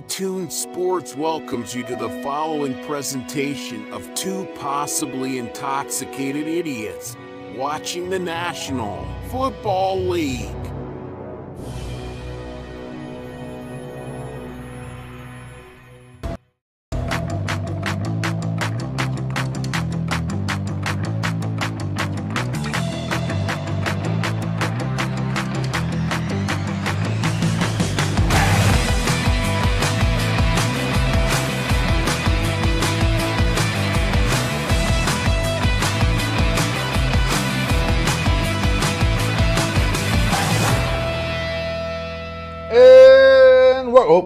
Tuned Sports welcomes you to the following presentation of two possibly intoxicated idiots watching the National Football League.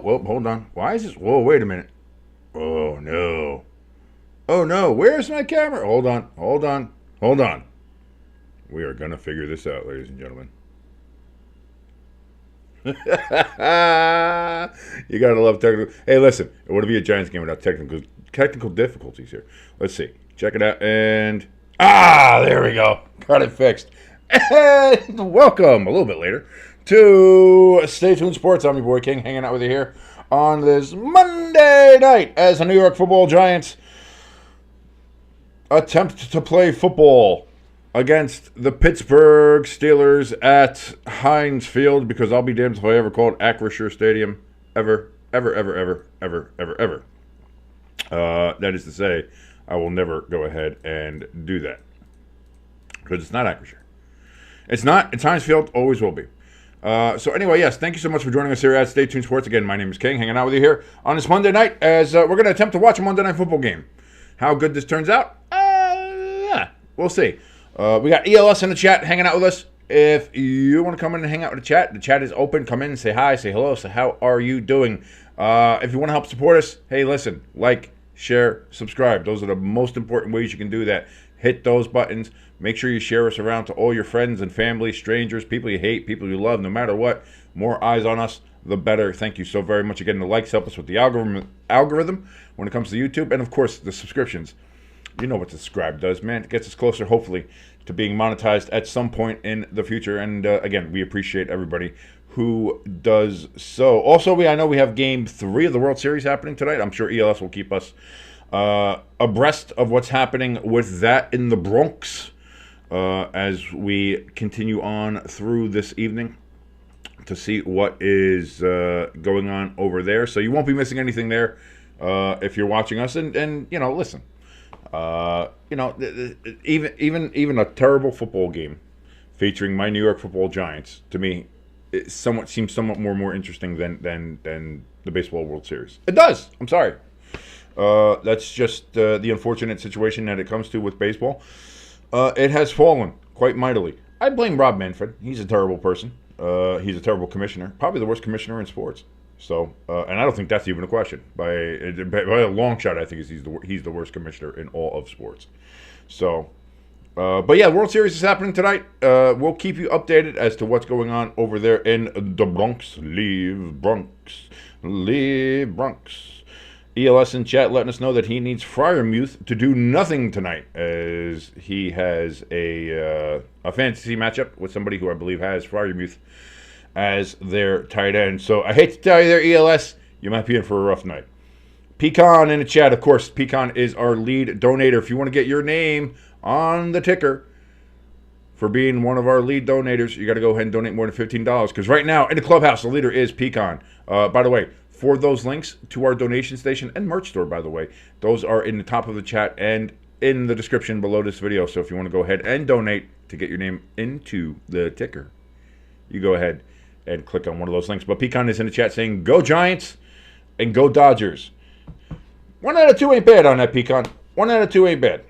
Oh, hold on. Why is this? Whoa, wait a minute. Oh, no. Oh, no. Where's my camera? Hold on. We are going to figure this out, ladies and gentlemen. You got to love technical. Hey, listen. It wouldn't be a Giants game without technical difficulties here. Let's see. Check it out. And, there we go. Got it fixed. And welcome, a little bit later, to Stay Tuned Sports. I'm your boy King, hanging out with you here on this Monday night as the New York Football Giants attempt to play football against the Pittsburgh Steelers at Heinz Field, because I'll be damned if I ever call it Acrisure Stadium ever. That is to say, I will never go ahead and do that, because it's not Acrisure. It's not. It's Heinz Field. Always will be. So anyway, yes, thank you so much for joining us here at Stay Tuned Sports. Again, my name is King, hanging out with you here on this Monday night as we're going to attempt to watch a Monday Night Football game. How good this turns out? Yeah, we'll see. We got ELS in the chat hanging out with us. If you want to come in and hang out with the chat is open. Come in and say hi, say hello, say how are you doing? If you want to help support us, hey, listen, like, share, subscribe. Those are the most important ways you can do that. Hit those buttons. Make sure you share us around to all your friends and family, strangers, people you hate, people you love, no matter what. More eyes on us, the better. Thank you so very much. Again, the likes help us with the algorithm when it comes to YouTube. And, of course, the subscriptions. You know what subscribe does, man. It gets us closer, hopefully, to being monetized at some point in the future. And, again, we appreciate everybody who does so. Also, I know we have Game 3 of the World Series happening tonight. I'm sure ELS will keep us abreast of what's happening with that in the Bronx as we continue on through this evening to see what is going on over there. So you won't be missing anything there if you're watching us. And you know, listen, even a terrible football game featuring my New York Football Giants, to me, it seems somewhat more interesting than the Baseball World Series. It does. I'm sorry. That's just the unfortunate situation that it comes to with baseball. It has fallen quite mightily. I blame Rob Manfred. He's a terrible person. He's a terrible commissioner. Probably the worst commissioner in sports. So, and I don't think that's even a question. By a long shot, I think he's the worst commissioner in all of sports. So, but yeah, World Series is happening tonight. We'll keep you updated as to what's going on over there in the Bronx. Leave Bronx. ELS in chat letting us know that he needs Freiermuth to do nothing tonight, as he has a fantasy matchup with somebody who I believe has Freiermuth as their tight end. So I hate to tell you there, ELS, you might be in for a rough night. Pecan in the chat, of course. Pecan is our lead donator. If you want to get your name on the ticker for being one of our lead donators, you got to go ahead and donate more than $15. Because right now in the clubhouse, the leader is Pecan. By the way, for those links to our donation station and merch store, by the way, those are in the top of the chat and in the description below this video. So if you want to go ahead and donate to get your name into the ticker, you go ahead and click on one of those links. But Pecan is in the chat saying, go Giants and go Dodgers. 1 out of 2 ain't bad on that, Pecan. 1 out of 2 ain't bad.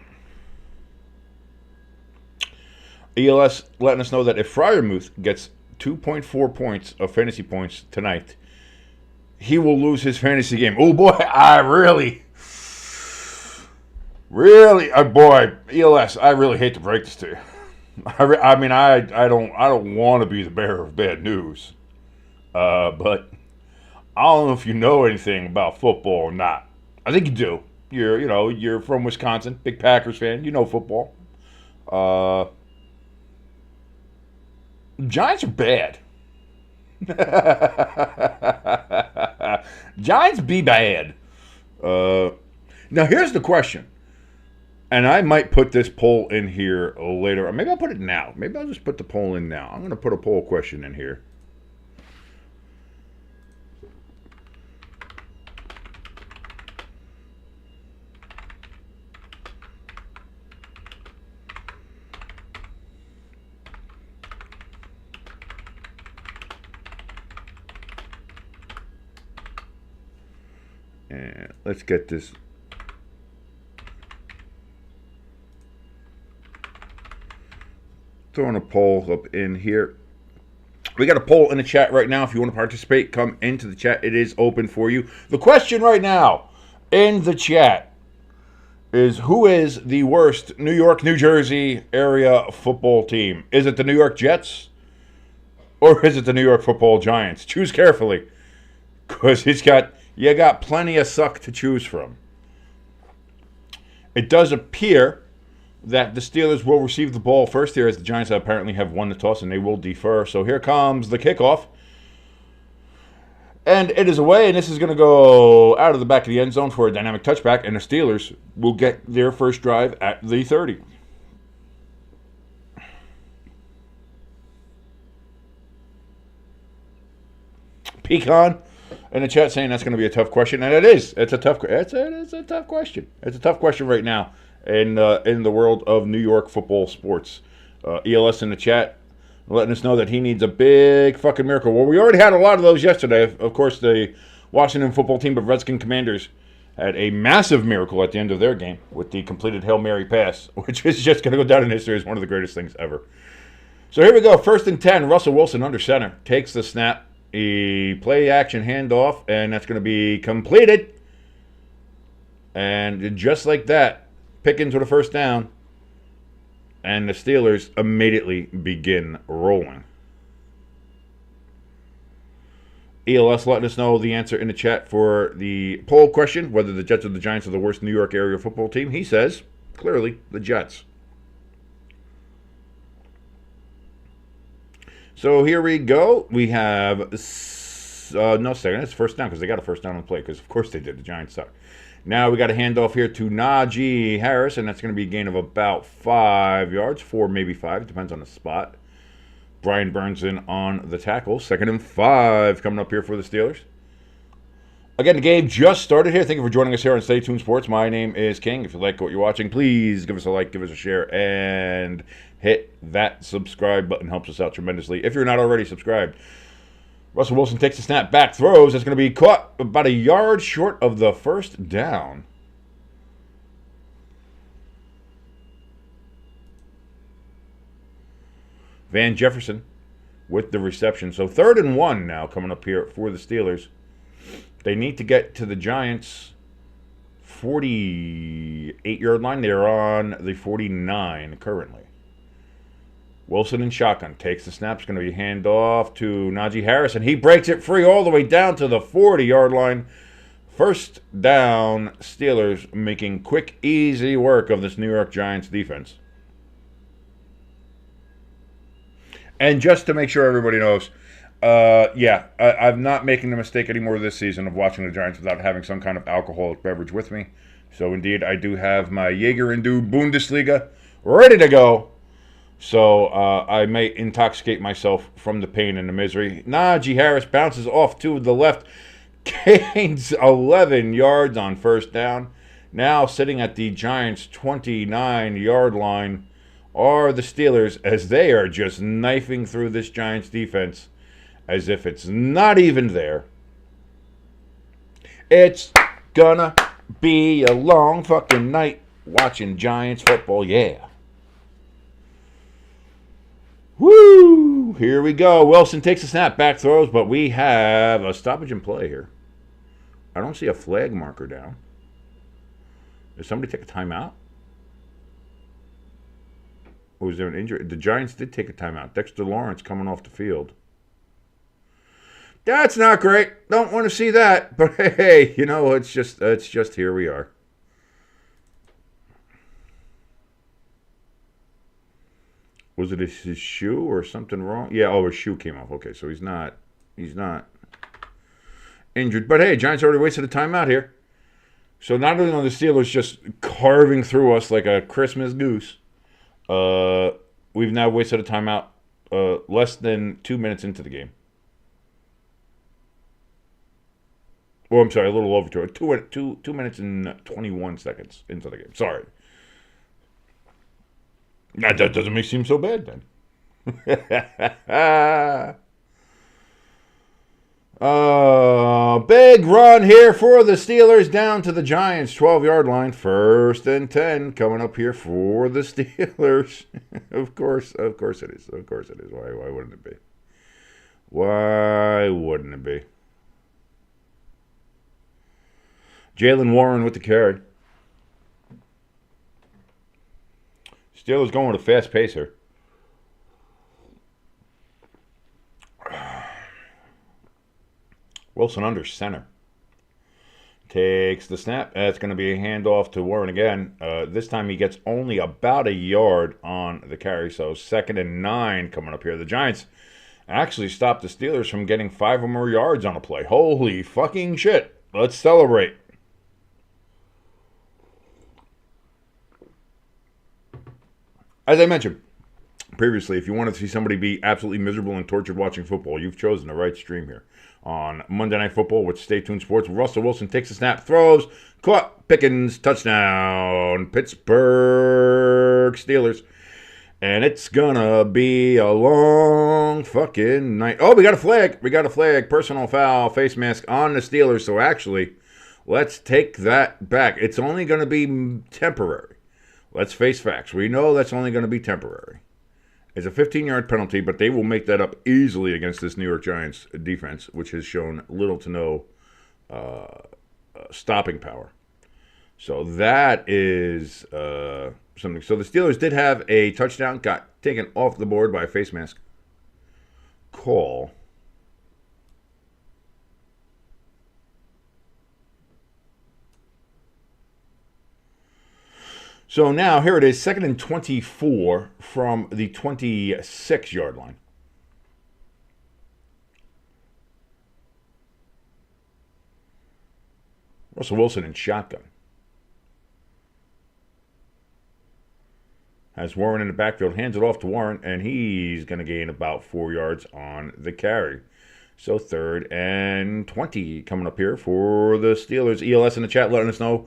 ELS letting us know that if Freiermuth gets 2.4 points of fantasy points tonight, he will lose his fantasy game. Oh boy, boy, ELS, I really hate to break this to you. I don't want to be the bearer of bad news, but I don't know if you know anything about football or not. I think you do. You're from Wisconsin, big Packers fan. You know football. Giants are bad. Giants be bad. Now, here's the question. And I might put this poll in here later. Or maybe I'll put it now. Maybe I'll just put the poll in now. I'm going to put a poll question in here. And let's get this. Throwing a poll up in here. We got a poll in the chat right now. If you want to participate, come into the chat. It is open for you. The question right now in the chat is, who is the worst New York, New Jersey area football team? Is it the New York Jets or is it the New York Football Giants? Choose carefully, because you got plenty of suck to choose from. It does appear that the Steelers will receive the ball first here, as the Giants apparently have won the toss and they will defer. So here comes the kickoff. And it is away, and this is going to go out of the back of the end zone for a dynamic touchback, and the Steelers will get their first drive at the 30. Pecan in the chat saying that's going to be a tough question, and it is. It's a tough question. It's a tough question. It's a tough question right now in the world of New York football sports. ELS in the chat letting us know that he needs a big fucking miracle. Well, we already had a lot of those yesterday. Of course, the Washington football team of Redskin Commanders had a massive miracle at the end of their game with the completed Hail Mary pass, which is just going to go down in history as one of the greatest things ever. So here we go. 1st and 10. Russell Wilson under center takes the snap. A play action handoff, and that's going to be completed. And just like that, Pickens with a first down. And the Steelers immediately begin rolling. ELS letting us know the answer in the chat for the poll question, whether the Jets or the Giants are the worst New York area football team. He says, clearly, the Jets. So here we go. We have no second. It's first down because they got a first down on the play, because of course they did. The Giants suck. Now we got a handoff here to Najee Harris, and that's going to be a gain of about 5 yards, 4 maybe 5, depends on the spot. Brian Burns in on the tackle. 2nd and 5 coming up here for the Steelers. Again, the game just started here. Thank you for joining us here on Stay Tuned Sports. My name is King. If you like what you're watching, please give us a like, give us a share, and hit that subscribe button. Helps us out tremendously if you're not already subscribed. Russell Wilson takes the snap, back throws. That's going to be caught about a yard short of the first down. Van Jefferson with the reception. So 3rd and 1 now coming up here for the Steelers. They need to get to the Giants' 48-yard line. They're on the 49 currently. Wilson in shotgun takes the snap. It's going to be handoff to Najee Harris, and he breaks it free all the way down to the 40-yard line. First down, Steelers making quick, easy work of this New York Giants defense. And just to make sure everybody knows, I'm not making the mistake anymore this season of watching the Giants without having some kind of alcoholic beverage with me. So indeed, I do have my Jaeger and Du Bundesliga ready to go. So I may intoxicate myself from the pain and the misery. Najee Harris bounces off to the left, gains 11 yards on first down. Now sitting at the Giants' 29-yard line are the Steelers, as they are just knifing through this Giants defense as if it's not even there. It's gonna be a long fucking night watching Giants football, yeah. Woo! Here we go. Wilson takes a snap, back throws, but we have a stoppage in play here. I don't see a flag marker down. Did somebody take a timeout? Or was there an injury? The Giants did take a timeout. Dexter Lawrence coming off the field. That's not great. Don't want to see that. But hey, you know, it's just here we are. Was it his shoe or something wrong? Yeah, his shoe came off. Okay, so he's not injured. But hey, Giants already wasted a timeout here. So not only are the Steelers just carving through us like a Christmas goose, we've now wasted a timeout less than 2 minutes into the game. Oh, I'm sorry, a little over 2 minutes and 21 seconds into the game. Sorry. That doesn't make it seem so bad then. Big run here for the Steelers down to the Giants 12-yard line. 1st and 10 coming up here for the Steelers. Of course it is. Of course it is. Why wouldn't it be? Why wouldn't it be? Jaylen Warren with the carry. Steelers going with a fast pace here. Wilson under center. Takes the snap. It's going to be a handoff to Warren again. This time he gets only about a yard on the carry. So 2nd and 9 coming up here. The Giants actually stopped the Steelers from getting 5 or more yards on a play. Holy fucking shit. Let's celebrate. As I mentioned previously, if you want to see somebody be absolutely miserable and tortured watching football, you've chosen the right stream here. On Monday Night Football with Stay Tuned Sports, Russell Wilson takes a snap, throws, caught, Pickens, touchdown, Pittsburgh Steelers. And it's gonna be a long fucking night. Oh, we got a flag. Personal foul, face mask on the Steelers. So actually, let's take that back. It's only gonna be temporary. Let's face facts. We know that's only going to be temporary. It's a 15-yard penalty, but they will make that up easily against this New York Giants defense, which has shown little to no stopping power. So that is something. So the Steelers did have a touchdown, got taken off the board by a face mask call. So now, here it is, 2nd and 24 from the 26-yard line. Russell Wilson in shotgun. Has Warren in the backfield, hands it off to Warren, and he's going to gain about 4 yards on the carry. So 3rd and 20 coming up here for the Steelers. ELS in the chat letting us know.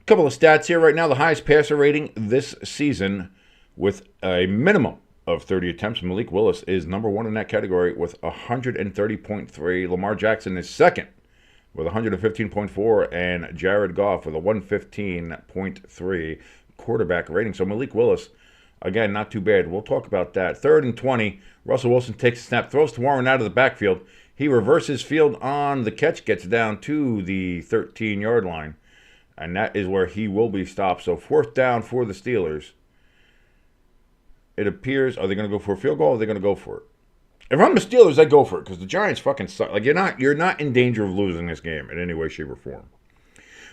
Couple of stats here right now. The highest passer rating this season with a minimum of 30 attempts. Malik Willis is number 1 in that category with 130.3. Lamar Jackson is 2nd with 115.4. And Jared Goff with a 115.3 quarterback rating. So Malik Willis, again, not too bad. We'll talk about that. 3rd and 20. Russell Wilson takes a snap, throws to Warren out of the backfield. He reverses field on the catch, gets down to the 13-yard line. And that is where he will be stopped. So 4th down for the Steelers. It appears, are they going to go for a field goal or are they going to go for it? If I'm the Steelers, I go for it because the Giants fucking suck. Like you're not in danger of losing this game in any way, shape, or form.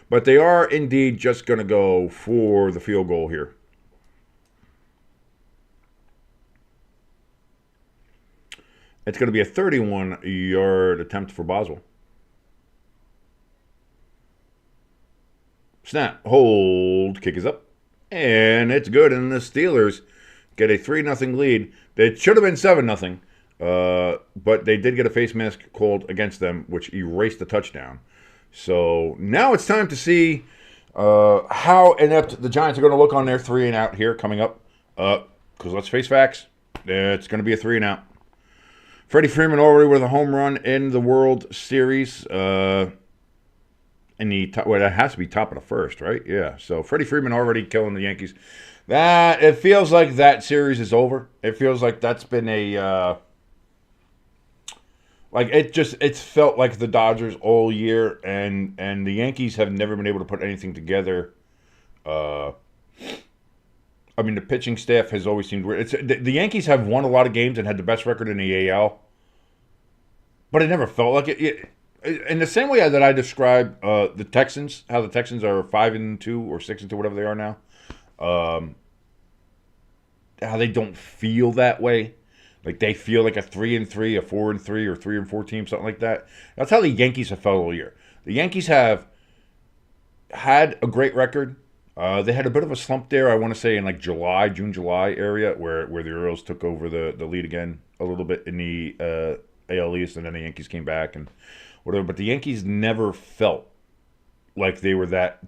But they are indeed just going to go for the field goal here. It's going to be a 31-yard attempt for Boswell. Snap, hold, kick is up, and it's good. And the Steelers get a 3-0 lead. It should have been 7-0, but they did get a face mask called against them, which erased the touchdown. So now it's time to see how inept the Giants are going to look on their 3-and-out here coming up. Because let's face facts, it's going to be a 3-and-out. Freddie Freeman already with a home run in the World Series. That has to be top of the 1st, right? Yeah. So Freddie Freeman already killing the Yankees. It feels like that series is over. It feels like that's been a it's felt like the Dodgers all year, and the Yankees have never been able to put anything together. The pitching staff has always seemed weird. The Yankees have won a lot of games and had the best record in the AL, but it never felt like it. In the same way that I describe the Texans, how the Texans are 5-2 or 6-2, whatever they are now, how they don't feel that way. Like they feel like a 3-3, a 4-3, or 3-4 team, something like that. That's how the Yankees have felt all year. The Yankees have had a great record. They had a bit of a slump there, I want to say, in like June, July area, where the Orioles took over the lead again a little bit in the AL East, and then the Yankees came back and whatever. But the Yankees never felt like they were that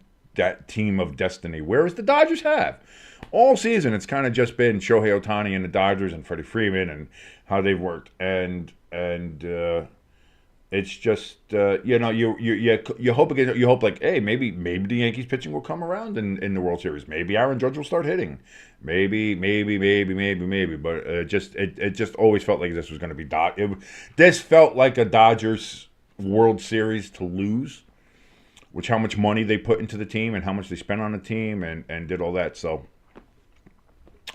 team of destiny, whereas the Dodgers have. All season, it's kind of just been Shohei Ohtani and the Dodgers and Freddie Freeman and how they've worked, and it's just you hope like, hey, maybe the Yankees pitching will come around in the World Series. Maybe Aaron Judge will start hitting. Maybe. But it just always felt like this was going to be this felt like a Dodgers World Series to lose, which how much money they put into the team and how much they spent on the team and did all that. So,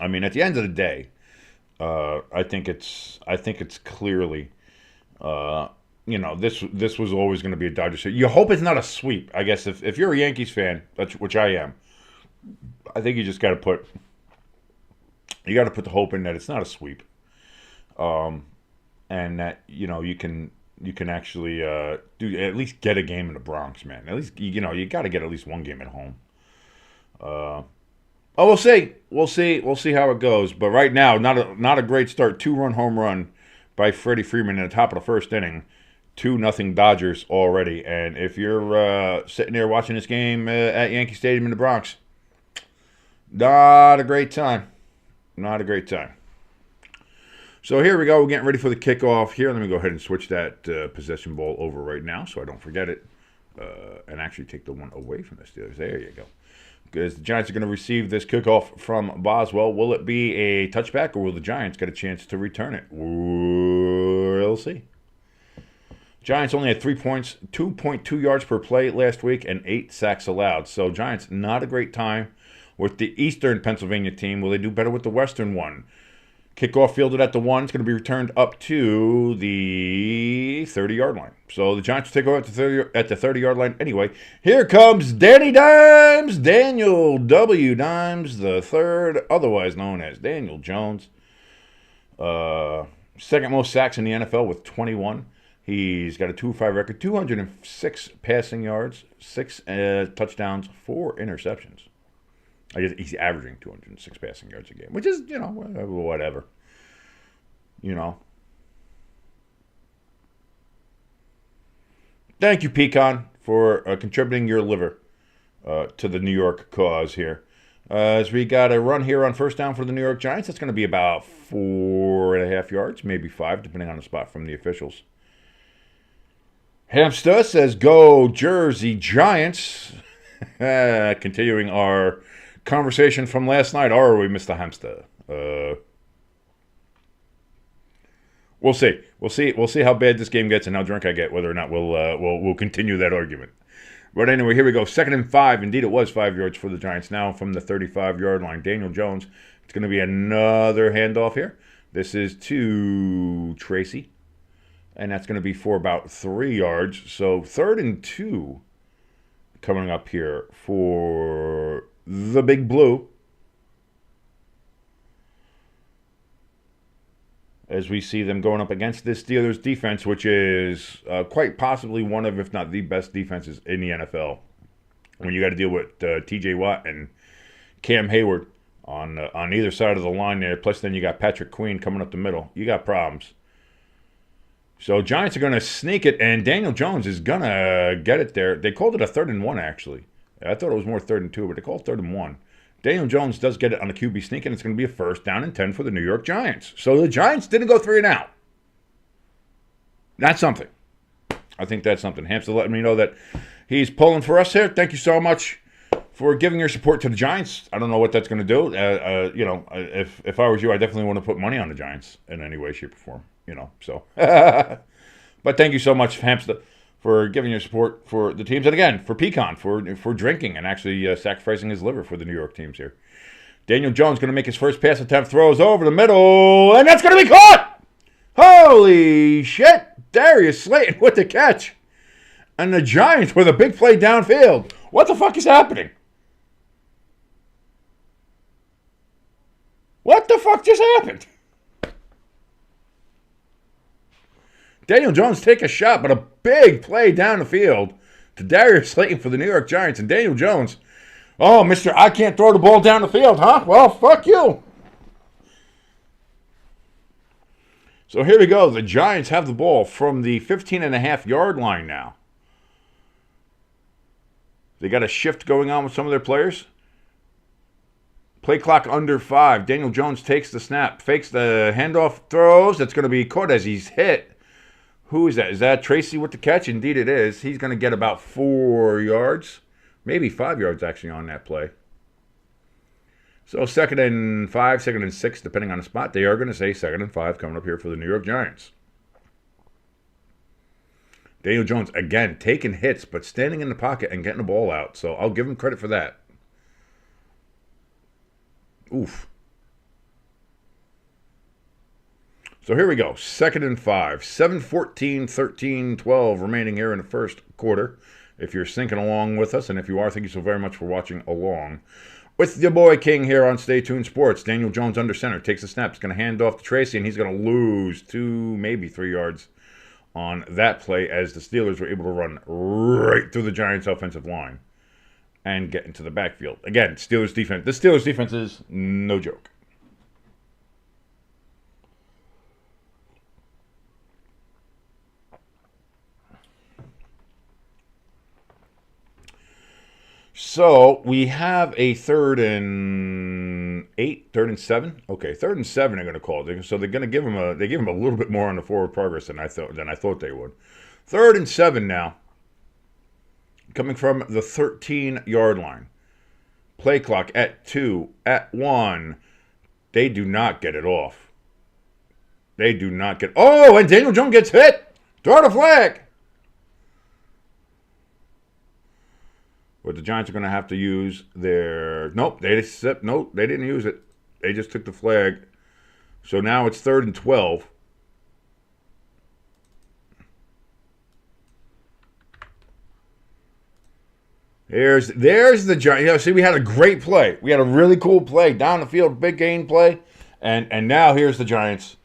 I mean, at the end of the day, I think it's clearly. This was always going to be a Dodgers series. You hope it's not a sweep. I guess if you're a Yankees fan, which I am, I think you just got to put the hope in that it's not a sweep, and that you can actually do at least get a game in the Bronx, man. At least you got to get at least one game at home. We'll see how it goes. But right now, not a great start. 2-run home run by Freddie Freeman in the top of the first inning. 2-0 Dodgers already. And if you're sitting there watching this game at Yankee Stadium in the Bronx, not a great time. Not a great time. So here we go. We're getting ready for the kickoff here. Let me go ahead and switch that possession ball over right now so I don't forget it. And actually take the one away from the Steelers. There you go. Because the Giants are going to receive this kickoff from Boswell. Will it be a touchback, or will the Giants get a chance to return it? We'll see. Giants only had 3 points, 2.2 yards per play last week, and 8 sacks allowed. So Giants, not a great time with the Eastern Pennsylvania team. Will they do better with the Western one? Kickoff fielded at the 1. It's going to be returned up to the 30-yard line. So the Giants will take over at the 30-yard line anyway. Here comes Daniel W. Dimes the third, otherwise known as Daniel Jones. Second most sacks in the NFL with 21. He's got a 2-5 record, 206 passing yards, 6 touchdowns, 4 interceptions. I guess he's averaging 206 passing yards a game, which is, whatever. Thank you, Pecan, for contributing your liver to the New York cause here. As we got a run here on first down for the New York Giants, that's going to be about 4.5 yards, maybe 5, depending on the spot from the officials. Hamster says, go Jersey Giants. Continuing our conversation from last night. Are we, Mr. Hamster? We'll see. We'll see how bad this game gets and how drunk I get, whether or not we'll continue that argument. But anyway, here we go. 2nd and 5. Indeed, it was 5 yards for the Giants now from the 35-yard line. Daniel Jones. It's going to be another handoff here. This is to Tracy. And that's going to be for about 3 yards. So 3rd and 2 coming up here for the Big Blue. As we see them going up against this Steelers defense, which is quite possibly one of, if not the best defenses in the NFL. When you got to deal with T.J. Watt and Cam Hayward on either side of the line there, plus then you got Patrick Queen coming up the middle, you got problems. So Giants are going to sneak it, and Daniel Jones is going to get it there. They called it a 3rd and 1, actually. I thought it was more 3rd and 2, but they called 3rd and 1. Daniel Jones does get it on the QB sneak, and it's going to be a 1st down and 10 for the New York Giants. So the Giants didn't go 3 and out. That's something. I think that's something. Hamster letting me know that he's pulling for us here. Thank you so much for giving your support to the Giants. I don't know what that's going to do. If I was you, I definitely want to put money on the Giants in any way, shape, or form. So. But thank you so much, Hamster, for giving your support for the teams. And again, for Pecan, for drinking and actually sacrificing his liver for the New York teams here. Daniel Jones going to make his first pass attempt, throws over the middle, and that's going to be caught! Holy shit! Darius Slayton with the catch. And the Giants with a big play downfield. What the fuck is happening? What the fuck just happened? Daniel Jones take a shot, but a big play down the field to Darius Slayton for the New York Giants. And Daniel Jones, oh, Mr. I can't throw the ball down the field, huh? Well, fuck you. So here we go. The Giants have the ball from the 15.5-yard line now. They got a shift going on with some of their players. Play clock under 5. Daniel Jones takes the snap, fakes the handoff, throws. That's going to be caught as he's hit. Who is that? Is that Tracy with the catch? Indeed it is. He's going to get about 4 yards. Maybe 5 yards actually on that play. So 2nd and 5, 2nd and 6, depending on the spot. They are going to say 2nd and 5 coming up here for the New York Giants. Daniel Jones, again, taking hits, but standing in the pocket and getting the ball out. So I'll give him credit for that. Oof. So here we go. 2nd and 5. 7-14, 13, 12 remaining here in the first quarter. If you're syncing along with us, and if you are, thank you so very much for watching along. With your boy King here on Stay Tuned Sports. Daniel Jones under center. Takes the snap. He's going to hand off to Tracy, and he's going to lose 2, maybe 3 yards on that play as the Steelers were able to run right through the Giants' offensive line and get into the backfield. Again, Steelers defense. The Steelers defense is no joke. So we have a 3rd and 8, 3rd and 7. Okay, 3rd and 7 they're going to call it. So they're going to give him a little bit more on the forward progress than I thought they would. 3rd and 7 now, coming from the 13-yard line. Play clock at 2, at 1. They do not get it off. They do not get. Oh, and Daniel Jones gets hit. Throw the flag. But the Giants are going to have to use their... Nope, they didn't use it. They just took the flag. So now it's 3rd and 12. There's the Giants. See, we had a great play. We had a really cool play. Down the field, big gain play. And now here's the Giants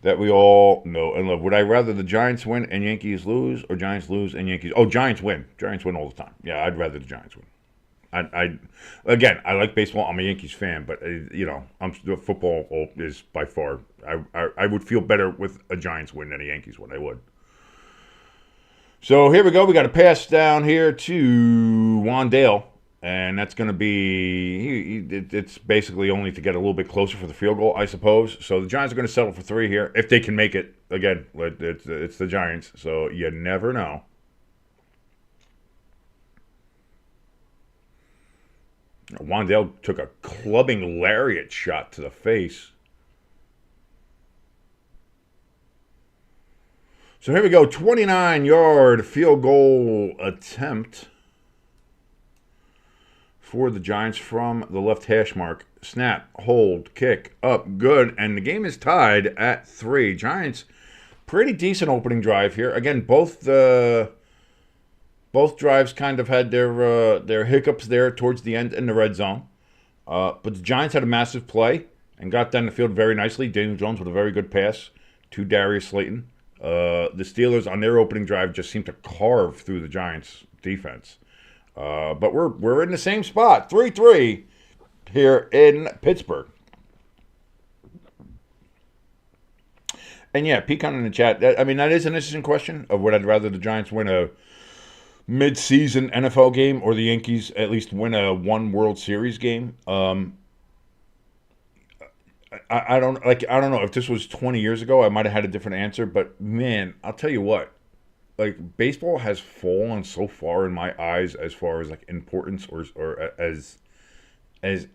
that we all know and love. Would I rather the Giants win and Yankees lose, or Giants lose and Yankees... Oh, Giants win. Giants win all the time. Yeah, I'd rather the Giants win. I like baseball. I'm a Yankees fan, but football is by far... I would feel better with a Giants win than a Yankees win. I would. So here we go. We got a pass down here to Wandale. And that's going to be, it's basically only to get a little bit closer for the field goal, I suppose. So the Giants are going to settle for 3 here, if they can make it. Again, it's the Giants, so you never know. Wandale took a clubbing lariat shot to the face. So here we go, 29-yard field goal attempt for the Giants from the left hash mark. Snap, hold, kick, up, good. And the game is tied at 3. Giants, pretty decent opening drive here. Again, both drives kind of had their hiccups there towards the end in the red zone. But the Giants had a massive play and got down the field very nicely. Daniel Jones with a very good pass to Darius Slayton. The Steelers on their opening drive just seemed to carve through the Giants' defense. But we're in the same spot, 3-3 here in Pittsburgh. And yeah, Pecan in the chat. That is an interesting question of would I'd rather the Giants win a mid-season NFL game or the Yankees at least win a one World Series game. I don't know if this was 20 years ago, I might have had a different answer. But man, I'll tell you what. Like, baseball has fallen so far in my eyes as far as like importance or as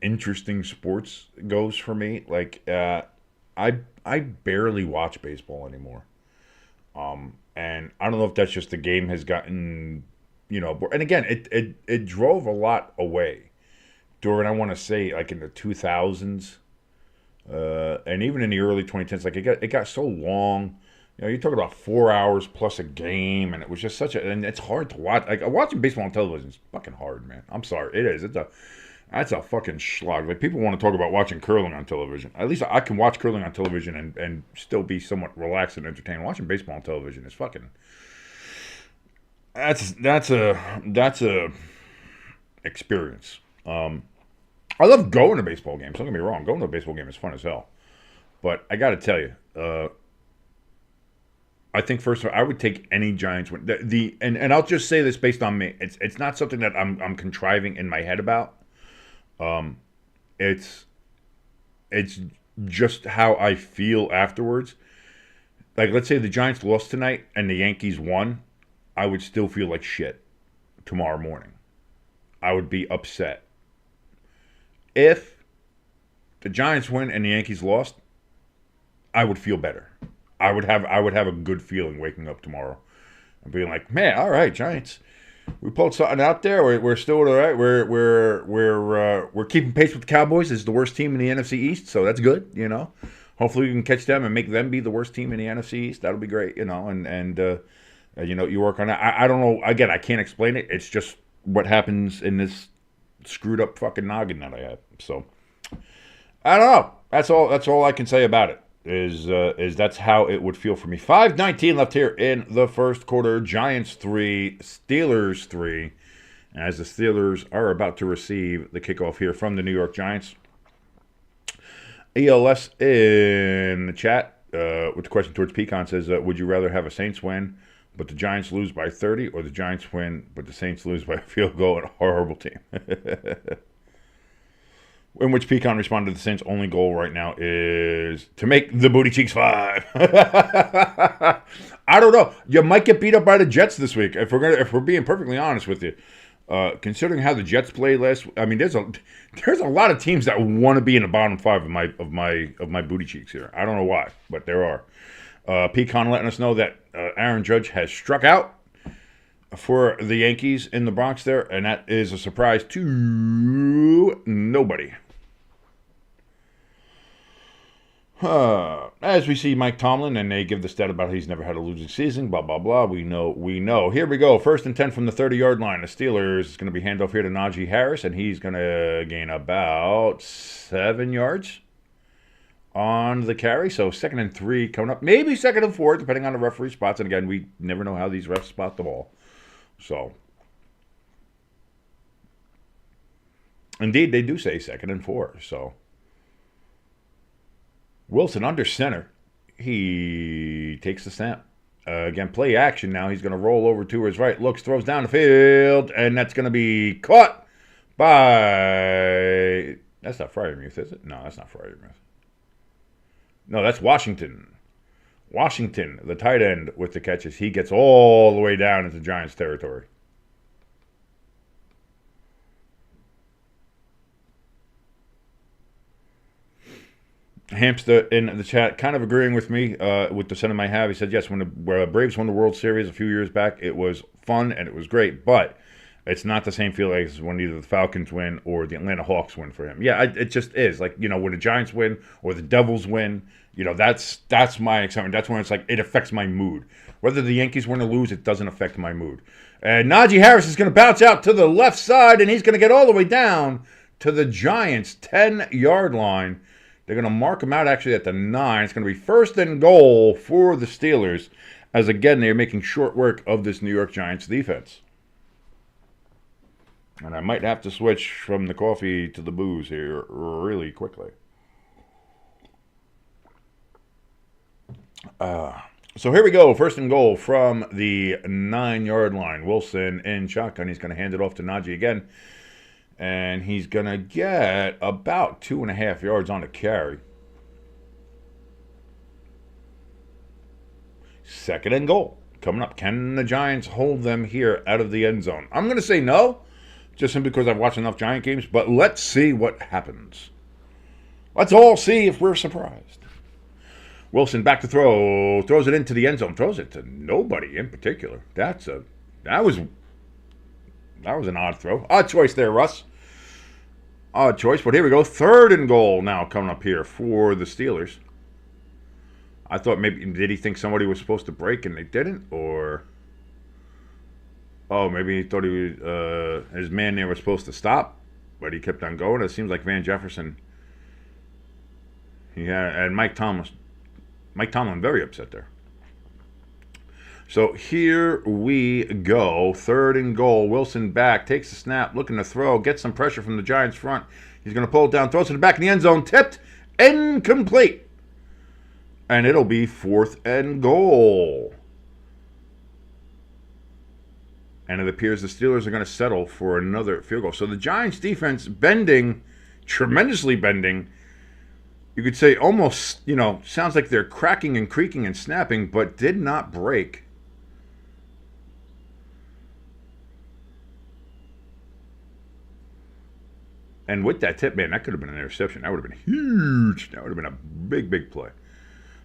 interesting sports goes for me. Like, I barely watch baseball anymore. And I don't know if that's just the game has gotten, and again, it drove a lot away during, I want to say, like in the 2000s, and even in the early 2010s. Like, it got so long. You're talking about 4 hours plus a game, and it was just and it's hard to watch. Like, watching baseball on television is fucking hard, man. I'm sorry, it is. That's a fucking slog. Like, people want to talk about watching curling on television. At least I can watch curling on television and still be somewhat relaxed and entertained. Watching baseball on television is fucking. That's a experience. I love going to baseball games. Don't get me wrong. Going to a baseball game is fun as hell. But I got to tell you, I think first of all, I would take any Giants win. And I'll just say this based on me. It's not something that I'm contriving in my head about. It's just how I feel afterwards. Like, let's say the Giants lost tonight and the Yankees won, I would still feel like shit tomorrow morning. I would be upset. If the Giants win and the Yankees lost, I would feel better. I would have a good feeling waking up tomorrow and being like, man, all right, Giants, we pulled something out there. We're still all right. We're keeping pace with the Cowboys. This is the worst team in the NFC East, so that's good. You know, hopefully we can catch them and make them be the worst team in the NFC East. That'll be great. You know, and you know, you work on that. I don't know. Again, I can't explain it. It's just what happens in this screwed up fucking noggin that I have. So I don't know. That's all I can say about it. Is that's how it would feel for me. 5:19 left here in the first quarter. Giants 3, Steelers 3. As the Steelers are about to receive the kickoff here from the New York Giants. ELS in the chat with the question towards Pecan says, would you rather have a Saints win but the Giants lose by 30, or the Giants win but the Saints lose by a field goal? A horrible team. In which Pecan responded, the Saints' only goal right now is to make the Booty Cheeks 5. I don't know. You might get beat up by the Jets this week if we're being perfectly honest with you. Considering how the Jets played last, I mean, there's a lot of teams that want to be in the bottom 5 of my Booty Cheeks here. I don't know why, but there are. Pecan letting us know that Aaron Judge has struck out for the Yankees in the Bronx there, and that is a surprise to nobody. As we see Mike Tomlin, and they give the stat about he's never had a losing season, blah, blah, blah. We know. Here we go. 1st and 10 from the 30-yard line. The Steelers is going to be handoff here to Najee Harris, and he's going to gain about 7 yards on the carry. So 2nd and 3 coming up. Maybe 2nd and 4, depending on the referee spots. And again, we never know how these refs spot the ball. So, indeed, they do say 2nd and 4. So, Wilson under center. He takes the snap. Again, play action now. He's going to roll over to his right. Looks, throws down the field. And that's going to be caught by... That's not Freiermuth, is it? No, that's not Freiermuth. No, that's Washington. Washington, the tight end with the catches. He gets all the way down into Giants territory. Hamster in the chat kind of agreeing with me with the sentiment I have. He said, yes, when the Braves won the World Series a few years back, it was fun and it was great, but it's not the same feeling as when either the Falcons win or the Atlanta Hawks win for him. Yeah, it just is. Like, you know, when the Giants win or the Devils win, you know, that's my excitement. That's when it's like, it affects my mood. Whether the Yankees win or lose, it doesn't affect my mood. And Najee Harris is going to bounce out to the left side, and he's going to get all the way down to the Giants' 10-yard line. They're going to mark him out actually at the 9. It's going to be 1st and goal for the Steelers, as again, they're making short work of this New York Giants defense. And I might have to switch from the coffee to the booze here really quickly. So here we go. 1st and goal from the 9-yard line. Wilson in shotgun. He's going to hand it off to Najee again. And he's going to get about 2.5 yards on the carry. 2nd and goal. Coming up. Can the Giants hold them here out of the end zone? I'm going to say no. Just simply because I've watched enough Giant games. But let's see what happens. Let's all see if we're surprised. Wilson back to throw. Throws it into the end zone. Throws it to nobody in particular. That was an odd throw. Odd choice there, Russ. Odd choice. But here we go. 3rd and goal now coming up here for the Steelers. I thought maybe, did he think somebody was supposed to break and they didn't? Or, oh, maybe he thought his man there was supposed to stop. but he kept on going. It seems like Van Jefferson, and Mike Tomlin very upset there. So here we go. 3rd and goal. Wilson back, takes the snap, looking to throw, gets some pressure from the Giants front. He's going to pull it down, throws it to the back in the end zone, tipped, incomplete. And it'll be 4th and goal. And it appears the Steelers are going to settle for another field goal. So the Giants defense bending, tremendously bending. You could say almost, sounds like they're cracking and creaking and snapping, but did not break. And with that tip, man, that could have been an interception. That would have been huge. That would have been a big, big play.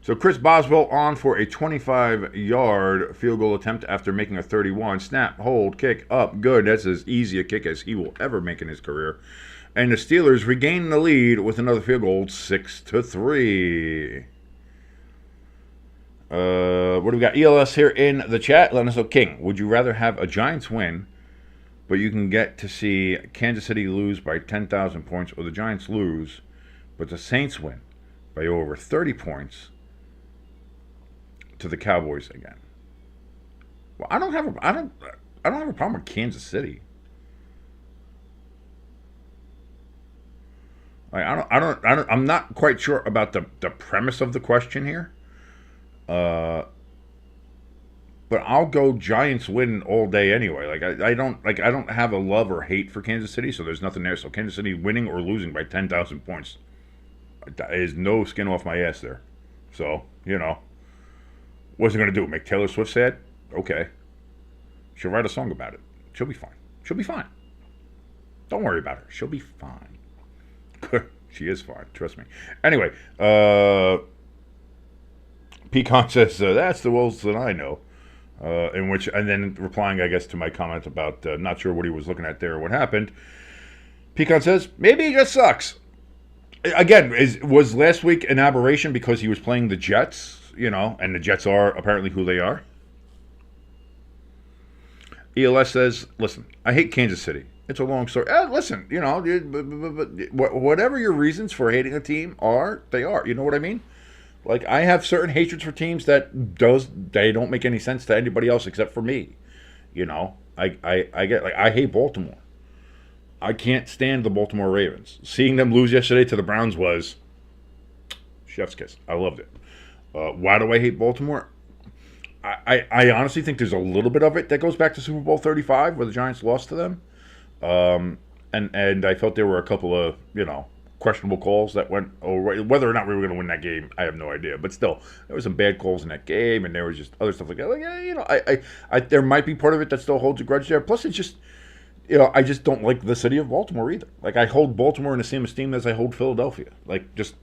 So Chris Boswell on for a 25-yard field goal attempt after making a 31. Snap, hold, kick, up, good. That's as easy a kick as he will ever make in his career. And the Steelers regain the lead with another field goal, 6-3. What do we got? ELS here in the chat. Let us know, King, would you rather have a Giants win, but you can get to see Kansas City lose by 10,000 points, or the Giants lose, but the Saints win by over 30 points to the Cowboys again? Well, I don't have a problem with Kansas City. I'm not quite sure about the premise of the question here. But I'll go Giants win all day anyway. I don't have a love or hate for Kansas City, so there's nothing there. So Kansas City winning or losing by 10,000 points is no skin off my ass there. So, what's it going to do? Make Taylor Swift sad? Okay. She'll write a song about it. She'll be fine. She'll be fine. Don't worry about her. She'll be fine. She is fine. Trust me. Anyway, Pecan says, that's the Wilson I know. And then replying, I guess, to my comment about not sure what he was looking at there or what happened. Pecan says, maybe he just sucks. Again, was last week an aberration because he was playing the Jets, and the Jets are apparently who they are? ELS says, listen, I hate Kansas City. It's a long story. Listen, whatever your reasons for hating a team are, they are. You know what I mean? Like, I have certain hatreds for teams that they don't make any sense to anybody else except for me. I get, I hate Baltimore. I can't stand the Baltimore Ravens. Seeing them lose yesterday to the Browns was chef's kiss. I loved it. Why do I hate Baltimore? I honestly think there's a little bit of it that goes back to Super Bowl 35 where the Giants lost to them. And I felt there were a couple of, questionable calls that went over. Whether or not we were going to win that game, I have no idea. But still, there were some bad calls in that game, and there was just other stuff like that. There might be part of it that still holds a grudge there. Plus, it's just, I just don't like the city of Baltimore either. Like, I hold Baltimore in the same esteem as I hold Philadelphia. Like, just,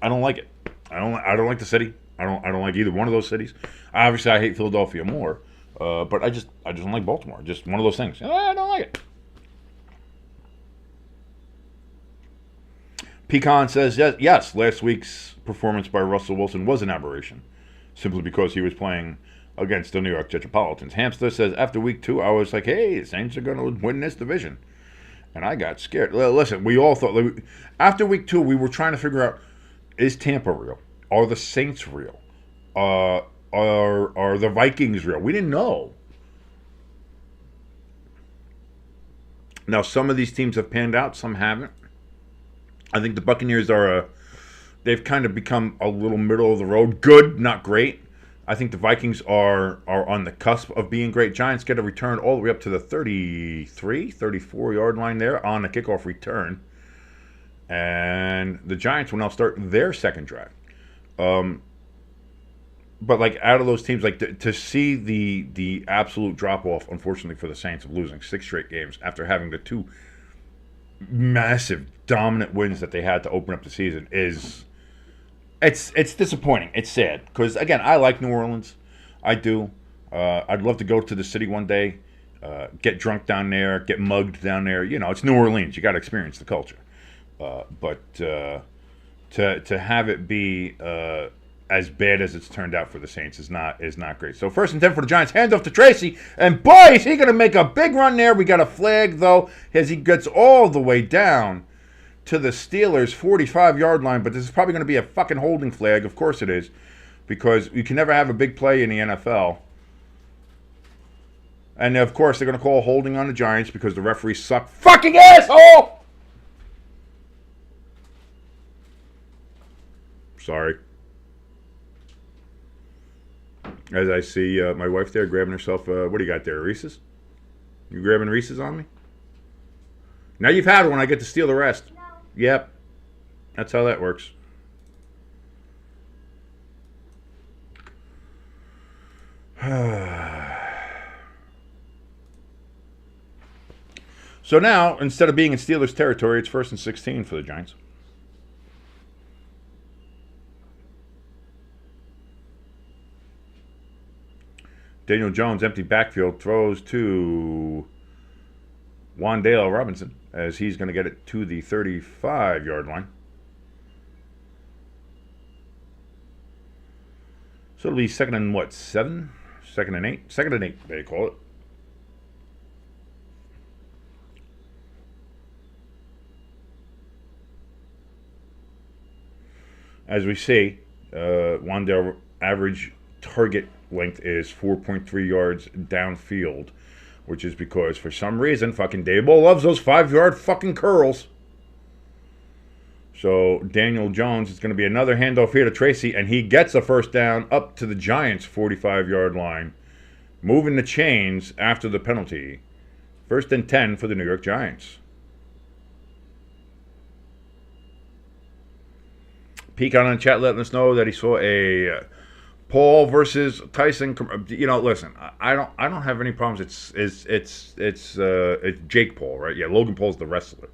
I don't like it. I don't like the city. I don't like either one of those cities. Obviously, I hate Philadelphia more. But I just don't like Baltimore. Just one of those things. I don't like it. Pecan says, yes, last week's performance by Russell Wilson was an aberration, simply because he was playing against the New York Metropolitans. Hamster says, after week 2, I was like, hey, the Saints are going to win this division. And I got scared. Listen, we all thought, after week 2, we were trying to figure out, is Tampa real? Are the Saints real? Are the Vikings real? We didn't know. Now, some of these teams have panned out, some haven't. I think the Buccaneers they've kind of become a little middle of the road. Good, not great. I think the Vikings are on the cusp of being great. Giants get a return all the way up to the 33, 34-yard line there on the kickoff return. And the Giants will now start their second drive. But, out of those teams, to see the absolute drop-off, unfortunately for the Saints, of losing 6 straight games after having the 2 massive dominant wins that they had to open up the season it's disappointing. It's sad because, again, I like New Orleans. I do. I'd love to go to the city one day, get drunk down there, get mugged down there. It's New Orleans. You got to experience the culture. But to have it be as bad as it's turned out for the Saints is not great. So 1st and 10 for the Giants. Hand off to Tracy. And boy, is he going to make a big run there. We got a flag, though, as he gets all the way down to the Steelers' 45-yard line. But this is probably going to be a fucking holding flag. Of course it is. Because you can never have a big play in the NFL. And, of course, they're going to call holding on the Giants because the referees suck. Fucking asshole! Sorry. As I see my wife there grabbing herself, what do you got there, Reese's? You grabbing Reese's on me? Now you've had one, I get to steal the rest. No. Yep. That's how that works. So now, instead of being in Steelers territory, it's 1st and 16 for the Giants. Daniel Jones, empty backfield, throws to Wan'Dale Robinson as he's going to get it to the 35-yard line. So it'll be 2nd and what, 7? 2nd and 8? 2nd and 8, they call it. As we see, Wan'Dale average target length is 4.3 yards downfield, which is because for some reason fucking Daboll loves those 5-yard fucking curls. So Daniel Jones is going to be another handoff here to Tracy, and he gets a first down up to the Giants' 45-yard line, moving the chains after the penalty. 1st and 10 for the New York Giants. Pecan on the chat letting us know that he saw a Paul versus Tyson. You know, listen, I don't have any problems. It's Jake Paul, right? Yeah, Logan Paul's the wrestler,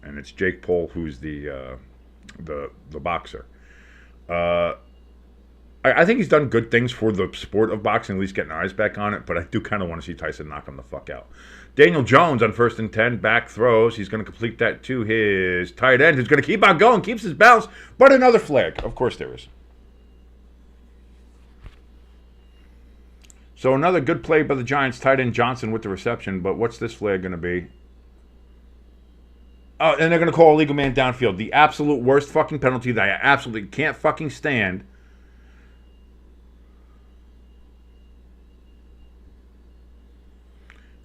and it's Jake Paul who's the boxer. I think he's done good things for the sport of boxing, at least getting eyes back on it. But I do kind of want to see Tyson knock him the fuck out. Daniel Jones on 1st and 10, back throws. He's going to complete that to his tight end, who's going to keep on going, keeps his balance, but another flag. Of course there is. So another good play by the Giants, tight end Johnson with the reception, but what's this flag going to be? Oh, and they're going to call illegal man downfield. The absolute worst fucking penalty that I absolutely can't fucking stand.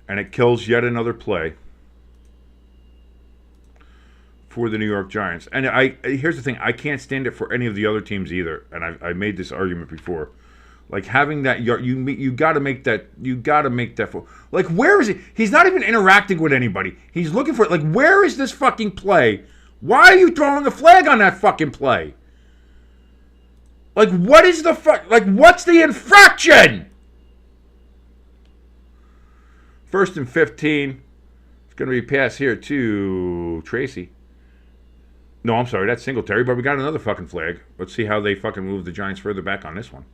And it kills yet another play for the New York Giants. And here's the thing, I can't stand it for any of the other teams either. And I made this argument before. Like having that, you got to make that. You got to make that. Like where is he? He's not even interacting with anybody. He's looking for it. Like where is this fucking play? Why are you throwing a flag on that fucking play? Like what is the fuck? Like what's the infraction? 1st and 15. It's going to be pass here to Tracy. No, I'm sorry, that's Singletary, but we got another fucking flag. Let's see how they fucking move the Giants further back on this one.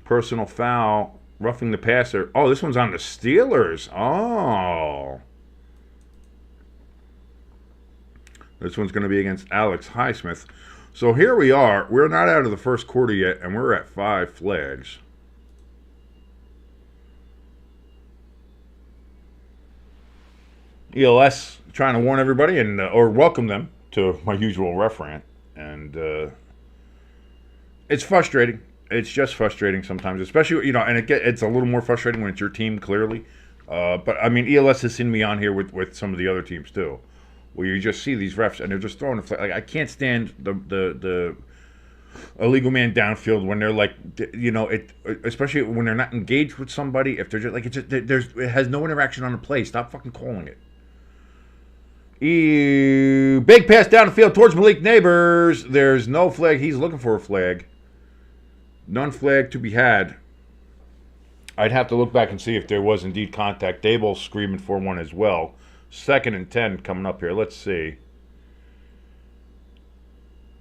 Personal foul, roughing the passer. Oh, this one's on the Steelers. Oh. This one's going to be against Alex Highsmith. So here we are. We're not out of the first quarter yet, and we're at 5 flags. ELS trying to warn everybody and or welcome them to my usual ref rant. And it's frustrating. It's just frustrating sometimes, especially, and it's a little more frustrating when it's your team, clearly. But, I mean, ELS has seen me on here with some of the other teams, too, where you just see these refs, and they're just throwing a flag. Like, I can't stand the illegal man downfield when they're like, especially when they're not engaged with somebody. If they're just like, it has no interaction on the play. Stop fucking calling it. Big pass down the field towards Malik Neighbors. There's no flag. He's looking for a flag. None flag to be had. I'd have to look back and see if there was indeed contact. Daboll screaming for one as well. 2nd and 10 coming up here. Let's see.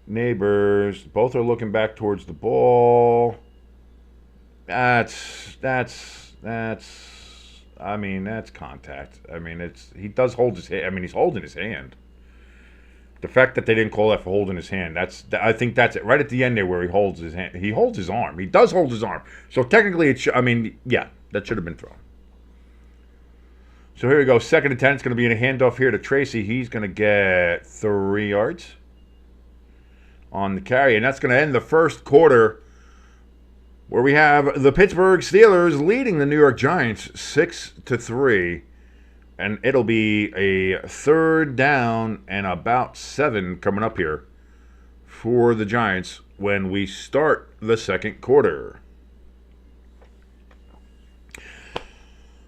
Neighbors. Both are looking back towards the ball. That's. I mean, that's contact. I mean, he does hold his hand. I mean, he's holding his hand. The fact that they didn't call that for holding his hand, I think that's it. Right at the end there where he holds his hand. He holds his arm. He does hold his arm. So technically, yeah, that should have been thrown. So here we go. 2nd and 10. It's going to be a handoff here to Tracy. He's going to get 3 yards on the carry. And that's going to end the first quarter, where we have the Pittsburgh Steelers leading the New York Giants 6-3. And it'll be a 3rd down and about 7 coming up here for the Giants when we start the second quarter.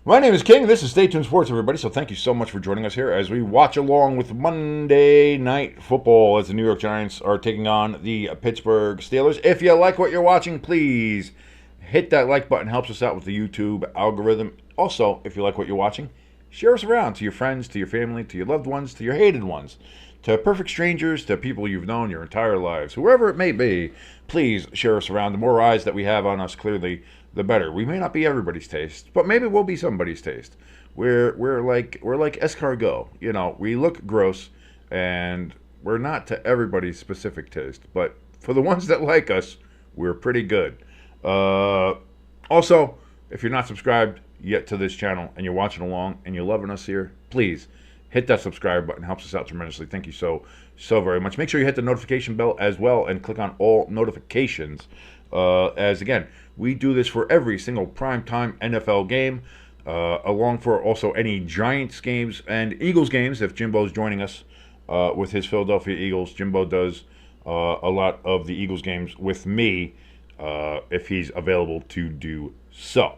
My name is King. This is Stay Tuned Sports, everybody. So thank you so much for joining us here as we watch along with Monday Night Football as the New York Giants are taking on the Pittsburgh Steelers. If you like what you're watching, please hit that like button. Helps us out with the YouTube algorithm. Also, if you like what you're watching, share us around to your friends, to your family, to your loved ones, to your hated ones, to perfect strangers, to people you've known your entire lives. Whoever it may be, please share us around. The more eyes that we have on us, clearly, the better. We may not be everybody's taste, but maybe we'll be somebody's taste. We're like escargot. You know, we look gross, and we're not to everybody's specific taste. But for the ones that like us, we're pretty good. Also, if you're not subscribed yet to this channel and you're watching along and you're loving us here, please hit that subscribe button. It helps us out tremendously. Thank you so very much. Make sure you hit the notification bell as well and click on all notifications. As again, we do this for every single primetime NFL game, along for also any Giants games and Eagles games. If Jimbo's joining us with his Philadelphia Eagles, Jimbo does a lot of the Eagles games with me if he's available to do so.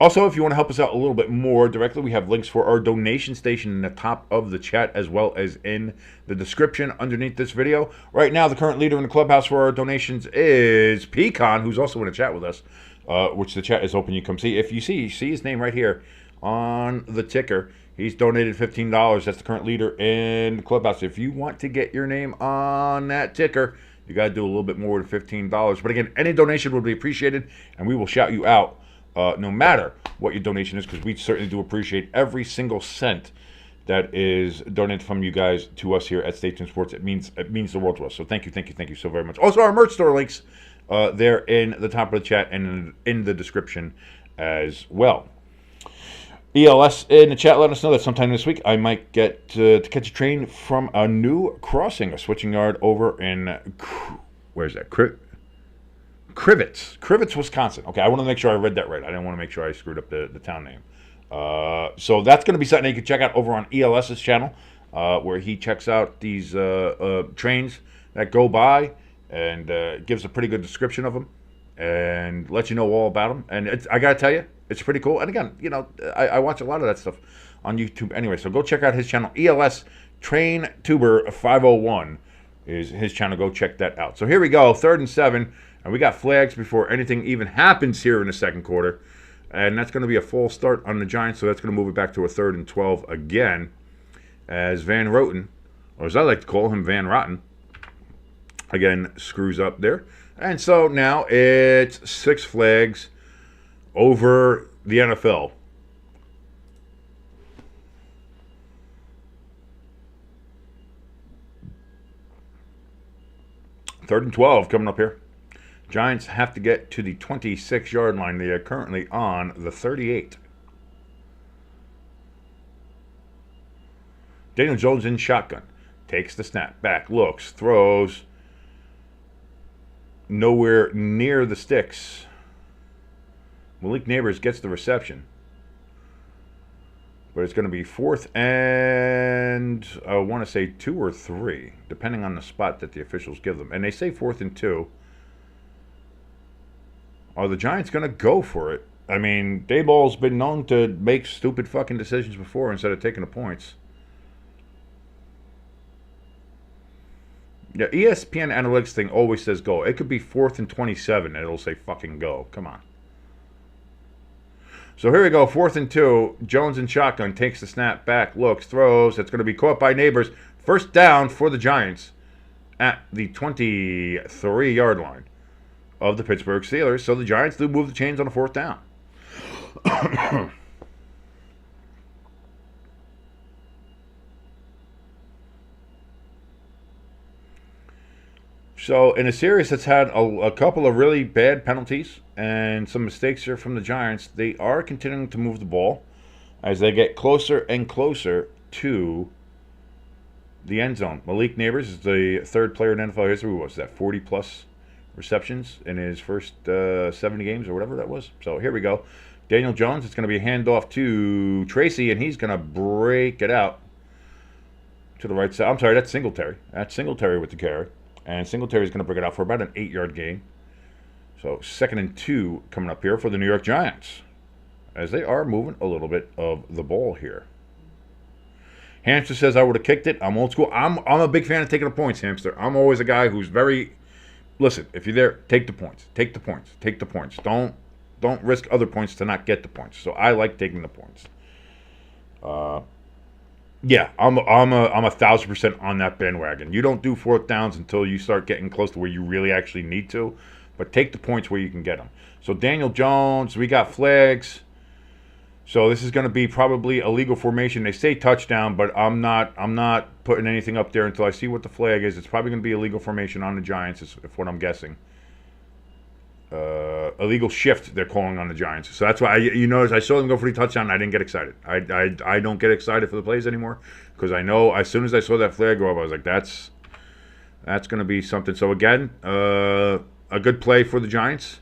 Also, if you want to help us out a little bit more directly, we have links for our donation station in the top of the chat as well as in the description underneath this video. Right now, the current leader in the clubhouse for our donations is Pecan, who's also in a chat with us, which the chat is open. You come see. If you see his name right here on the ticker, he's donated $15. That's the current leader in the clubhouse. If you want to get your name on that ticker, you got to do a little bit more than $15. But again, any donation would be appreciated, and we will shout you out no matter what your donation is, because we certainly do appreciate every single cent that is donated from you guys to us here at Stay Tuned Sports. It means the world to us. So thank you so very much. Also, our merch store links there in the top of the chat and in the description as well. ELS in the chat, let us know that sometime this week I might get to catch a train from a new crossing, a switching yard over in, where's that? Crivets, Wisconsin. Okay, I want to make sure I read that right. I didn't want to make sure I screwed up the town name. So that's going to be something you can check out over on ELS's channel, where he checks out these trains that go by and gives a pretty good description of them and lets you know all about them. And I got to tell you, it's pretty cool. And again, you know, I watch a lot of that stuff on YouTube anyway. So go check out his channel. ELS Train Tuber 501 is his channel. Go check that out. So here we go, 3rd and 7. And we got flags before anything even happens here in the second quarter. And that's going to be a false start on the Giants. So that's going to move it back to a 3rd and 12 again. As Van Roten, or as I like to call him, Van Rotten, again, screws up there. And so now it's 6 flags over the NFL. Third and 12 coming up here. Giants have to get to the 26-yard line. They are currently on the 38. Daniel Jones in shotgun. Takes the snap. Back. Looks. Throws. Nowhere near the sticks. Malik Neighbors gets the reception. But it's going to be 4th and, I want to say 2 or 3, depending on the spot that the officials give them. And they say 4th and 2. Are the Giants going to go for it? I mean, Dayball's been known to make stupid fucking decisions before instead of taking the points. Yeah, ESPN analytics thing always says go. It could be 4th and 27 and it'll say fucking go. Come on. So here we go, 4th and 2. Jones in shotgun, takes the snap, back, looks, throws. It's going to be caught by Neighbors. First down for the Giants at the 23-yard line of the Pittsburgh Steelers. So the Giants do move the chains on a 4th down. So, in a series that's had a couple of really bad penalties and some mistakes here from the Giants, they are continuing to move the ball as they get closer and closer to the end zone. Malik Neighbors is the third player in NFL history. What was that? 40-plus receptions in his first 70 games or whatever that was. So, here we go. Daniel Jones, it's going to be a handoff to Tracy, and he's going to break it out to the right side. I'm sorry, that's Singletary. That's Singletary with the carry. And Singletary is going to bring it out for about an 8-yard gain. So 2nd and 2 coming up here for the New York Giants, as they are moving a little bit of the ball here. Hamster says, I would have kicked it. I'm old school. I'm a big fan of taking the points, Hamster. I'm always a guy who's very... Listen, if you're there, take the points. Take the points. Take the points. Don't risk other points to not get the points. So I like taking the points. Yeah, I'm 1,000% on that bandwagon. You don't do 4th downs until you start getting close to where you really actually need to, but take the points where you can get them. So Daniel Jones, we got flags. So this is going to be probably a legal formation. They say touchdown, but I'm not putting anything up there until I see what the flag is. It's probably going to be a legal formation on the Giants, is what I'm guessing. Illegal shift they're calling on the Giants. So that's why you notice I saw them go for the touchdown and I didn't get excited. I don't get excited for the plays anymore because I know as soon as I saw that flag go up, I was like, that's going to be something. So again, a good play for the Giants.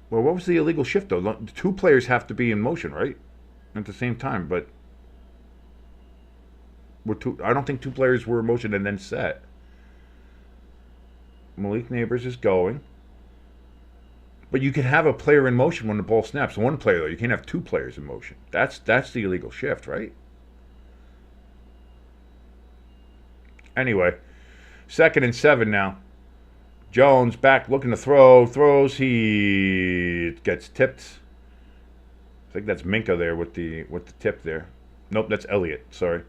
Well, what was the illegal shift though? 2 players have to be in motion, right? At the same time, but I don't think 2 players were in motion and then set. Malik Neighbors is going. But you can have a player in motion when the ball snaps. 1 player, though. You can't have 2 players in motion. That's the illegal shift, right? Anyway, 2nd and 7 now. Jones back looking to throw. Throws. He gets tipped. I think that's Minka there with the tip there. Nope, that's Elliott. Sorry.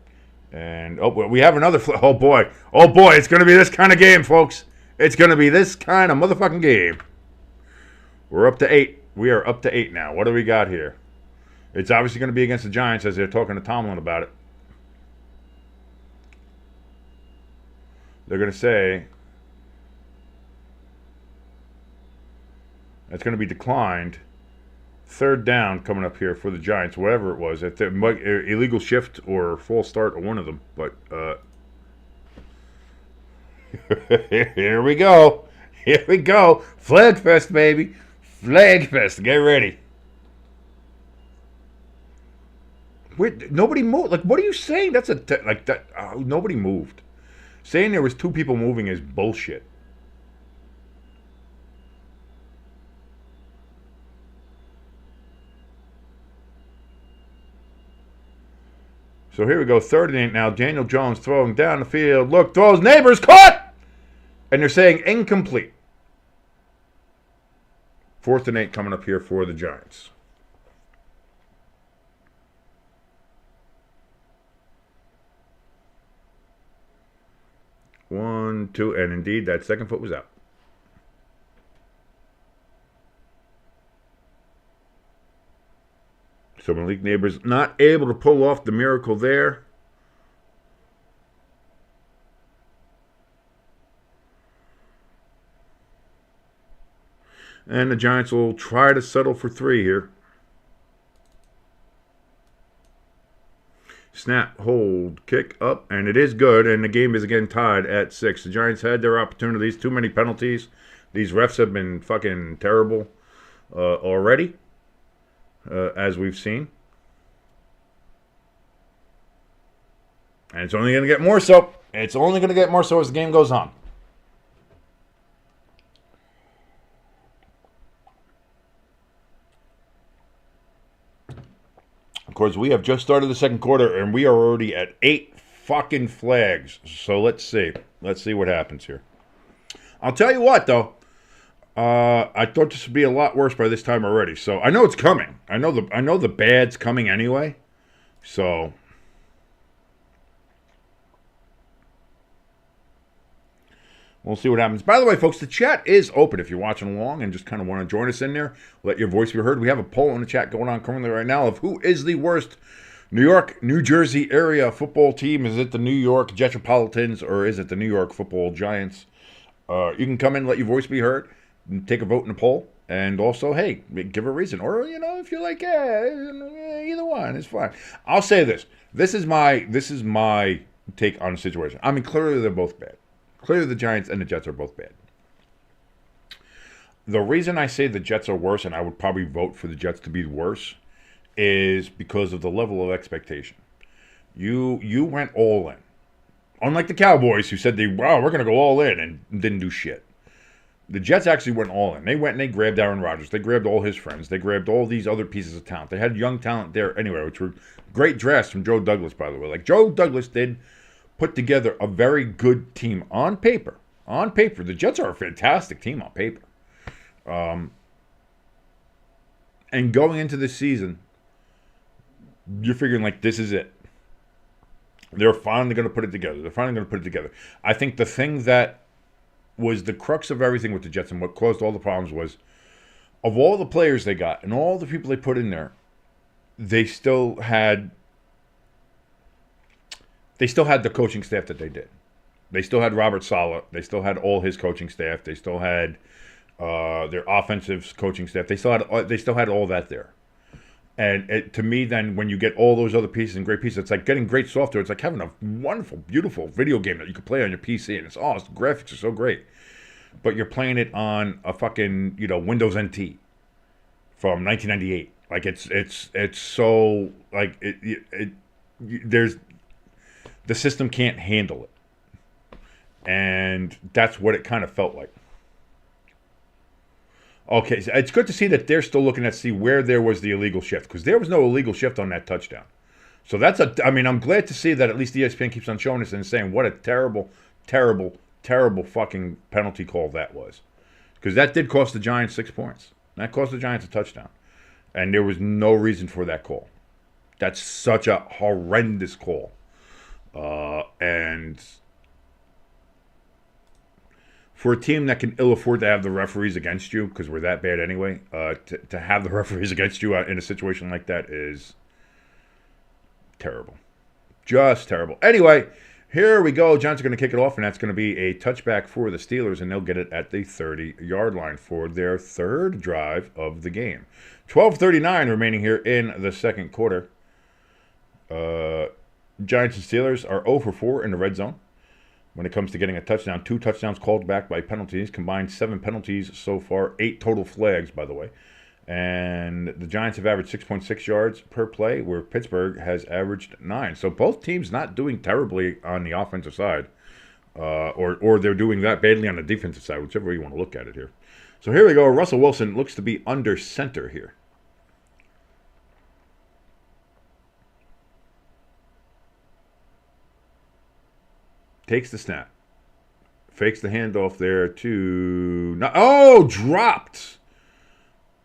And, we have another... Oh, boy. It's going to be this kind of game, folks. It's going to be this kind of motherfucking game. We're up to 8. We are up to 8 now. What do we got here? It's obviously going to be against the Giants as they're talking to Tomlin about it. They're going to say... That's going to be declined. 3rd down coming up here for the Giants, whatever it was. If illegal shift or false start or one of them. But here we go. Here we go. Flag fest, baby. Flag fest. Get ready. Nobody moved. Like, what are you saying? That's nobody moved. Saying there was 2 people moving is bullshit. So here we go, 3rd and 8 now. Daniel Jones throwing down the field. Look, throws, Neighbors, caught! And they're saying incomplete. 4th and 8 coming up here for the Giants. One, two, and indeed that second foot was out. So Malik Neighbors not able to pull off the miracle there. And the Giants will try to settle for 3 here. Snap, hold, kick up, and it is good. And the game is again tied at 6. The Giants had their opportunities. Too many penalties. These refs have been fucking terrible already. As we've seen. And it's only going to get more so. It's only going to get more so as the game goes on. Of course, we have just started the second quarter, and we are already at 8 fucking flags. So let's see. Let's see what happens here. I'll tell you what, though. I thought this would be a lot worse by this time already. So I know it's coming. I know the bad's coming anyway. So We'll see what happens. By the way, folks, the chat is open if you're watching along and just kind of want to join us in there. Let your voice be heard. We have a poll in the chat going on currently right now of who is the worst New York, New Jersey area football team. Is it the New York Jetropolitans or is it the New York Football Giants? You can come in, let your voice be heard, and take a vote in the poll. And also, hey, give a reason. Or, if you're like, either one is fine. I'll say this. This is my take on the situation. I mean, clearly they're both bad. Clearly the Giants and the Jets are both bad. The reason I say the Jets are worse, and I would probably vote for the Jets to be worse, is because of the level of expectation. You went all in. Unlike the Cowboys, who said we're going to go all in and didn't do shit. The Jets actually went all in. They went and they grabbed Aaron Rodgers. They grabbed all his friends. They grabbed all these other pieces of talent. They had young talent there anyway, which were great drafts from Joe Douglas, by the way. Like, Joe Douglas did put together a very good team on paper. On paper, the Jets are a fantastic team on paper. And going into this season, you're figuring, like, this is it. They're finally going to put it together. I think the thing that was the crux of everything with the Jets and what caused all the problems was, of all the players they got and all the people they put in there, they still had the coaching staff that they did. They still had Robert Saleh. They still had all his coaching staff. They still had their offensive coaching staff. They still had all that there. And to me, then, when you get all those other pieces and great pieces, it's like getting great software. It's like having a wonderful, beautiful video game that you can play on your PC, and the graphics are so great. But you're playing it on a fucking Windows NT from 1998. Like it's so like there's the system can't handle it, and that's what it kind of felt like. Okay, so it's good to see that they're still looking to see where there was the illegal shift, because there was no illegal shift on that touchdown. So I'm glad to see that at least ESPN keeps on showing us and saying what a terrible, terrible, terrible fucking penalty call that was. Because that did cost the Giants 6 points. That cost the Giants a touchdown. And there was no reason for that call. That's such a horrendous call. And for a team that can ill afford to have the referees against you, because we're that bad anyway, to have the referees against you in a situation like that is terrible. Just terrible. Anyway, here we go. Giants are going to kick it off, and that's going to be a touchback for the Steelers, and they'll get it at the 30-yard line for their third drive of the game. 12:39 remaining here in the second quarter. Giants and Steelers are 0 for 4 in the red zone when it comes to getting a touchdown. 2 touchdowns called back by penalties. Combined 7 penalties so far. 8 total flags, by the way. And the Giants have averaged 6.6 yards per play, where Pittsburgh has averaged 9. So both teams not doing terribly on the offensive side. Or they're doing that badly on the defensive side, whichever way you want to look at it here. So here we go. Russell Wilson looks to be under center here. Takes the snap. Fakes the handoff there to... dropped!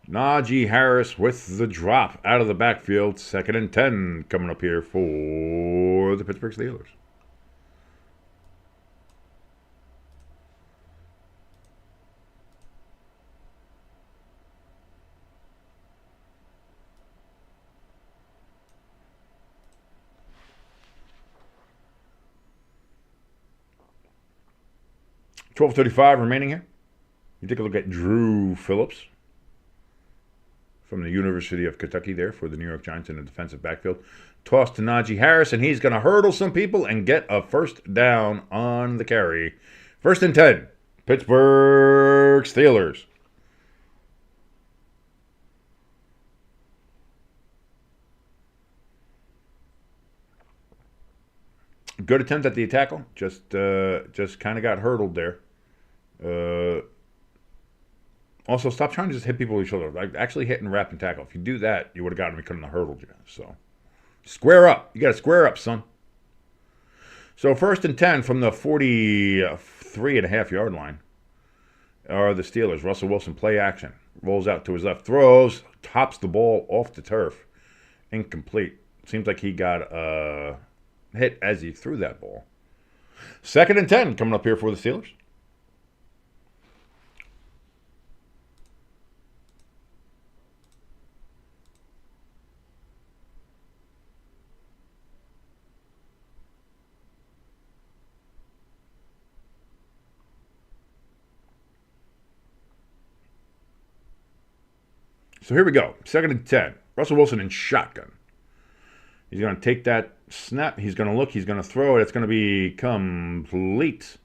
Najee Harris with the drop out of the backfield. 2nd and 10 coming up here for the Pittsburgh Steelers. $12:35 remaining here. You take a look at Drew Phillips from the University of Kentucky there for the New York Giants in the defensive backfield. Toss to Najee Harris, and he's going to hurdle some people and get a first down on the carry. 1st and 10. Pittsburgh Steelers. Good attempt at the tackle. Just kind of got hurdled there. Also, stop trying to just hit people with your shoulder. Like, actually hit and wrap and tackle. If you do that, you would have gotten him. He couldn't have hurdled you. So, square up. You got to square up, son. So, 1st and 10 from the 43.5-yard line are the Steelers. Russell Wilson, play action. Rolls out to his left. Throws. Tops the ball off the turf. Incomplete. Seems like he got hit as he threw that ball. 2nd and 10 coming up here for the Steelers. So here we go. 2nd and 10. Russell Wilson in shotgun. He's going to take that snap. He's going to look. He's going to throw it. It's going to be complete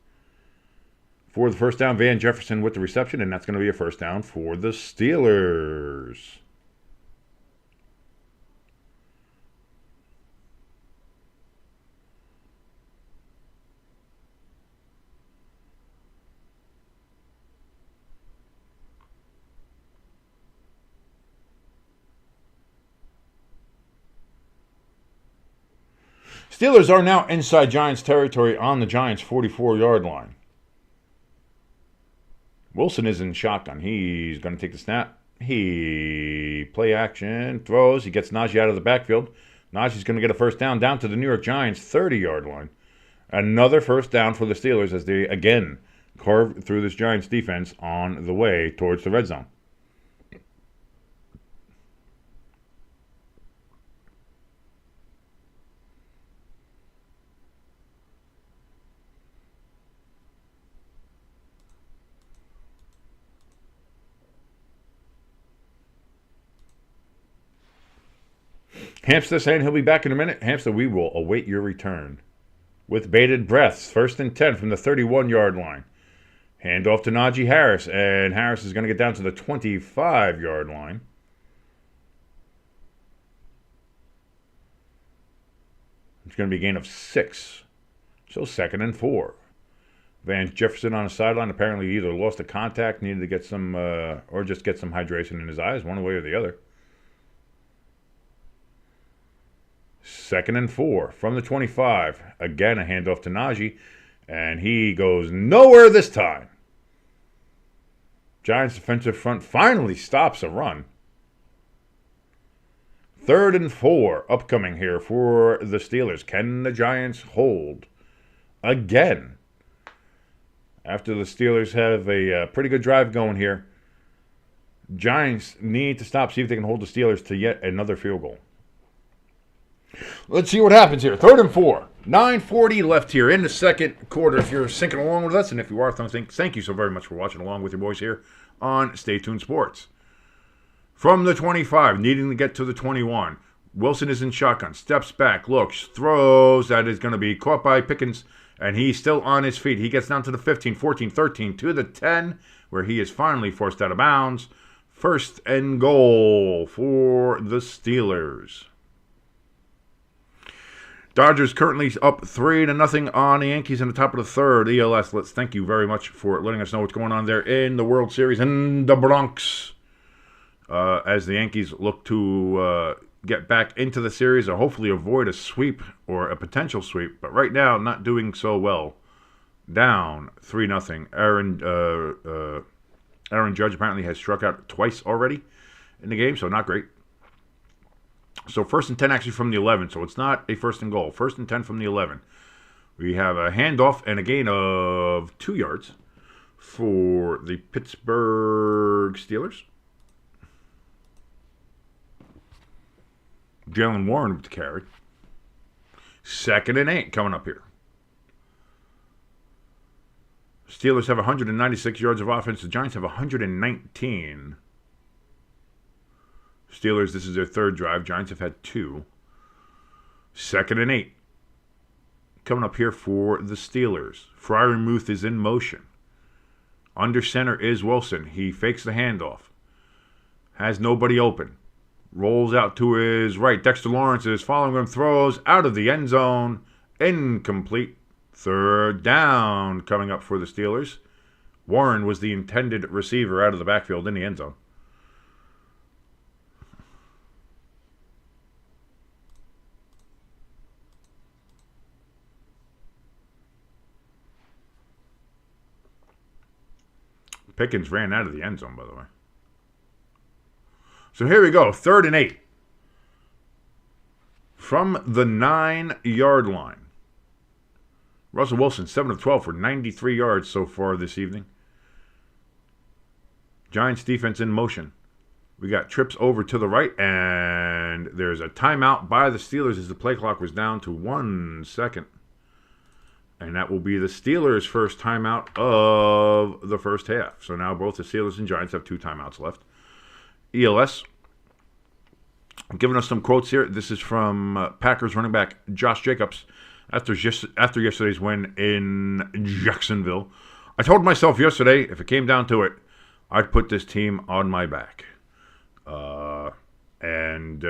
for the first down. Van Jefferson with the reception, and that's going to be a first down for the Steelers. Steelers are now inside Giants territory on the Giants' 44-yard line. Wilson is in shotgun. He's going to take the snap. He play action, throws. He gets Najee out of the backfield. Najee's going to get a first down to the New York Giants' 30-yard line. Another first down for the Steelers as they again carve through this Giants defense on the way towards the red zone. Hamster saying he'll be back in a minute. Hamster, we will await your return. With bated breaths, 1st and 10 from the 31-yard line. Hand off to Najee Harris, and Harris is going to get down to the 25-yard line. It's going to be a gain of 6. So 2nd and 4. Van Jefferson on the sideline apparently either lost a contact, needed to get some, or just get some hydration in his eyes, one way or the other. 2nd and 4 from the 25. Again, a handoff to Najee, and he goes nowhere this time. Giants defensive front finally stops a run. 3rd and 4 upcoming here for the Steelers. Can the Giants hold again? After the Steelers have a pretty good drive going here, Giants need to stop, see if they can hold the Steelers to yet another field goal. Let's see what happens here. 3rd and 4. 9:40 left here in the second quarter. If you're syncing along with us, and if you are, thank you so very much for watching along with your boys here on Stay Tuned Sports. From the 25, needing to get to the 21. Wilson is in shotgun. Steps back, looks, throws. That is going to be caught by Pickens, and he's still on his feet. He gets down to the 15, 14, 13, to the 10, where he is finally forced out of bounds. 1st and goal for the Steelers. Dodgers currently up 3-0 on the Yankees in the top of the 3rd. ELS, let's thank you very much for letting us know what's going on there in the World Series in the Bronx. As the Yankees look to get back into the series or hopefully avoid a sweep or a potential sweep. But right now, not doing so well. Down 3-0. Aaron Judge apparently has struck out twice already in the game, so not great. So 1st and 10 actually from the 11, so it's not a 1st and goal. 1st and 10 from the 11. We have a handoff and a gain of 2 yards for the Pittsburgh Steelers. Jalen Warren with the carry. 2nd and 8 coming up here. Steelers have 196 yards of offense. The Giants have 119. Steelers, this is their 3rd drive. Giants have had 2. 2nd and 8. Coming up here for the Steelers. Freiermuth is in motion. Under center is Wilson. He fakes the handoff. Has nobody open. Rolls out to his right. Dexter Lawrence is following him. Throws out of the end zone. Incomplete. 3rd down coming up for the Steelers. Warren was the intended receiver out of the backfield in the end zone. Pickens ran out of the end zone, by the way. So here we go. 3rd and 8. From the 9-yard line. Russell Wilson, 7 of 12 for 93 yards so far this evening. Giants defense in motion. We got trips over to the right, and there's a timeout by the Steelers as the play clock was down to 1 second. And that will be the Steelers' first timeout of the first half. So now both the Steelers and Giants have 2 timeouts left. ELS, I'm giving us some quotes here. This is from Packers running back Josh Jacobs after yesterday's win in Jacksonville. I told myself yesterday, if it came down to it, I'd put this team on my back. And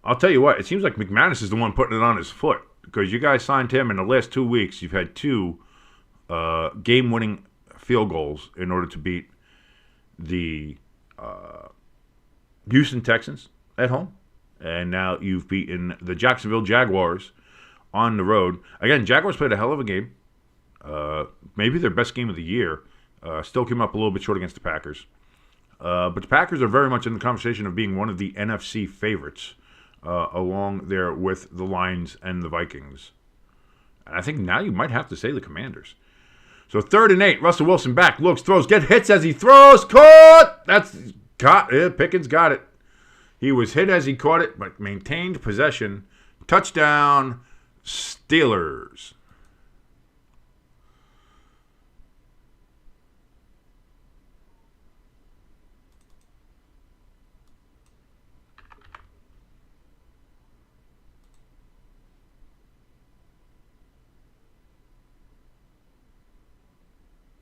I'll tell you what, it seems like McManus is the one putting it on his foot, because you guys signed him in the last 2 weeks. You've had 2 game-winning field goals in order to beat the Houston Texans at home. And now you've beaten the Jacksonville Jaguars on the road. Again, Jaguars played a hell of a game. Maybe their best game of the year. Still came up a little bit short against the Packers. But the Packers are very much in the conversation of being one of the NFC favorites, along there with the Lions and the Vikings. And I think now you might have to say the Commanders. So 3rd and 8, Russell Wilson back, looks, throws, get hits as he throws, caught! Pickens got it. He was hit as he caught it, but maintained possession. Touchdown, Steelers.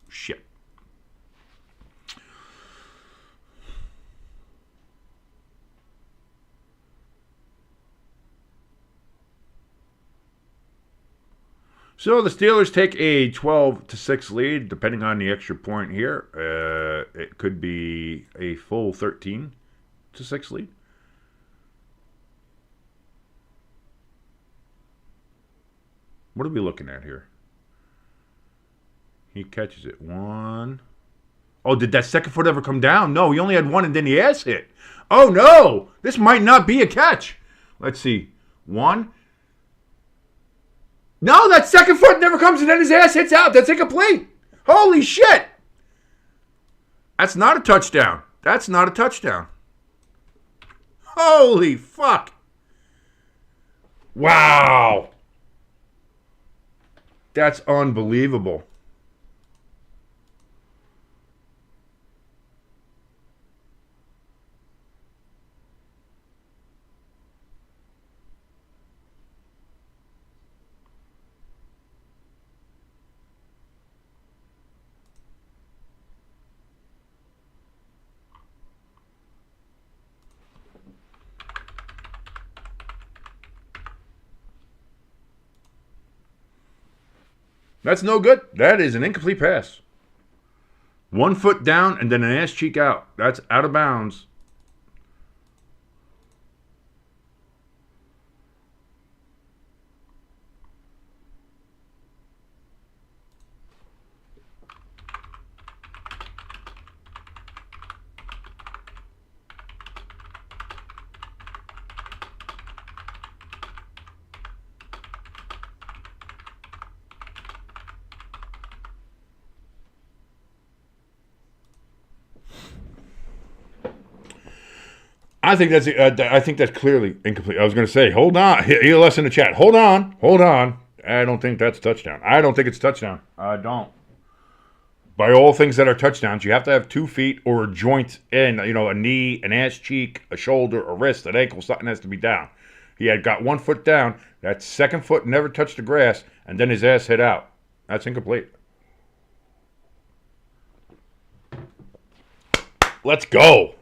Shit. So the Steelers take a 12-6 lead, depending on the extra point here. It could be a full 13-6 lead. What are we looking at here? He catches it. 1. Oh, did that second foot ever come down? No, he only had 1 and then the ass hit. Oh, no. This might not be a catch. Let's see. 1. No, that second foot never comes and then his ass hits out. That's incomplete. Holy shit. That's not a touchdown. That's not a touchdown. Holy fuck. Wow. That's unbelievable. That's no good. That is an incomplete pass. 1 foot down and then an ass cheek out. That's out of bounds. I think that's clearly incomplete. I was going to say, hold on. ELS in the chat. Hold on. I don't think that's a touchdown. I don't think it's a touchdown. I don't. By all things that are touchdowns, you have to have 2 feet or a joint in, a knee, an ass cheek, a shoulder, a wrist, an ankle. Something has to be down. He had got 1 foot down. That second foot never touched the grass, and then his ass hit out. That's incomplete. Let's go.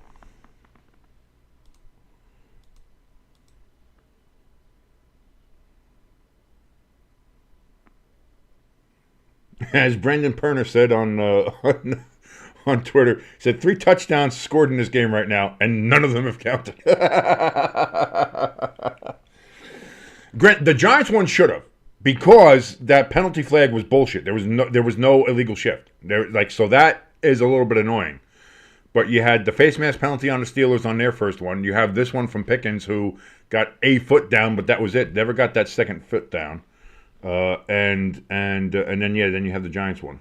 As Brendan Perner said on Twitter, said 3 touchdowns scored in this game right now, and none of them have counted. Grant, the Giants one should have, because that penalty flag was bullshit. There was no illegal shift. So that is a little bit annoying. But you had the face mask penalty on the Steelers on their first one. You have this one from Pickens, who got a foot down, but that was it. Never got that second foot down. And then you have the Giants one.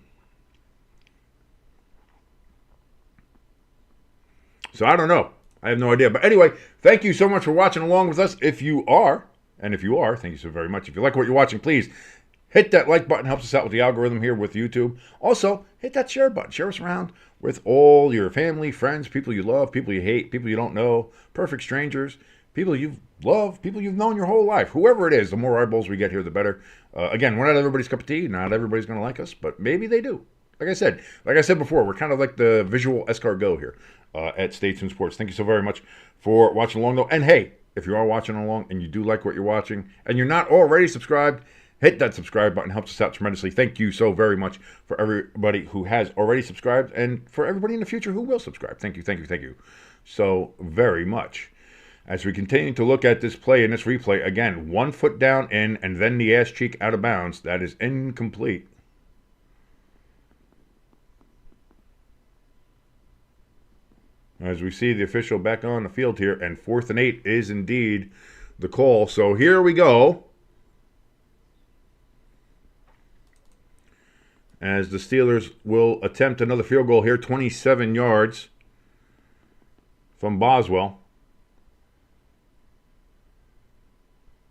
So I don't know. I have no idea. But anyway, thank you so much for watching along with us. If you are, thank you so very much. If you like what you're watching, please hit that like button. Helps us out with the algorithm here with YouTube. Also, hit that share button. Share us around with all your family, friends, people you love, people you hate, people you don't know, perfect strangers. people you've loved, people you've known your whole life. Whoever it is, the more eyeballs we get here, the better. Again, we're not everybody's cup of tea. Not everybody's going to like us, but maybe they do. Like I said before, we're kind of like the visual escargot here at Stay Tuned Sports. Thank you so very much for watching along, though. And hey, if you are watching along and you do like what you're watching and you're not already subscribed, hit that subscribe button. Helps us out tremendously. Thank you so very much for everybody who has already subscribed and for everybody in the future who will subscribe. Thank you so very much. As we continue to look at this play and this replay, again, 1 foot down in and then the ass cheek out of bounds. That is incomplete. As we see the official back on the field here, and 4th and 8 is indeed the call. So here we go. As the Steelers will attempt another field goal here, 27 yards from Boswell.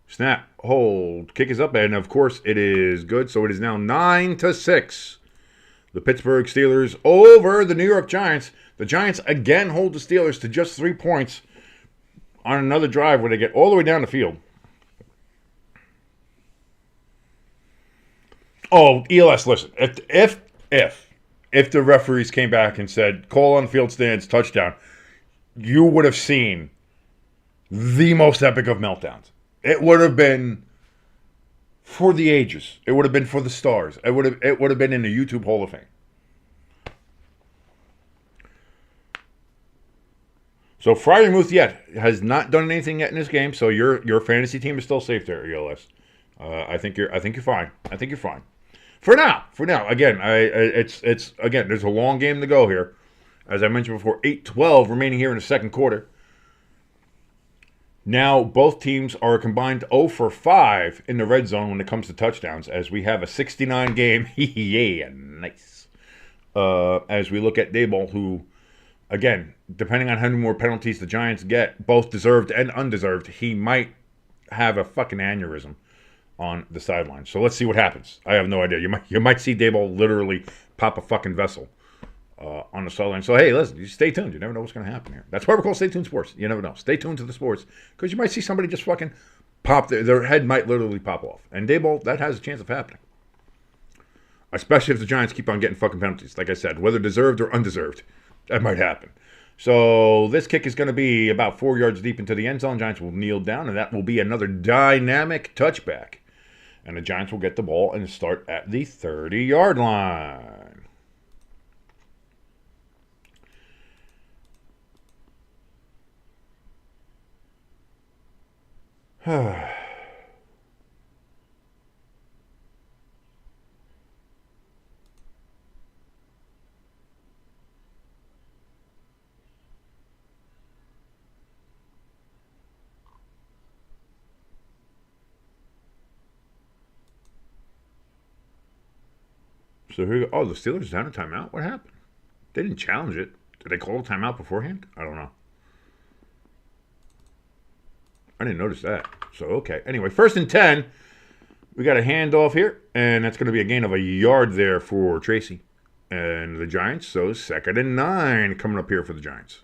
Snap, hold, kick is up, and of course it is good. So it is now 9-6. The Pittsburgh Steelers over the New York Giants. The Giants again hold the Steelers to just 3 points on another drive where they get all the way down the field. Oh, ELS, listen. If the referees came back and said, call on field stance, touchdown, you would have seen the most epic of meltdowns. It would have been for the ages. It would have been for the stars. It would have been in the YouTube Hall of Fame. So Fryermuth yet has not done anything yet in this game. So your fantasy team is still safe there, ELS. I think you're fine. I think you're fine. For now. Again, it's again. There's a long game to go here. As I mentioned before, 8-12 remaining here in the second quarter. Now, both teams are combined 0 for 5 in the red zone when it comes to touchdowns, as we have a 69 game. Yeah, nice. As we look at Daboll, who, again, depending on how many more penalties the Giants get, both deserved and undeserved, he might have a fucking aneurysm on the sideline. So let's see what happens. I have no idea. You might see Daboll literally pop a fucking vessel on the sideline. So, hey, listen, you stay tuned. You never know what's going to happen here. That's why we're called Stay Tuned Sports. You never know. Stay tuned to the sports, because you might see somebody just fucking pop. Their head might literally pop off. And Daboll, that has a chance of happening. Especially if the Giants keep on getting fucking penalties. Like I said, whether deserved or undeserved, that might happen. So this kick is going to be about 4 yards deep into the end zone. Giants will kneel down, and that will be another dynamic touchback. And the Giants will get the ball and start at the 30-yard line. So here we go. Oh, the Steelers down a timeout? What happened? They didn't challenge it. Did they call a timeout beforehand? I don't know. I didn't notice that. So, okay. Anyway, 1st and 10. We got a handoff here, and that's going to be a gain of a yard there for Tracy and the Giants. So, 2nd and 9 coming up here for the Giants.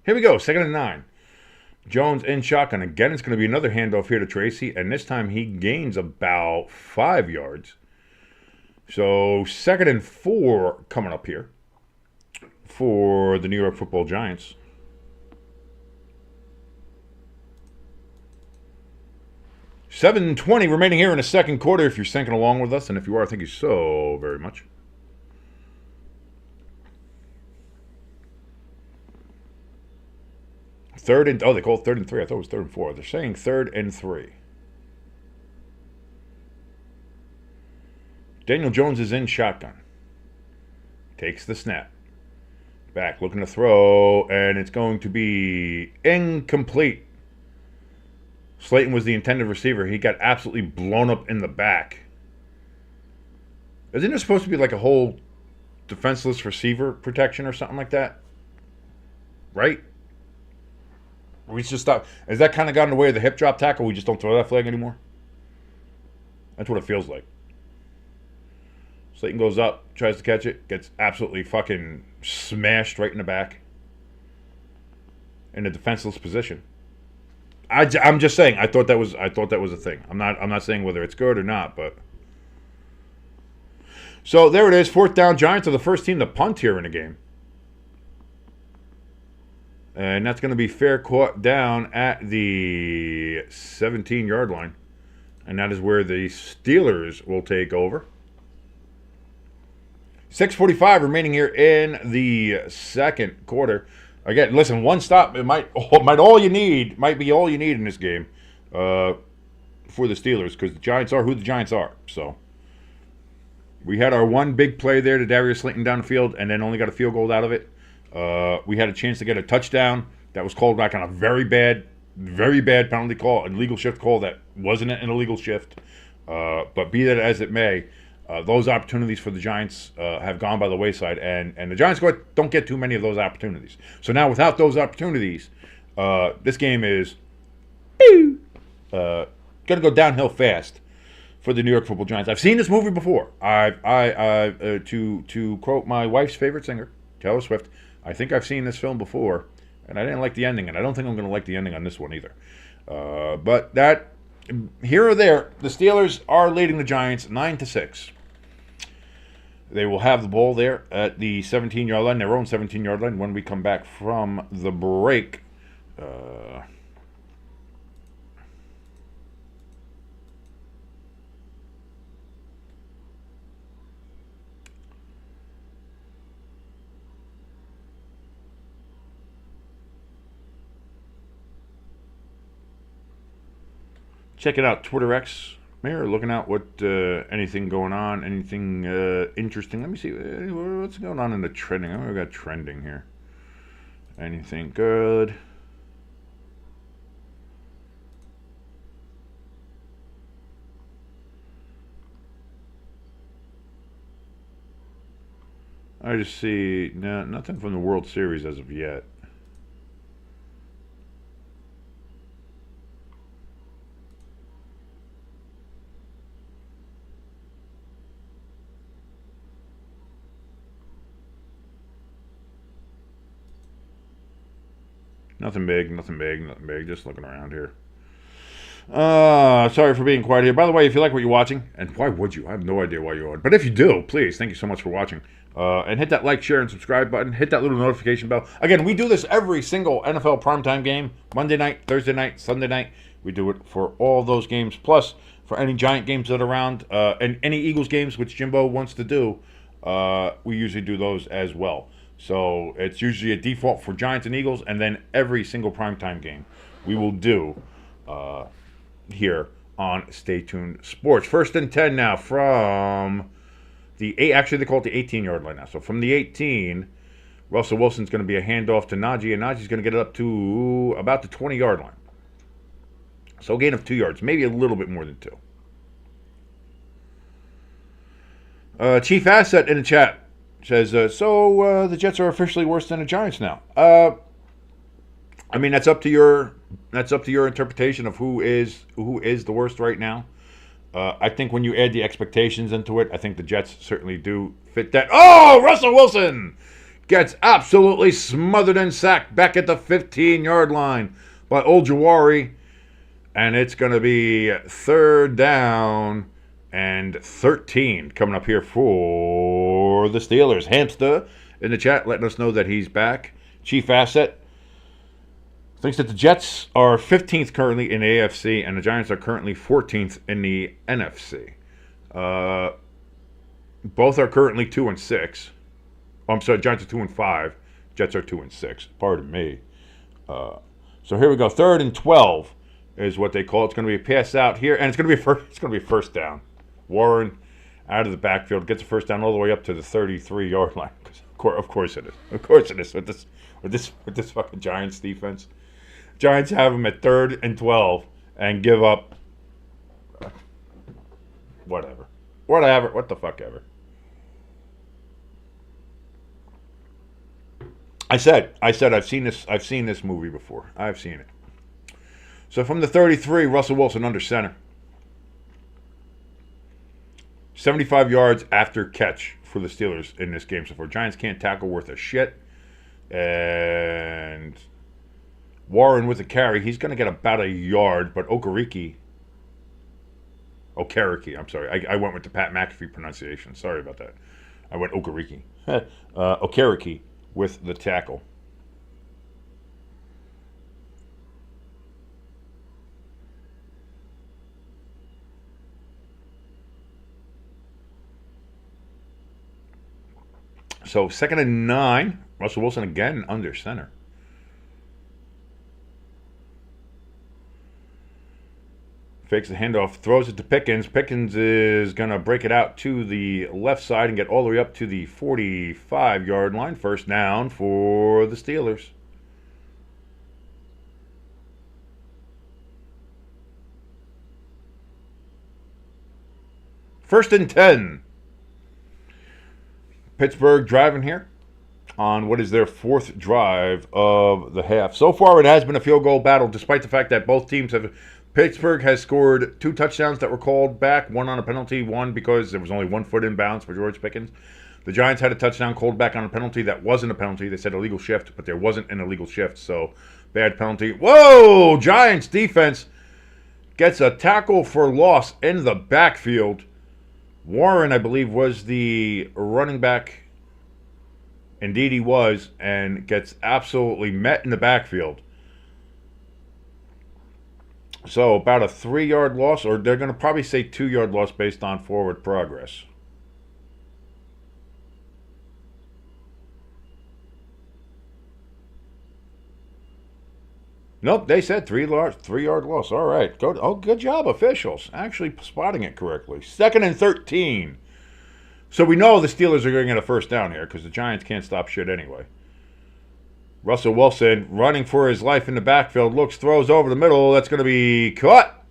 Here we go, 2nd and 9. Jones in shotgun. Again, it's going to be another handoff here to Tracy, and this time he gains about 5 yards. So 2nd and 4 coming up here for the New York Football Giants. $7:20 remaining here in the second quarter. If you're sinking along with us, and if you are, thank you so very much. They call it 3rd and 3. I thought it was 3rd and 4. They're saying 3rd and 3. Daniel Jones is in shotgun. Takes the snap. Back, looking to throw, and it's going to be incomplete. Slayton was the intended receiver. He got absolutely blown up in the back. Isn't there supposed to be like a whole defenseless receiver protection or something like that. Right? We just stop. Has that kind of gotten in the way of the hip drop tackle? We just don't throw that flag anymore? That's what it feels like. Slayton goes up, tries to catch it, gets absolutely fucking smashed right in the back. In a defenseless position. I'm just saying. I thought that was a thing. I'm not saying whether it's good or not, but so there it is. 4th down. Giants are the first team to punt here in the game, and that's going to be fair caught down at the 17-yard line, and that is where the Steelers will take over. 6:45 remaining here in the second quarter. Again, listen, one stop might be all you need in this game for the Steelers, because the Giants are who the Giants are. So we had our one big play there to Darius Slayton down the field, and then only got a field goal out of it. We had a chance to get a touchdown that was called back on a very bad penalty call, an illegal shift call that wasn't an illegal shift. But be that as it may, those opportunities for the Giants have gone by the wayside, and the Giants don't get too many of those opportunities. So now, without those opportunities, this game is going to go downhill fast for the New York Football Giants. I've seen this movie before. To quote my wife's favorite singer, Taylor Swift, I think I've seen this film before, and I didn't like the ending, and I don't think I'm going to like the ending on this one either. But that, here or there, the Steelers are leading the Giants 9-6. They will have the ball there at the 17-yard line, their own 17-yard line, when we come back from the break. Checking out Twitter X. Mayor, looking out what anything going on, anything interesting. Let me see what's going on in the trending. Oh, we got trending here. Anything good? I just see nothing from the World Series as of yet. Nothing big. Just looking around here. Sorry for being quiet here. By the way, if you like what you're watching, and why would you? I have no idea why you would. But if you do, please, thank you so much for watching. And hit that like, share, and subscribe button. Hit that little notification bell. Again, we do this every single NFL primetime game. Monday night, Thursday night, Sunday night. We do it for all those games. Plus, for any Giant games that are around, and any Eagles games, which Jimbo wants to do, we usually do those as well. So it's usually a default for Giants and Eagles, and then every single primetime game we will do here on Stay Tuned Sports. 1st and 10 now from the actually they call it the 18-yard line now. So from the 18, Russell Wilson's going to be a handoff to Najee, and Najee's going to get it up to about the 20-yard line. So a gain of 2 yards, maybe a little bit more than 2. Chief Asset in the chat says, so the Jets are officially worse than the Giants now. I mean, that's up to your interpretation of who is the worst right now. I think when you add the expectations into it, I think the Jets certainly do fit that. Oh, Russell Wilson gets absolutely smothered and sacked back at the 15-yard line by Old Jawari, and it's going to be 3rd down and 13 coming up here for the Steelers. Hamster in the chat letting us know that he's back. Chief Asset thinks that the Jets are 15th currently in the AFC, and the Giants are currently 14th in the NFC. Both are currently 2-6. Oh, I'm sorry, Giants are 2-5. Jets are 2-6. Pardon me. So here we go. 3rd and 12 is what they call it. It's going to be a pass out here, and it's going to be first down. Warren out of the backfield gets a first down all the way up to the 33-yard line. Of course it is. Of course it is with this fucking Giants defense. Giants have them at 3rd and 12 and give up whatever. What the fuck ever. I said I've seen this movie before. I've seen it. So from the 33, Russell Wilson under center. 75 yards after catch for the Steelers in this game so far. Giants can't tackle worth a shit. And Warren with a carry. He's going to get about a yard, but Okereke, I'm sorry. I went with the Pat McAfee pronunciation. Sorry about that. I went Okereke. Okereke with the tackle. So 2nd and 9. Russell Wilson again under center. Fakes the handoff, throws it to Pickens. Pickens is going to break it out to the left side and get all the way up to the 45-yard line. First down for the Steelers. First and 10. Pittsburgh driving here on what is their 4th drive of the half. So far, it has been a field goal battle, despite the fact that both teams have. Pittsburgh has scored 2 touchdowns that were called back, one on a penalty, one because there was only 1 foot in bounds for George Pickens. The Giants had a touchdown called back on a penalty that wasn't a penalty. They said illegal shift, but there wasn't an illegal shift, so bad penalty. Whoa! Giants defense gets a tackle for loss in the backfield. Warren, I believe, was the running back. Indeed he was, and gets absolutely met in the backfield. So about a 3-yard loss, or they're going to probably say 2-yard loss based on forward progress. Nope, they said 3-yard loss. All right, good job, officials. Actually spotting it correctly. 2nd and 13. So we know the Steelers are going to get a first down here because the Giants can't stop shit anyway. Russell Wilson running for his life in the backfield. Looks, throws over the middle. That's going to be caught.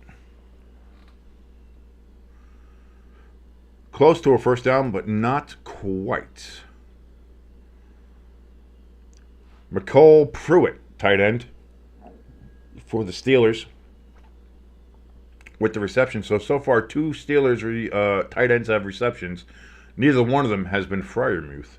Close to a first down, but not quite. McCole Pruitt, tight end for the Steelers with the reception. So far, 2 Steelers tight ends have receptions. Neither one of them has been Freiermuth.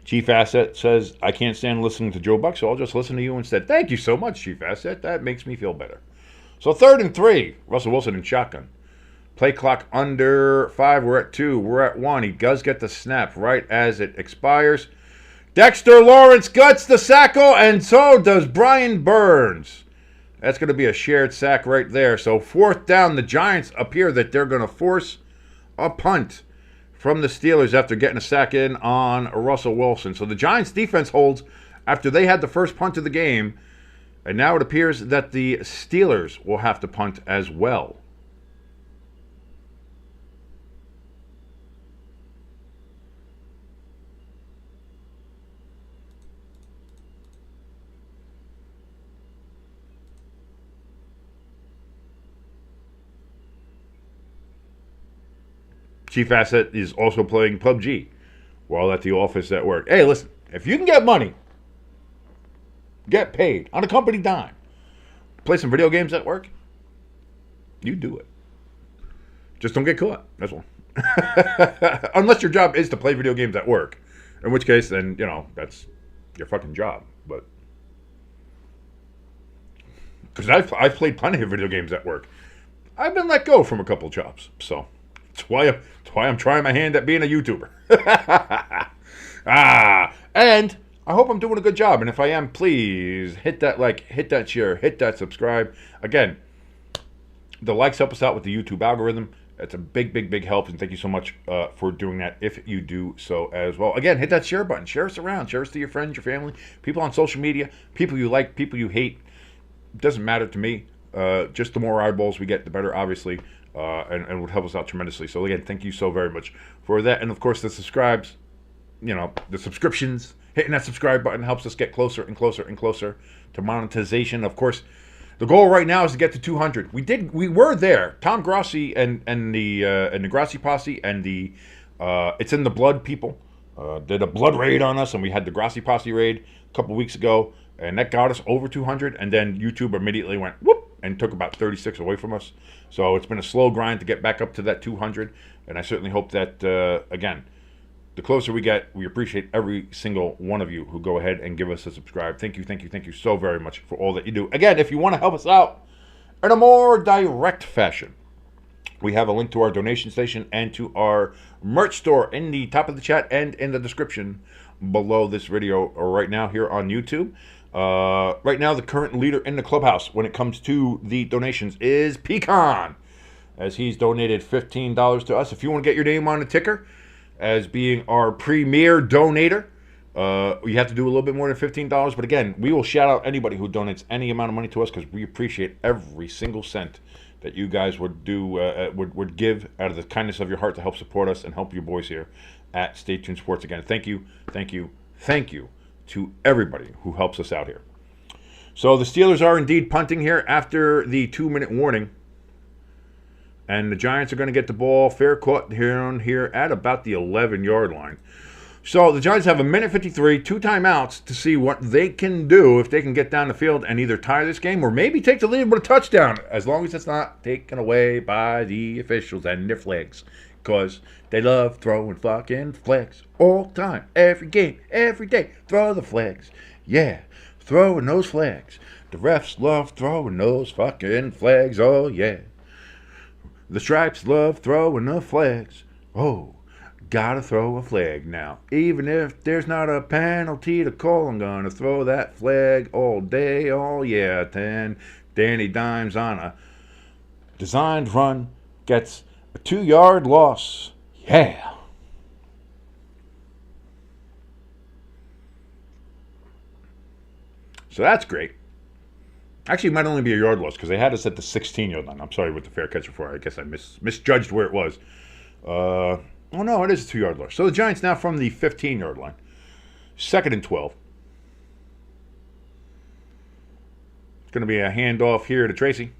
Chief Asset says, I can't stand listening to Joe Buck, so I'll just listen to you instead. Thank you so much, Chief Asset. That makes me feel better. So 3rd and 3. Russell Wilson in shotgun. Play clock under 5. We're at 2. We're at 1. He does get the snap right as it expires. Dexter Lawrence guts the sackle, and so does Brian Burns. That's going to be a shared sack right there. So 4th down, the Giants appear that they're going to force a punt from the Steelers after getting a sack in on Russell Wilson. So the Giants defense holds after they had the first punt of the game, and now it appears that the Steelers will have to punt as well. Chief Asset is also playing PUBG while at the office at work. Hey, listen, if you can get money, get paid on a company dime, play some video games at work, you do it. Just don't get caught. That's all. Unless your job is to play video games at work, in which case, then, that's your fucking job. But because I've played plenty of video games at work. I've been let go from a couple jobs, so that's why I'm trying my hand at being a YouTuber. And I hope I'm doing a good job. And if I am, please hit that like, hit that share, hit that subscribe. Again, the likes help us out with the YouTube algorithm. It's a big, big, big help. And thank you so much for doing that if you do so as well. Again, hit that share button. Share us around. Share us to your friends, your family, people on social media, people you like, people you hate. It doesn't matter to me. Just the more eyeballs we get, the better, obviously. And would help us out tremendously. So again, thank you so very much for that. And of course, the subscribes, the subscriptions, hitting that subscribe button helps us get closer and closer and closer to monetization. Of course, The goal right now is to get to 200. We were there. Tom Grossi and the Grossi posse and the It's in the Blood people did a blood raid on us, and we had the Grossi posse raid a couple weeks ago, and that got us over 200. And then YouTube immediately went whoop and took about 36 away from us. So it's been a slow grind to get back up to that 200, and I certainly hope that again, the closer we get, we appreciate every single one of you who go ahead and give us a subscribe. Thank you so very much for all that you do. Again, if you want to help us out in a more direct fashion, we have a link to our donation station and to our merch store in the top of the chat and in the description below this video right now here on YouTube. Right now, the current leader in the clubhouse when it comes to the donations is Pecan, as he's donated $15 to us. If you want to get your name on the ticker as being our premier donator, you have to do a little bit more than $15. But again, we will shout out anybody who donates any amount of money to us, because we appreciate every single cent that you guys would do would give out of the kindness of your heart to help support us and help you boys here at Stay Tuned Sports. Again, thank you to everybody who helps us out here. So the Steelers are indeed punting here after the 2-minute warning. And the Giants are going to get the ball fair caught here at about the 11-yard line. So the Giants have 1:53, 2 timeouts to see what they can do if they can get down the field and either tie this game or maybe take the lead with a touchdown, as long as it's not taken away by the officials and their flags, because they love throwing fucking flags all the time, every game, every day. Throw the flags. Yeah, throwing those flags. The refs love throwing those fucking flags. Oh, yeah. The Stripes love throwing the flags. Oh, gotta throw a flag now. Even if there's not a penalty to call, I'm gonna throw that flag all day. Oh, yeah. 10. Danny Dimes on a designed run gets a 2-yard loss. Yeah. So that's great. Actually, it might only be a yard loss because they had us at the 16-yard line. I'm sorry with the fair catch before. I guess I misjudged where it was. Oh, no, it is a 2-yard loss. So the Giants now from the 15-yard line. 2nd and 12. It's going to be a handoff here to Tracy.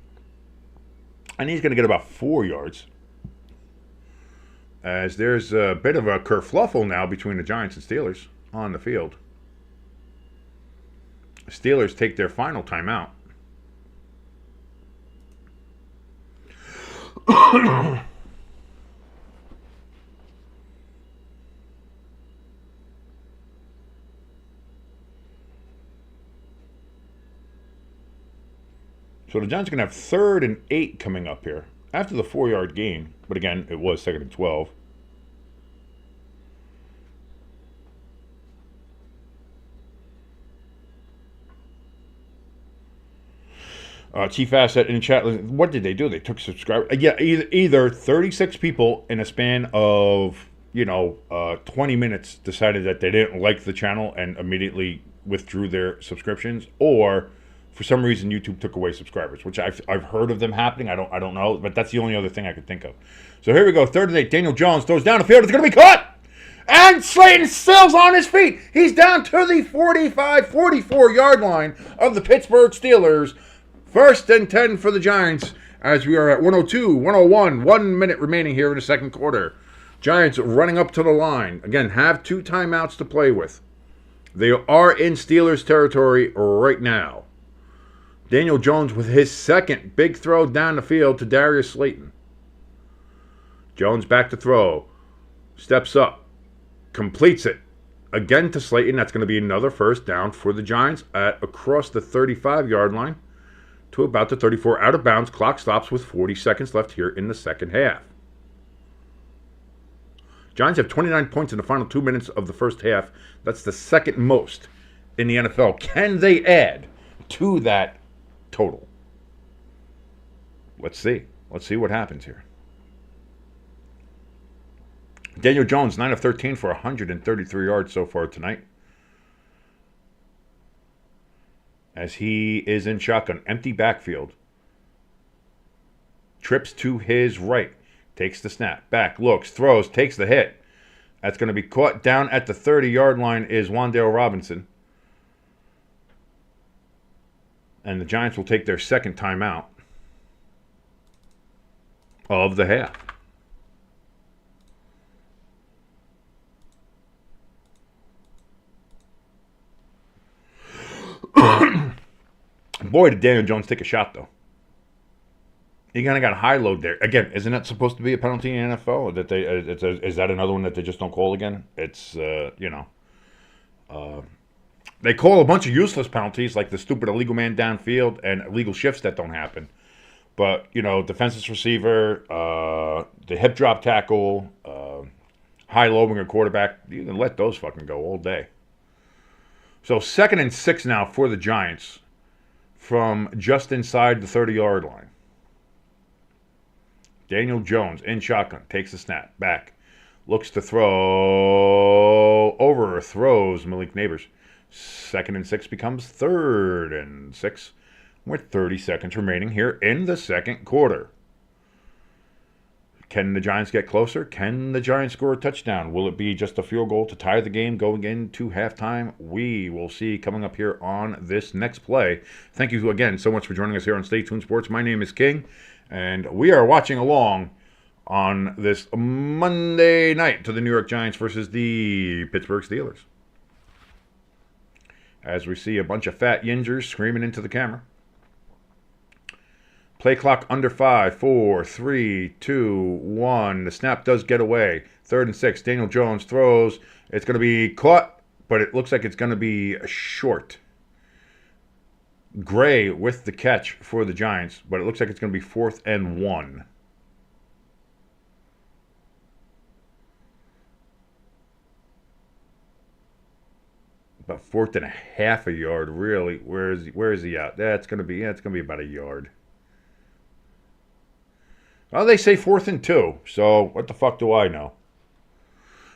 And he's going to get about 4 yards. As there's a bit of a kerfluffle now between the Giants and Steelers on the field. The Steelers take their final timeout. So the Giants are going to have 3rd and 8 coming up here after the 4-yard gain. But again, it was 2nd and 12. Chief Asset in the chat, what did they do? They took subscribers. Yeah, either 36 people in a span of, 20 minutes decided that they didn't like the channel and immediately withdrew their subscriptions, or for some reason YouTube took away subscribers, which I've heard of them happening. I don't know, but that's the only other thing I could think of. So here we go, 3rd and 8. Daniel Jones throws down the field. It's going to be caught! And Slayton still's on his feet. He's down to the 45, 44-yard line of the Pittsburgh Steelers. 1st and 10 for the Giants as we are at 102, 101, 1 minute remaining here in the second quarter. Giants running up to the line. Again, have 2 timeouts to play with. They are in Steelers territory right now. Daniel Jones with his 2nd big throw down the field to Darius Slayton. Jones back to throw. Steps up. Completes it. Again to Slayton. That's going to be another 1st down for the Giants at across the 35-yard line to about the 34, out of bounds. Clock stops with 40 seconds left here in the second half. Giants have 29 points in the final 2 minutes of the first half. That's the 2nd most in the NFL. Can they add to that total? Let's see. Let's see what happens here. Daniel Jones, 9 of 13 for 133 yards so far tonight. As he is in shotgun, empty backfield. Trips to his right. Takes the snap. Back, looks, throws, takes the hit. That's going to be caught down at the 30-yard line is Wan'Dale Robinson. And the Giants will take their second timeout of the half. Boy, did Daniel Jones take a shot, though. He kind of got a high load there. Again, isn't that supposed to be a penalty in the NFL? That is that another one that they just don't call again? It's, they call a bunch of useless penalties, like the stupid illegal man downfield and illegal shifts that don't happen. But, defenseless receiver, the hip drop tackle, high-lowing a quarterback, you can let those fucking go all day. So 2nd and 6 now for the Giants from just inside the 30-yard line. Daniel Jones in shotgun, takes the snap, back, looks to throw, overthrows Malik Neighbors. 2nd and 6 becomes 3rd and 6 with 30 seconds remaining here in the second quarter. Can the Giants get closer? Can the Giants score a touchdown? Will it be just a field goal to tie the game going into halftime? We will see coming up here on this next play. Thank you again so much for joining us here on Stay Tuned Sports. My name is King, and we are watching along on this Monday night to the New York Giants versus the Pittsburgh Steelers. As we see a bunch of fat yingers screaming into the camera. Play clock under 5, 4, 3, 2, 1. The snap does get away. 3rd and 6. Daniel Jones throws. It's going to be caught, but it looks like it's going to be short. Gray with the catch for the Giants, but it looks like it's going to be 4th and 1. About 4th and a half a yard, really. Where is he at? It's going to be about a yard. Well, they say 4th and 2, so what the fuck do I know?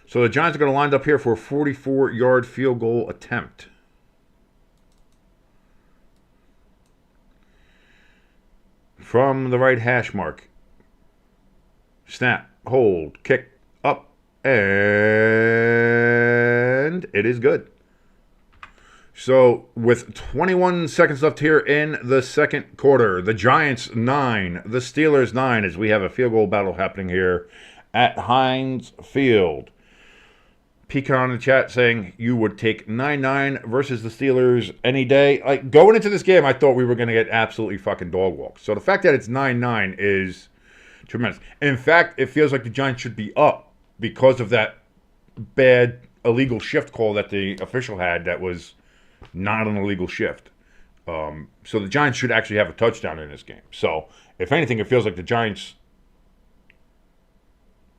So the Giants are going to line up here for a 44-yard field goal attempt. From the right hash mark. Snap, hold, kick, up, and it is good. So, with 21 seconds left here in the second quarter, the Giants 9, the Steelers 9, as we have a field goal battle happening here at Heinz Field. Pecan in the chat saying you would take 9-9 versus the Steelers any day. Like, going into this game, I thought we were going to get absolutely fucking dog walked. So, the fact that it's 9-9 is tremendous. In fact, it feels like the Giants should be up because of that bad illegal shift call that the official had that was not an illegal shift. So the Giants should actually have a touchdown in this game. So, if anything, it feels like the Giants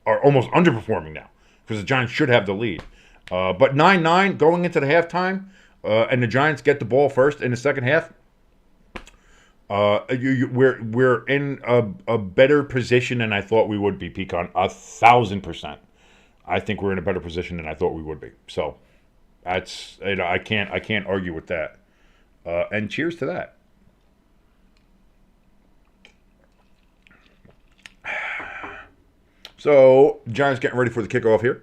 are almost underperforming now because the Giants should have the lead. But 9-9 going into the halftime, and the Giants get the ball first in the second half. We're in a better position than I thought we would be, Pecan. 1,000%. I think we're in a better position than I thought we would be. So. That's I can't argue with that. And cheers to that. So Giants getting ready for the kickoff here.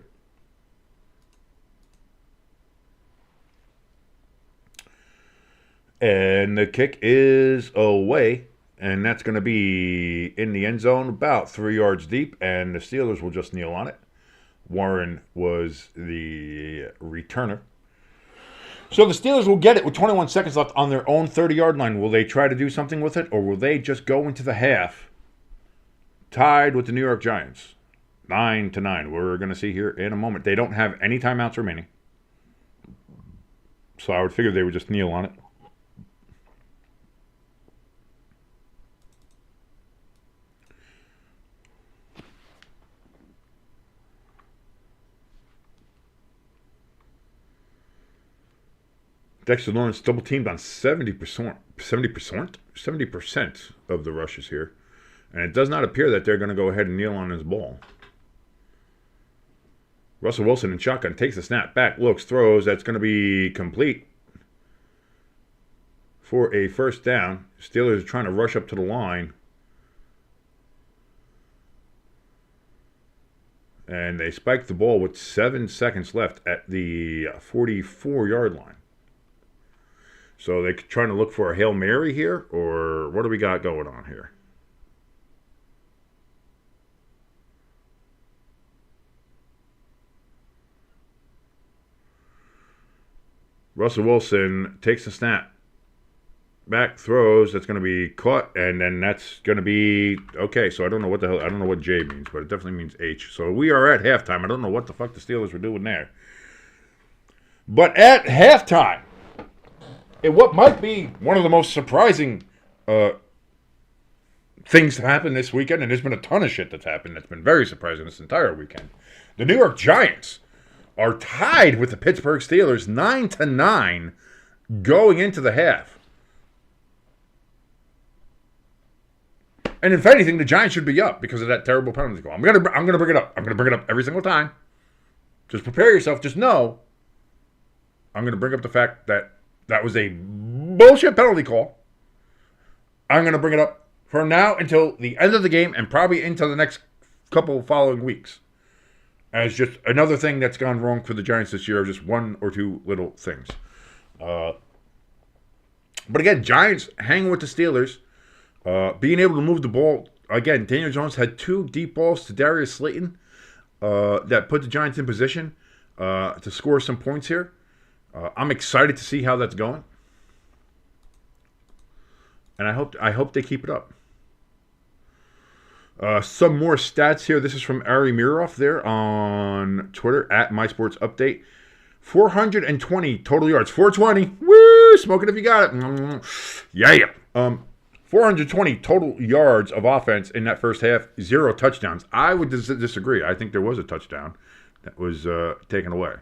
And the kick is away, and that's going to be in the end zone about 3 yards deep, and the Steelers will just kneel on it. Warren was the returner. So the Steelers will get it with 21 seconds left on their own 30-yard line. Will they try to do something with it, or will they just go into the half tied with the New York Giants? 9-9. We're going to see here in a moment. They don't have any timeouts remaining. So I would figure they would just kneel on it. Dexter Lawrence double teamed on 70% of the rushes here. And it does not appear that they're going to go ahead and kneel on his ball. Russell Wilson in shotgun takes the snap, back, looks, throws. That's going to be complete for a first down. Steelers are trying to rush up to the line. And they spike the ball with 7 seconds left at the 44-yard line. So they're trying to look for a Hail Mary here, or what do we got going on here? Russell Wilson takes the snap. Back throws, that's going to be caught, and then that's going to be okay. So I don't know what the hell, I don't know what J means, but it definitely means H. So we are at halftime. I don't know what the fuck the Steelers were doing there. But at halftime, in what might be one of the most surprising things to happen this weekend, and there's been a ton of shit that's happened that's been very surprising this entire weekend. The New York Giants are tied with the Pittsburgh Steelers 9-9 going into the half. And if anything, the Giants should be up because of that terrible penalty call. I'm gonna bring it up. I'm gonna bring it up every single time. Just prepare yourself. Just know I'm gonna bring up the fact that that was a bullshit penalty call. I'm gonna bring it up from now until the end of the game and probably into the next couple following weeks as just another thing that's gone wrong for the Giants this year. Just one or two little things. But again, Giants hanging with the Steelers. Being able to move the ball. Again, Daniel Jones had 2 deep balls to Darius Slayton that put the Giants in position to score some points here. I'm excited to see how that's going. And I hope they keep it up. Some more stats here. This is from Ari Miroff there on Twitter at MySportsUpdate. 420 total yards. 420. Woo! Smoke it if you got it. Yeah. 420 total yards of offense in that first half, 0 touchdowns. I would disagree. I think there was a touchdown that was taken away.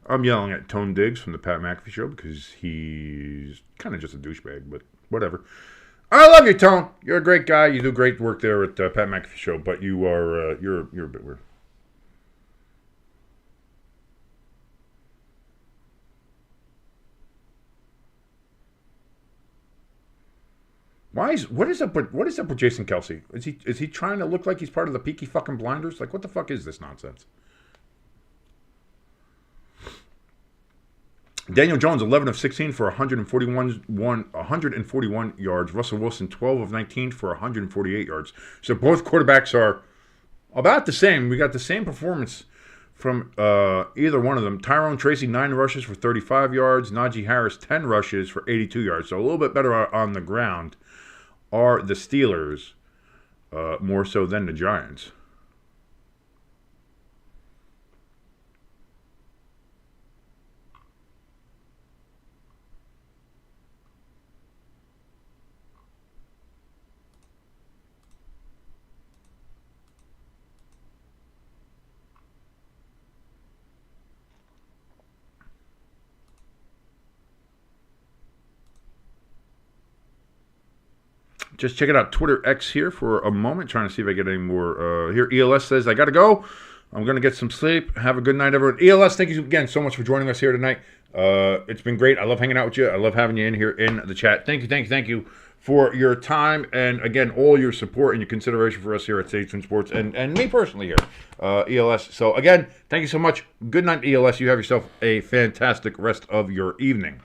I'm yelling at Tone Diggs from the Pat McAfee Show because he's kind of just a douchebag, but whatever. I love you, Tone. You're a great guy. You do great work there at Pat McAfee Show, but you are you're a bit weird. What is up with Jason Kelsey? Is he trying to look like he's part of the Peaky fucking Blinders? Like, what the fuck is this nonsense? Daniel Jones, 11 of 16 for 141 yards. Russell Wilson, 12 of 19 for 148 yards. So both quarterbacks are about the same. We got the same performance from either one of them. Tyrone Tracy, 9 rushes for 35 yards. Najee Harris, 10 rushes for 82 yards. So a little bit better on the ground are the Steelers, more so than the Giants. Just checking out Twitter X here for a moment, trying to see if I get any more. Here, ELS says, I got to go. I'm going to get some sleep. Have a good night, everyone. ELS, thank you again so much for joining us here tonight. It's been great. I love hanging out with you. I love having you in here in the chat. Thank you for your time and, again, all your support and your consideration for us here at Stage Twin Sports and me personally here, ELS. So, again, thank you so much. Good night, ELS. You have yourself a fantastic rest of your evening.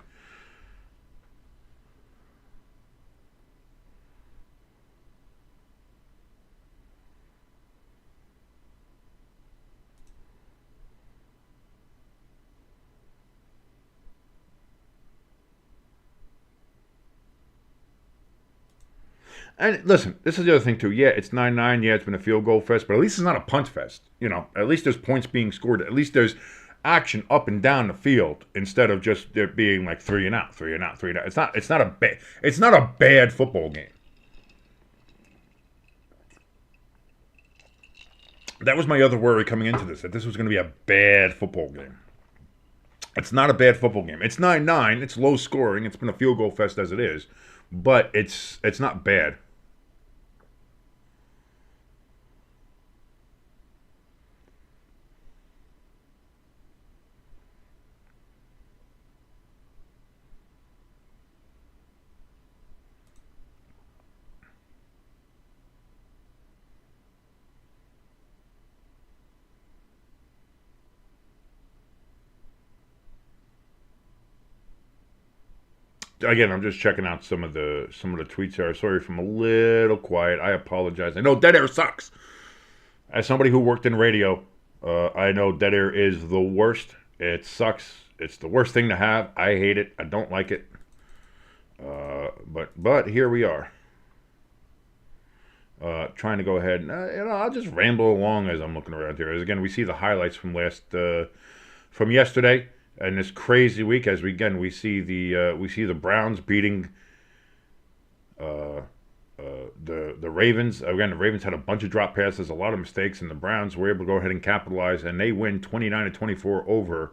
And listen, this is the other thing too. Yeah, it's 9-9. Yeah, it's been a field goal fest, but at least it's not a punt fest. You know, at least there's points being scored. At least there's action up and down the field instead of just there being like 3 and out. It's not a bad football game. That was my other worry coming into this, that this was going to be a bad football game. It's not a bad football game. It's 9-9. It's low scoring. It's been a field goal fest as it is, but it's not bad. Again, I'm just checking out some of the tweets here. Sorry if I'm a little quiet. I apologize. I know dead air sucks. As somebody who worked in radio, I know dead air is the worst. It sucks. It's the worst thing to have. I hate it. I don't like it. But here we are. Trying to go ahead and I'll just ramble along as I'm looking around here. As again, we see the highlights from from yesterday and this crazy week. As we see the Browns beating the Ravens. Again, the Ravens had a bunch of drop passes, a lot of mistakes, and the Browns were able to go ahead and capitalize, and they win 29-24 over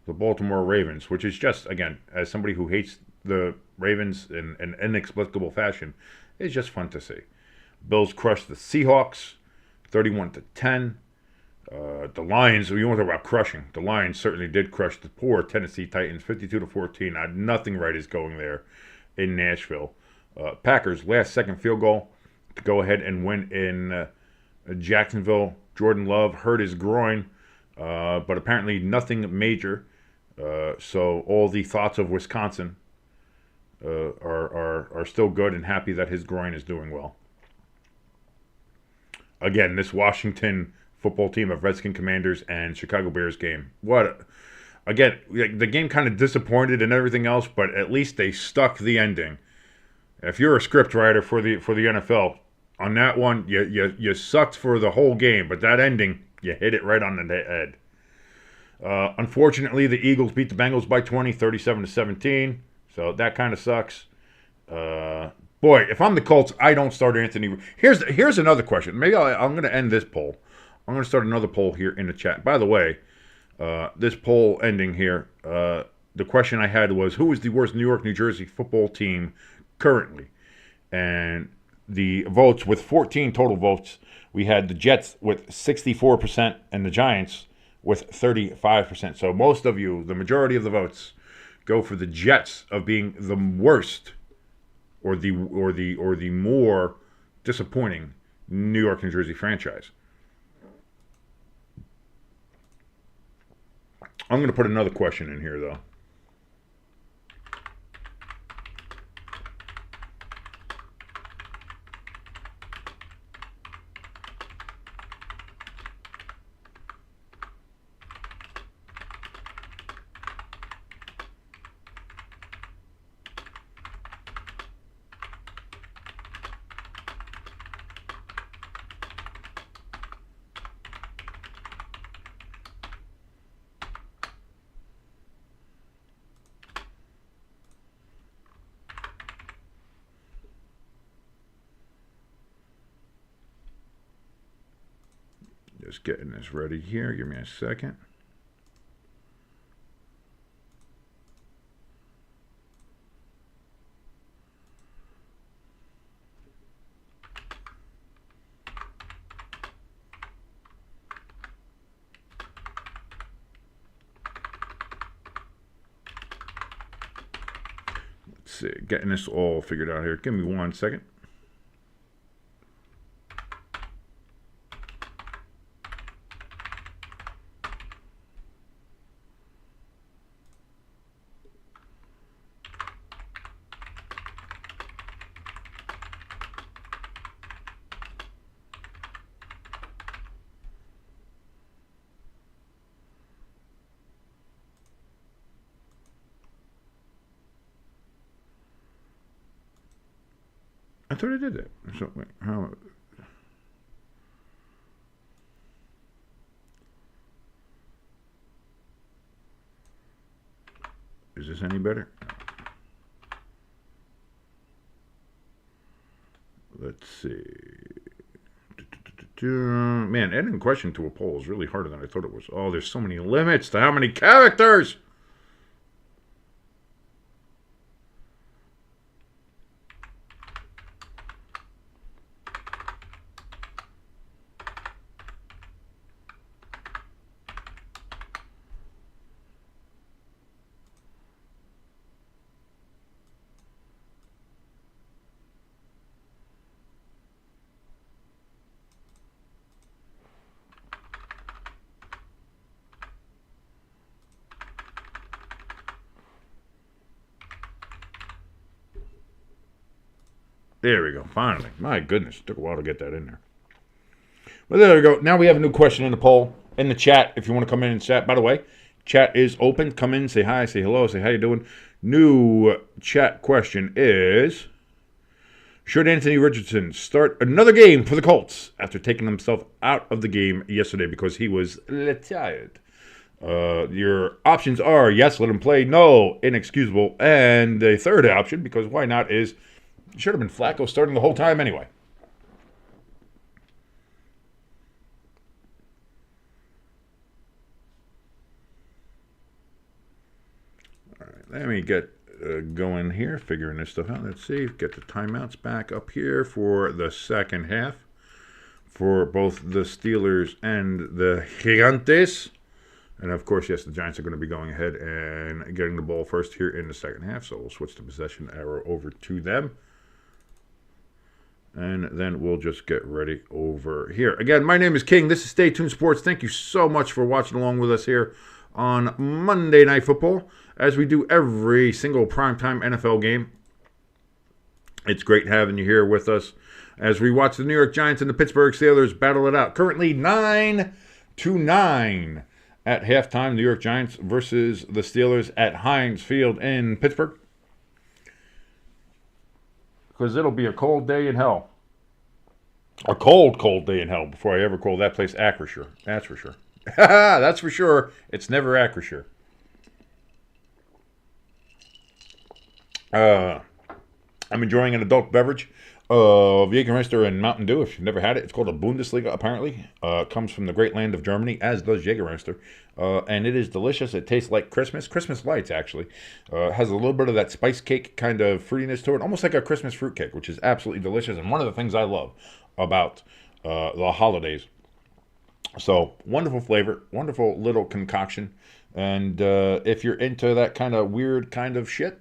the Baltimore Ravens, which is just, again, as somebody who hates the Ravens in an inexplicable fashion, is just fun to see. Bills crushed the Seahawks 31-10. The Lions, you want to talk about crushing. The Lions certainly did crush the poor Tennessee Titans 52-14. Nothing right is going there in Nashville. Packers last second field goal to go ahead and win in Jacksonville. Jordan Love hurt his groin, but apparently nothing major. So all the thoughts of Wisconsin are still good and happy that his groin is doing well. Again, this Washington football team of Redskin Commanders and Chicago Bears game. Again, the game kind of disappointed and everything else, but at least they stuck the ending. If you're a script writer for the NFL, on that one, you sucked for the whole game, but that ending, you hit it right on the head. Unfortunately, the Eagles beat the Bengals by 20, 37-17. So that kind of sucks. Boy, if I'm the Colts, I don't start Anthony. Here's another question. Maybe I'm going to end this poll. I'm going to start another poll here in the chat. By the way, this poll ending here, the question I had was, who is the worst New York, New Jersey football team currently? And the votes, with 14 total votes, we had the Jets with 64% and the Giants with 35%. So most of you, the majority of the votes, go for the Jets of being the worst or the more disappointing New York, New Jersey franchise. I'm going to put another question in here, though. Just getting this ready here. Give me a second. Let's see. Getting this all figured out here. Give me 1 second. I thought I did that. So, wait, how? Is this any better? Let's see. Man, adding a question to a poll is really harder than I thought it was. Oh, there's so many limits to how many characters. There we go. Finally. My goodness. Took a while to get that in there. Well, there we go. Now we have a new question in the poll. In the chat, if you want to come in and chat. By the way, chat is open. Come in, say hi, say hello, say how you doing. New chat question is, should Anthony Richardson start another game for the Colts after taking himself out of the game yesterday because he was tired? Your options are yes, let him play, no, inexcusable, and the third option, because why not, is should have been Flacco starting the whole time anyway. All right, let me get going here, figuring this stuff out. Let's see, get the timeouts back up here for the second half for both the Steelers and the Gigantes. And, of course, yes, the Giants are going to be going ahead and getting the ball first here in the second half. So we'll switch the possession arrow over to them. And then we'll just get ready over here. Again, my name is King. This is Stay Tuned Sports. Thank you so much for watching along with us here on Monday Night Football, as we do every single primetime NFL game. It's great having you here with us as we watch the New York Giants and the Pittsburgh Steelers battle it out. Currently 9-9 at halftime. New York Giants versus the Steelers at Heinz Field in Pittsburgh. Because it'll be a cold day in hell. A cold, cold day in hell before I ever call that place Acrisure. That's for sure. That's for sure. It's never Acrisure. I'm enjoying an adult beverage of Jägermeister and Mountain Dew. If you've never had it, it's called a Bundesliga, apparently. Comes from the great land of Germany, as does Jägermeister. And it is delicious. It tastes like Christmas. Christmas lights, actually. Has a little bit of that spice cake kind of fruitiness to it, almost like a Christmas fruit cake, which is absolutely delicious. And one of the things I love about the holidays. So, wonderful flavor, wonderful little concoction. And if you're into that kind of weird kind of shit,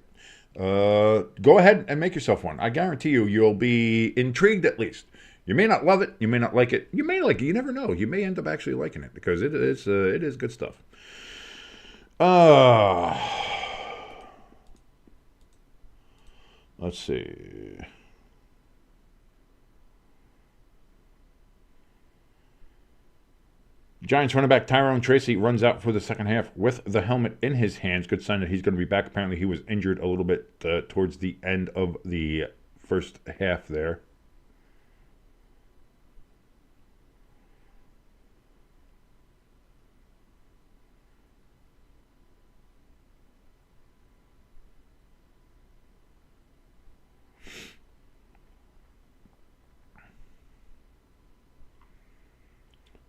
go ahead and make yourself one. I guarantee you'll be intrigued at least. You may not love it, you may not like it, you may like it, you never know. You may end up actually liking it because it is good stuff. Let's see. Giants running back Tyrone Tracy runs out for the second half with the helmet in his hands. Good sign that he's going to be back. Apparently he was injured a little bit towards the end of the first half there.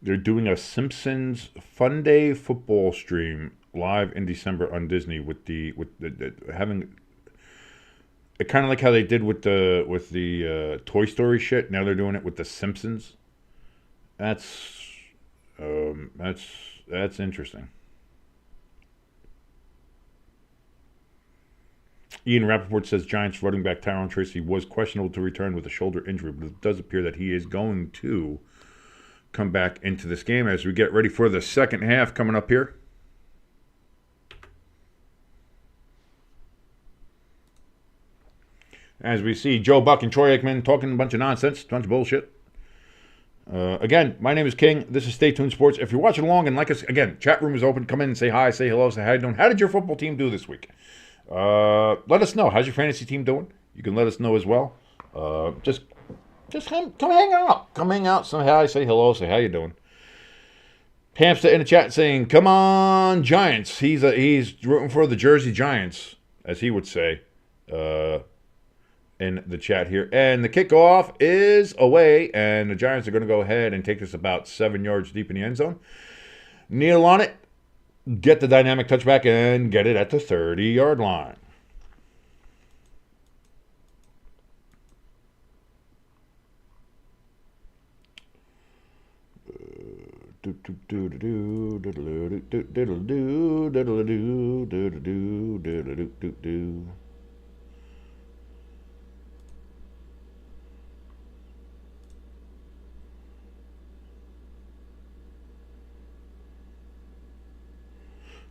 They're doing a Simpsons Fun Day football stream live in December on Disney with the having it kind of like how they did with the Toy Story shit. Now they're doing it with the Simpsons. That's interesting. Ian Rappaport says Giants running back Tyrone Tracy was questionable to return with a shoulder injury, but it does appear that he is going to come back into this game as we get ready for the second half coming up here. As we see Joe Buck and Troy Aikman talking a bunch of nonsense, a bunch of bullshit. Again, my name is King. This is Stay Tuned Sports. If you're watching along and like us, again, chat room is open. Come in and say hi, say hello, say how you doing. How did your football team do this week? Let us know. How's your fantasy team doing? You can let us know as well. Just come hang out. Come hang out. Say hi, say hello, say how you doing. Hamster in the chat saying, "Come on, Giants." He's rooting for the Jersey Giants, as he would say, in the chat here. And the kickoff is away, and the Giants are going to go ahead and take this about 7 yards deep in the end zone. Kneel on it, get the dynamic touchback, and get it at the 30-yard line.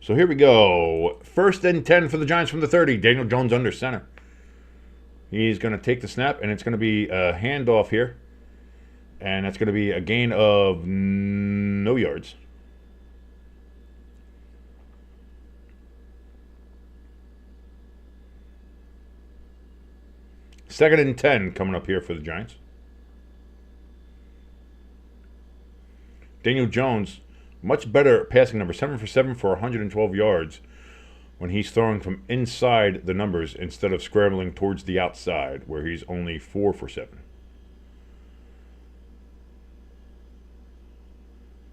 So here we go. 1st and 10 for the Giants from the 30. Daniel Jones under center. He's going to take the snap, and it's going to be a handoff here. And that's going to be a gain of no yards. Second and 10 coming up here for the Giants. Daniel Jones, much better passing number, 7 for 7 for 112 yards when he's throwing from inside the numbers instead of scrambling towards the outside where he's only 4 for 7.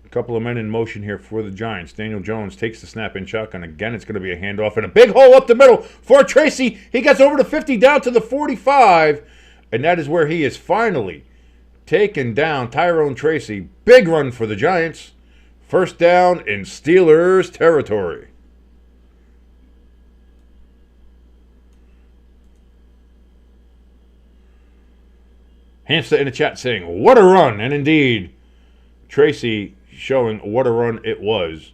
A couple of men in motion here for the Giants. Daniel Jones takes the snap in shotgun. Again, it's going to be a handoff and a big hole up the middle for Tracy. He gets over the 50 down to the 45, and that is where he is finally taken down. Tyrone Tracy. Big run for the Giants. First down in Steelers territory. Hamster in the chat saying, what a run. And indeed, Tracy showing what a run it was.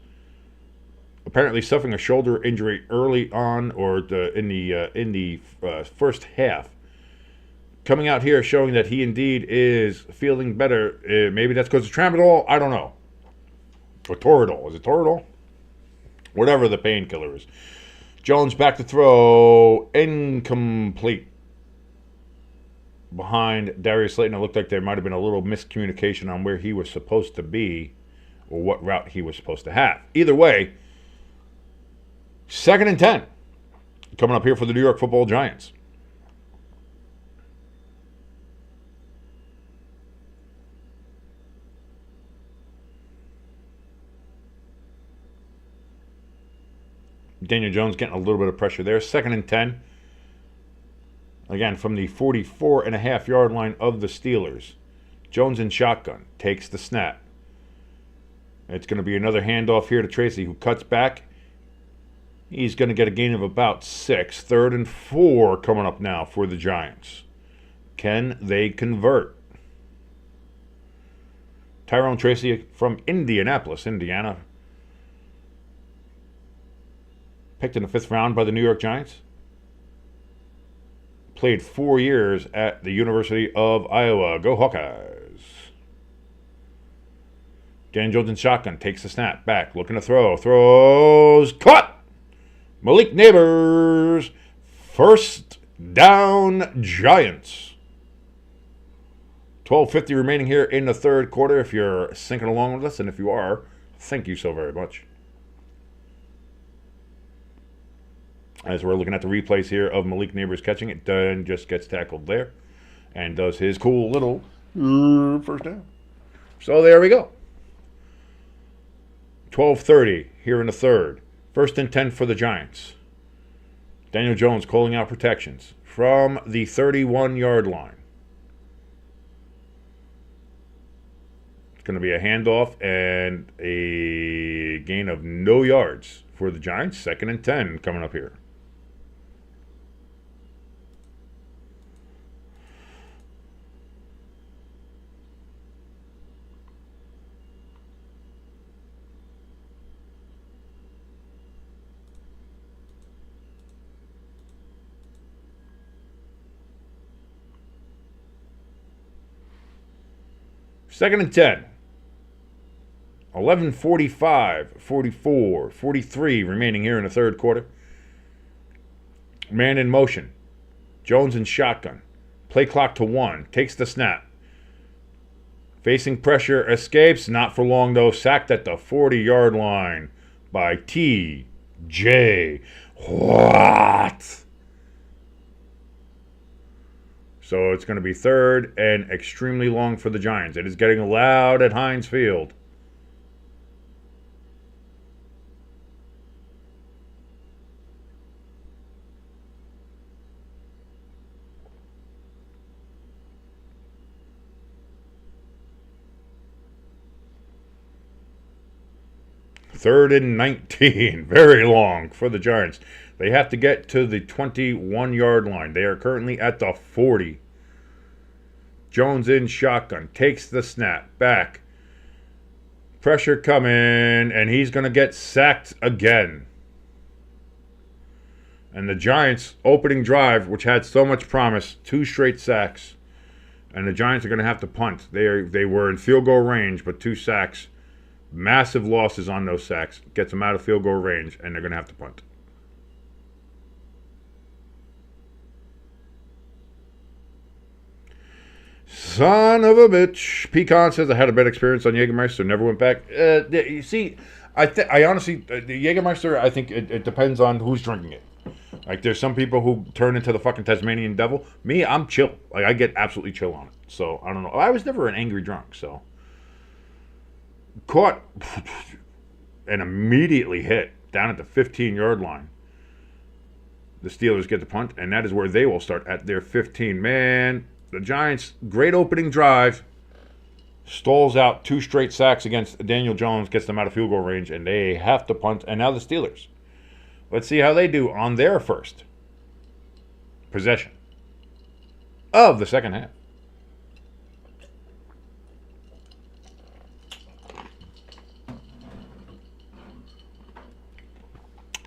Apparently suffering a shoulder injury early on or in the first half. Coming out here showing that he indeed is feeling better. Maybe that's because of tramadol. I don't know. Or Toradol. Is it Toradol? Whatever the painkiller is. Jones back to throw. Incomplete. Behind Darius Slayton, it looked like there might have been a little miscommunication on where he was supposed to be or what route he was supposed to have. Either way, second and 10 coming up here for the New York Football Giants. Daniel Jones getting a little bit of pressure there. Second and 10. Again, from the 44.5-yard line of the Steelers. Jones in shotgun. Takes the snap. It's going to be another handoff here to Tracy, who cuts back. He's going to get a gain of about 6. Third and 4 coming up now for the Giants. Can they convert? Tyrone Tracy from Indianapolis, Indiana. Picked in the 5th round by the New York Giants. Played 4 years at the University of Iowa. Go Hawkeyes. Dan Jones in shotgun. Takes the snap. Back. Looking to throw. Throws. Caught! Malik Neighbors. First down Giants. 12:50 remaining here in the third quarter. If you're sinking along with us, and if you are, thank you so very much. As we're looking at the replays here of Malik Neighbors catching it, then just gets tackled there and does his cool little first down. So there we go. 12:30 here in the third. First and 10 for the Giants. Daniel Jones calling out protections from the 31-yard line. It's going to be a handoff and a gain of no yards for the Giants. Second and 10 coming up here. Second and 10. 11:45, 44, 43 remaining here in the third quarter. Man in motion. Jones in shotgun. Play clock to 1. Takes the snap. Facing pressure. Escapes. Not for long though. Sacked at the 40-yard line by T.J. Watt. So it's going to be third and extremely long for the Giants. It is getting loud at Heinz Field. Third and 19. Very long for the Giants. They have to get to the 21-yard line. They are currently at the 40. Jones in shotgun. Takes the snap. Back. Pressure coming. And he's going to get sacked again. And the Giants' opening drive, which had so much promise, 2 straight sacks. And the Giants are going to have to punt. They were in field goal range, but 2 sacks. Massive losses on those sacks. Gets them out of field goal range, and they're going to have to punt. Son of a bitch. Pecan says, I had a bad experience on Jägermeister. Never went back. You see, I honestly, the Jägermeister, I think it depends on who's drinking it. Like, there's some people who turn into the fucking Tasmanian devil. Me, I'm chill. Like, I get absolutely chill on it. So, I don't know. I was never an angry drunk, so. Caught and immediately hit down at the 15-yard line. The Steelers get the punt, and that is where they will start at their 15. Man, the Giants, great opening drive. Stalls out 2 straight sacks against Daniel Jones, gets them out of field goal range, and they have to punt. And now the Steelers. Let's see how they do on their first possession of the second half.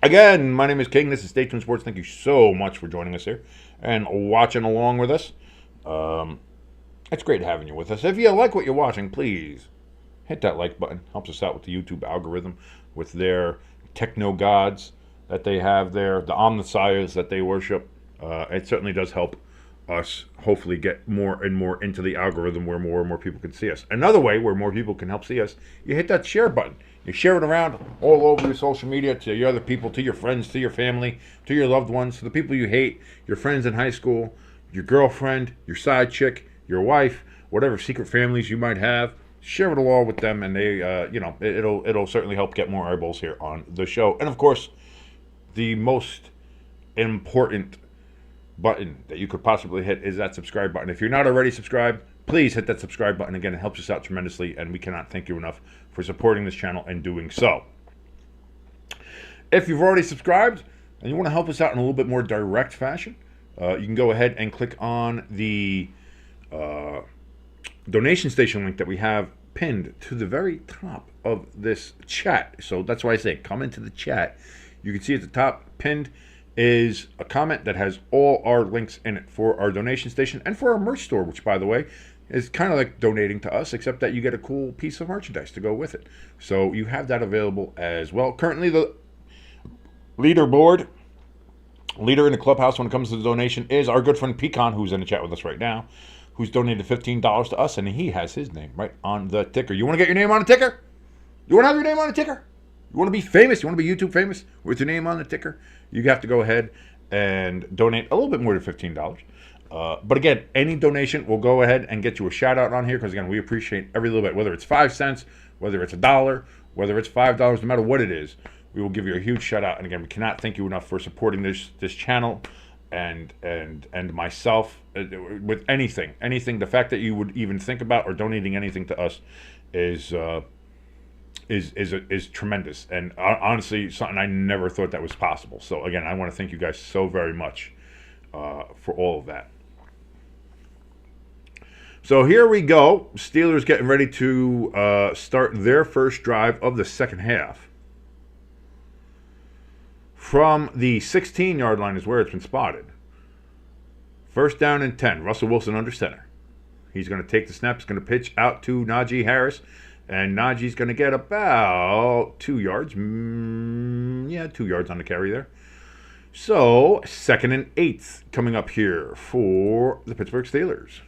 Again, my name is King. This is Stay Tuned Sports. Thank you so much for joining us here and watching along with us. It's great having you with us. If you like what you're watching, please hit that like button. Helps us out with the YouTube algorithm, with their techno gods that they have there, the omniscience that they worship. It certainly does help us hopefully get more and more into the algorithm where more and more people can see us. Another way where more people can help see us, you hit that share button. You share it around all over your social media to your other people, to your friends, to your family, to your loved ones, to the people you hate, your friends in high school, your girlfriend, your side chick, your wife, whatever secret families you might have. Share it all with them, and they, it'll certainly help get more eyeballs here on the show. And of course, the most important button that you could possibly hit is that subscribe button. If you're not already subscribed, please hit that subscribe button. Again, it helps us out tremendously, and we cannot thank you enough for supporting this channel and doing so. If you've already subscribed and you want to help us out in a little bit more direct fashion, you can go ahead and click on the donation station link that we have pinned to the very top of this chat. So that's why I say come into the chat. You can see at the top pinned is a comment that has all our links in it for our donation station and for our merch store, which, by the way, is kind of like donating to us, except that you get a cool piece of merchandise to go with it. So you have that available as well. Currently, the leader in the clubhouse when it comes to the donation is our good friend Pecan, who's in the chat with us right now, who's donated $15 to us, and he has his name right on the ticker. You want to get your name on a ticker? You want to have your name on a ticker? You want to be famous? You want to be YouTube famous with your name on the ticker? You have to go ahead and donate a little bit more than $15. But again, any donation will go ahead and get you a shout out on here, because again, we appreciate every little bit, whether it's 5 cents, whether it's $1, whether it's $5, no matter what it is, we will give you a huge shout out. And again, we cannot thank you enough for supporting this channel and myself with anything. The fact that you would even think about or donating anything to us is tremendous, and honestly something I never thought that was possible. So again, I want to thank you guys so very much for all of that. So here we go. Steelers getting ready to start their first drive of the second half. From the 16-yard line is where it's been spotted. First down and 10. Russell Wilson under center. He's going to take the snap. He's going to pitch out to Najee Harris. And Najee's going to get about 2 yards. 2 yards on the carry there. So, 2nd and 8 coming up here for the Pittsburgh Steelers.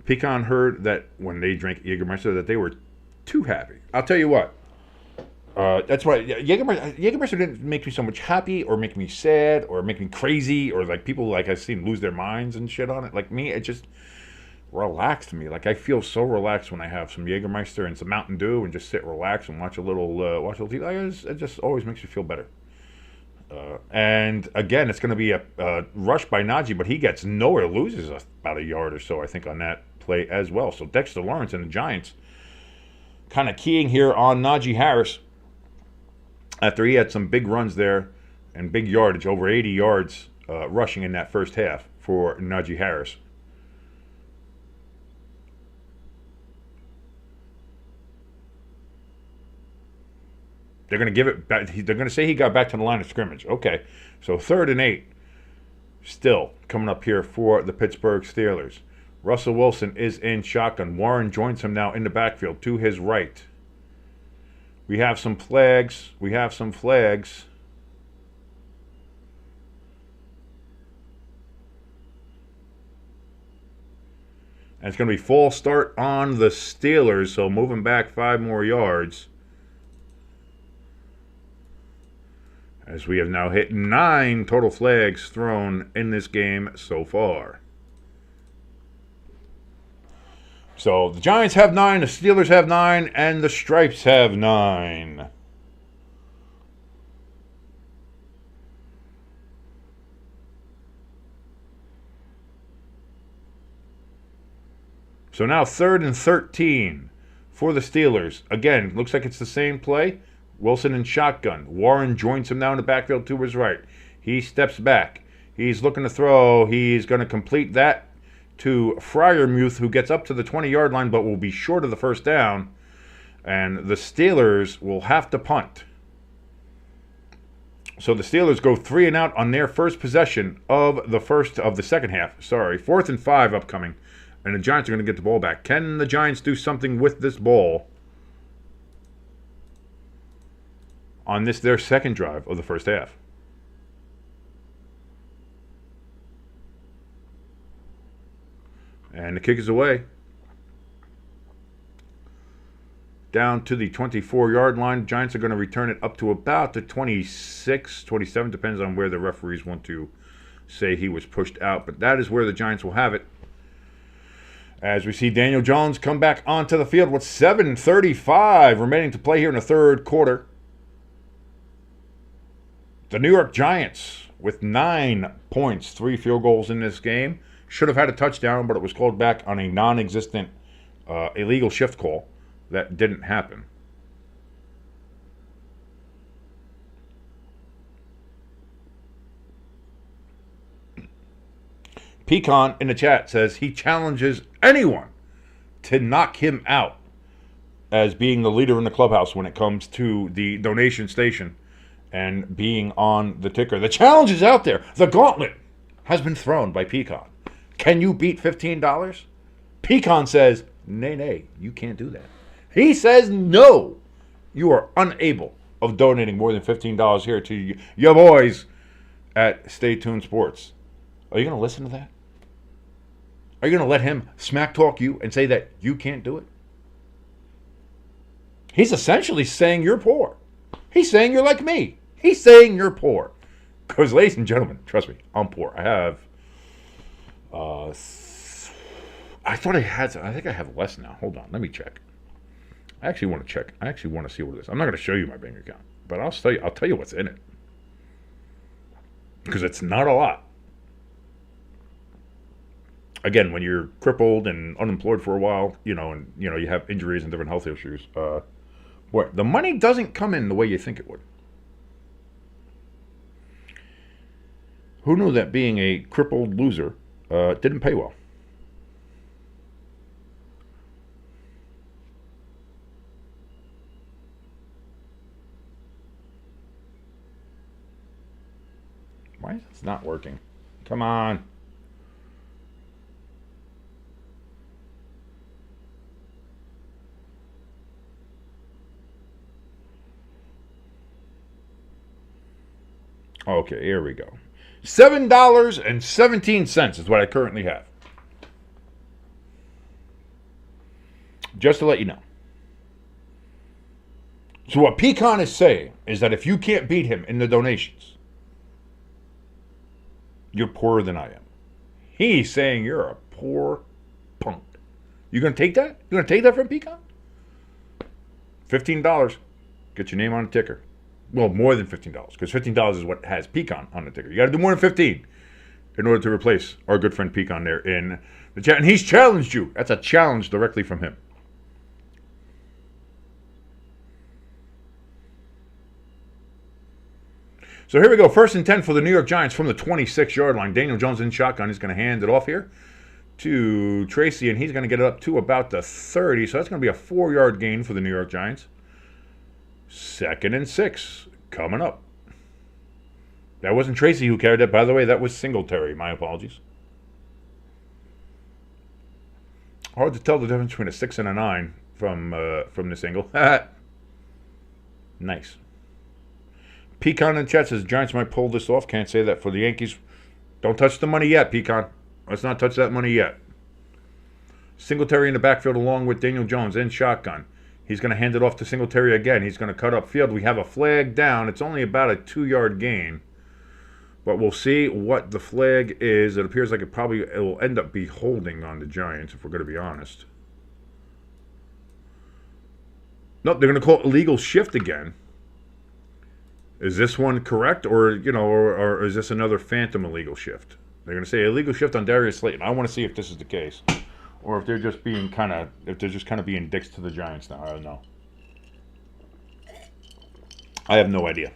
Pecan heard that when they drank Jägermeister that they were too happy. I'll tell you what. That's why Jägermeister didn't make me so much happy or make me sad or make me crazy or like people like I've seen lose their minds and shit on it. Like me, it just relaxed me. Like I feel so relaxed when I have some Jägermeister and some Mountain Dew and just sit relax and watch a little TV. It just always makes you feel better. And again, it's going to be a rush by Najee, but he gets nowhere, loses about a yard or so, I think, on that play as well. So Dexter Lawrence and the Giants kind of keying here on Najee Harris after he had some big runs there and big yardage, over 80 yards rushing in that first half for Najee Harris. They're going to give it back. They're going to say he got back to the line of scrimmage. Okay, so 3rd and 8. Still coming up here for the Pittsburgh Steelers. Russell Wilson is in shotgun. Warren joins him now in the backfield to his right. We have some flags. And it's going to be false start on the Steelers, so moving back 5 more yards. As we have now hit 9 total flags thrown in this game so far. So the Giants have 9, the Steelers have 9, and the Stripes have 9. So now 3rd and 13 for the Steelers. Again, looks like it's the same play. Wilson in shotgun. Warren joins him now in the backfield to his right. He steps back. He's looking to throw. He's going to complete that to Freiermuth, who gets up to the 20-yard line but will be short of the first down. And the Steelers will have to punt. So the Steelers go 3 and out on their first possession of the second half. 4th and 5 upcoming. And the Giants are going to get the ball back. Can the Giants do something with this ball on their second drive of the first half? And the kick is away. Down to the 24-yard line. Giants are going to return it up to about the 26, 27. Depends on where the referees want to say he was pushed out. But that is where the Giants will have it. As we see Daniel Jones come back onto the field with 7:35 remaining to play here in the third quarter. The New York Giants with 9 points, 3 field goals in this game. Should have had a touchdown, but it was called back on a non-existent illegal shift call. That didn't happen. Pecan in the chat says he challenges anyone to knock him out as being the leader in the clubhouse when it comes to the donation station and being on the ticker. The challenge is out there. The gauntlet has been thrown by Pecan. Can you beat $15? Pecan says, nay, you can't do that. He says, no, you are unable of donating more than $15 here to your boys at Stay Tuned Sports. Are you going to listen to that? Are you going to let him smack talk you and say that you can't do it? He's essentially saying you're poor. He's saying you're like me. He's saying you're poor. Because, ladies and gentlemen, trust me, I'm poor. I have, I think I have less now. Hold on, let me check. I actually want to check. I actually want to see what it is. I'm not going to show you my bank account, but I'll tell you what's in it. Because it's not a lot. Again, when you're crippled and unemployed for a while, you have injuries and different health issues, boy, the money doesn't come in the way you think it would. Who knew that being a crippled loser didn't pay well? Why is this not working? Come on. Okay, here we go. $7.17 is what I currently have. Just to let you know. So what Pecan is saying is that if you can't beat him in the donations, you're poorer than I am. He's saying you're a poor punk. You going to take that? You going to take that from Pecan? $15. Get your name on the ticker. Well, more than $15, because $15 is what has Pecan on the ticker. You got to do more than $15 in order to replace our good friend Pecan there in the chat. And he's challenged you. That's a challenge directly from him. So here we go. 1st and 10 for the New York Giants from the 26-yard line. Daniel Jones in shotgun. He's going to hand it off here to Tracy, and he's going to get it up to about the 30. So that's going to be a 4-yard gain for the New York Giants. 2nd and 6 coming up. That wasn't Tracy who carried that, by the way. That was Singletary. My apologies. Hard to tell the difference between a 6 and a 9 from the single. Nice. Pecan in the chat says Giants might pull this off. Can't say that for the Yankees. Don't touch the money yet, Pecan. Let's not touch that money yet. Singletary in the backfield along with Daniel Jones in shotgun. He's going to hand it off to Singletary again. He's going to cut upfield. We have a flag down. It's only about a 2-yard gain. But we'll see what the flag is. It appears like it will end up be holding on the Giants, if we're going to be honest. Nope, they're going to call it illegal shift again. Is this one correct, or or is this another phantom illegal shift? They're going to say illegal shift on Darius Slayton. I want to see if this is the case, or if they're just being kind of being dicks to the Giants now. I don't know. I have no idea.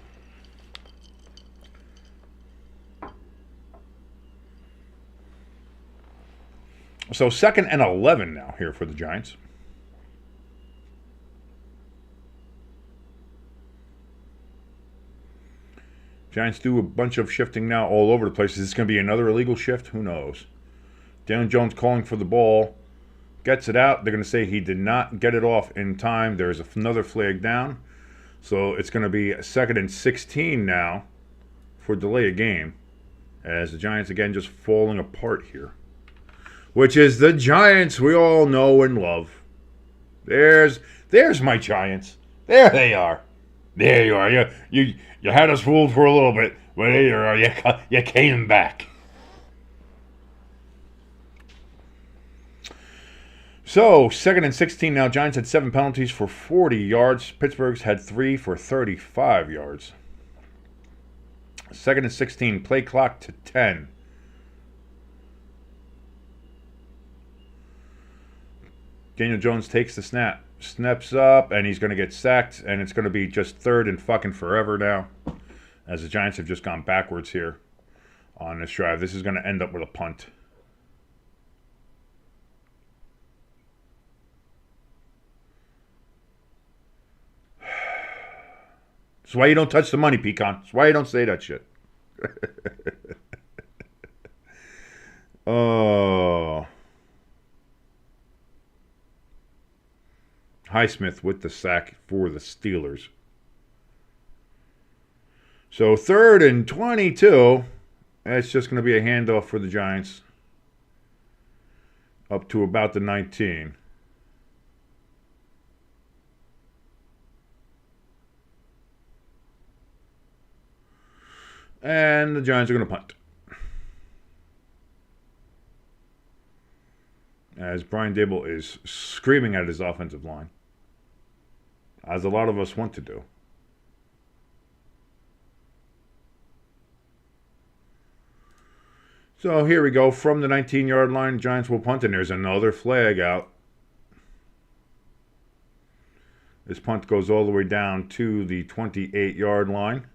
So 2nd and 11 now here for the Giants. Giants do a bunch of shifting now all over the place. Is this going to be another illegal shift? Who knows? Daniel Jones calling for the ball. Gets it out. They're going to say he did not get it off in time. There's another flag down. So it's going to be 2nd and 16 now for delay of game. As the Giants, again, just falling apart here. Which is the Giants we all know and love. There's my Giants. There they are. There you are. You had us fooled for a little bit, but there you are. You came back. So 2nd and 16 now. Giants had 7 penalties for 40 yards. Pittsburgh's had 3 for 35 yards. 2nd and 16. Play clock to 10. Daniel Jones takes the snap, snaps up, and he's going to get sacked, and it's going to be just 3rd and fucking forever now, as the Giants have just gone backwards here on this drive. This is going to end up with a punt. That's why you don't touch the money, Pecan. That's why you don't say that shit. Oh... Highsmith with the sack for the Steelers. So 3rd and 22. It's just going to be a handoff for the Giants. Up to about the 19. And the Giants are going to punt. As Brian Dable is screaming at his offensive line. As a lot of us want to do. So here we go. From the 19-yard line, Giants will punt, and there's another flag out. This punt goes all the way down to the 28-yard line.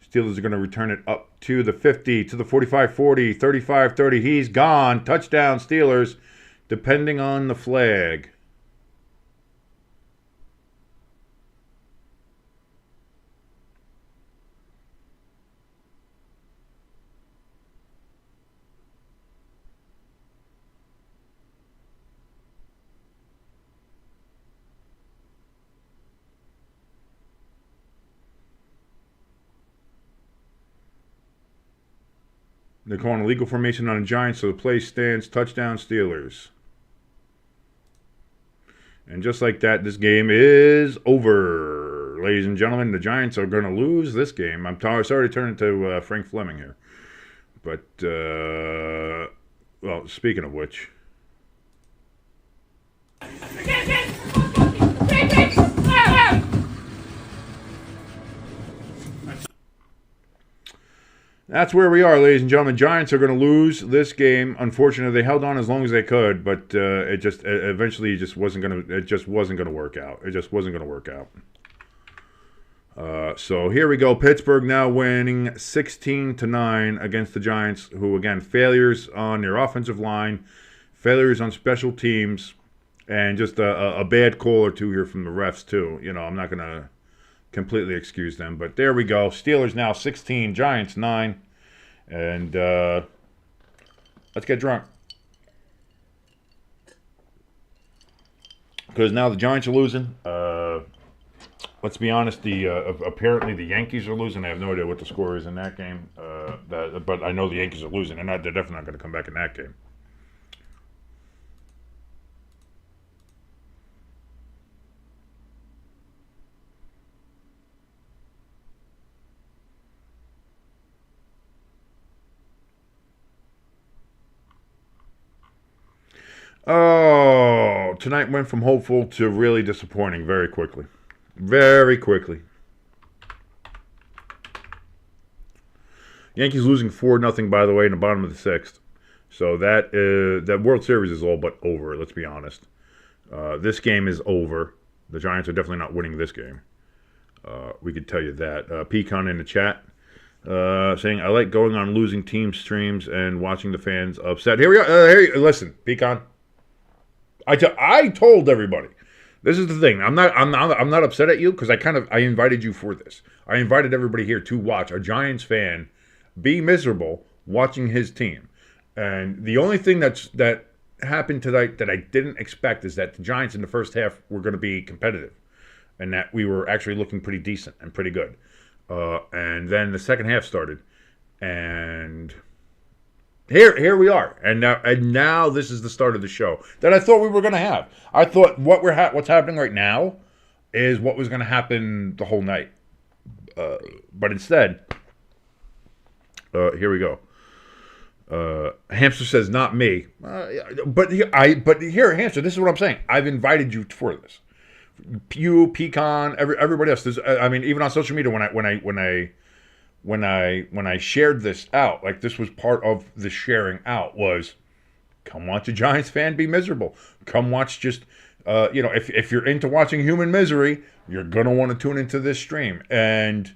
Steelers are going to return it up to the 50, to the 45-40, 35-30. He's gone. Touchdown, Steelers, depending on the flag. They're calling a legal formation on the Giants, so the play stands. Touchdown, Steelers. And just like that, this game is over. Ladies and gentlemen, the Giants are going to lose this game. I'm sorry to turn it to Frank Fleming here. But, well, speaking of which... That's where we are, ladies and gentlemen. Giants are going to lose this game. Unfortunately, they held on as long as they could, but it just eventually just wasn't going to. It just wasn't going to work out. It just wasn't going to work out. So here we go. Pittsburgh now winning 16-9 against the Giants, who again failures on their offensive line, failures on special teams, and just a bad call or two here from the refs too. You know, I'm not gonna completely excuse them. But there we go. Steelers now 16, Giants 9. And let's get drunk. Because now the Giants are losing. Let's be honest. Apparently the Yankees are losing. I have no idea what the score is in that game. But I know the Yankees are losing, and they're definitely not going to come back in that game. Oh, tonight went from hopeful to really disappointing very quickly. Very quickly. Yankees losing 4-0, by the way, in the bottom of the 6th. So that World Series is all but over, let's be honest. This game is over. The Giants are definitely not winning this game. We could tell you that. Pecan in the chat saying, I like going on losing team streams and watching the fans upset. Here we go. Listen, Pecan. I told everybody. This is the thing. I'm not upset at you because I invited you for this. I invited everybody here to watch a Giants fan be miserable watching his team. And the only thing that happened tonight that I didn't expect is that the Giants in the first half were going to be competitive and that we were actually looking pretty decent and pretty good. And then the second half started, and here we are, and now this is the start of the show that I thought we were going to have. I thought what's happening right now is what was going to happen the whole night, but instead, here we go. Hamster says, "Not me," but here, Hamster. This is what I'm saying. I've invited you for this. You, Pecan, everybody else. Even on social media when I shared this out, like this was part of the sharing out was, come watch a Giants fan be miserable. Come watch just, if you're into watching human misery, you're gonna want to tune into this stream. And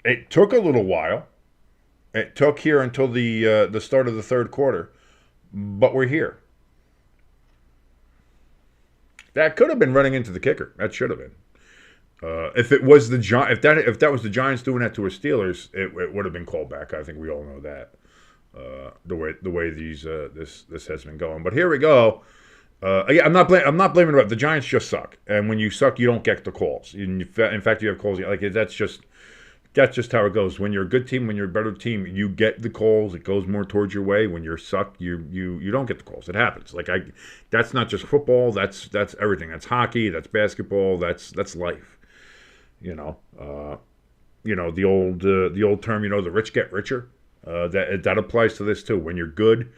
it took a little while. It took here until the start of the third quarter, but we're here. That could have been running into the kicker. That should have been. If that was the Giants doing that to a Steelers, it would have been called back. I think we all know that. The way this has been going. But here we go. Again, I'm not blaming it. The Giants just suck, and when you suck, you don't get the calls. In fact, you have calls like that's just how it goes. When you're a good team, when you're a better team, you get the calls. It goes more towards your way. When you're suck, you don't get the calls. It happens. That's not just football. That's everything. That's hockey. That's basketball. That's life. The old term. The rich get richer. That applies to this too. When you're good,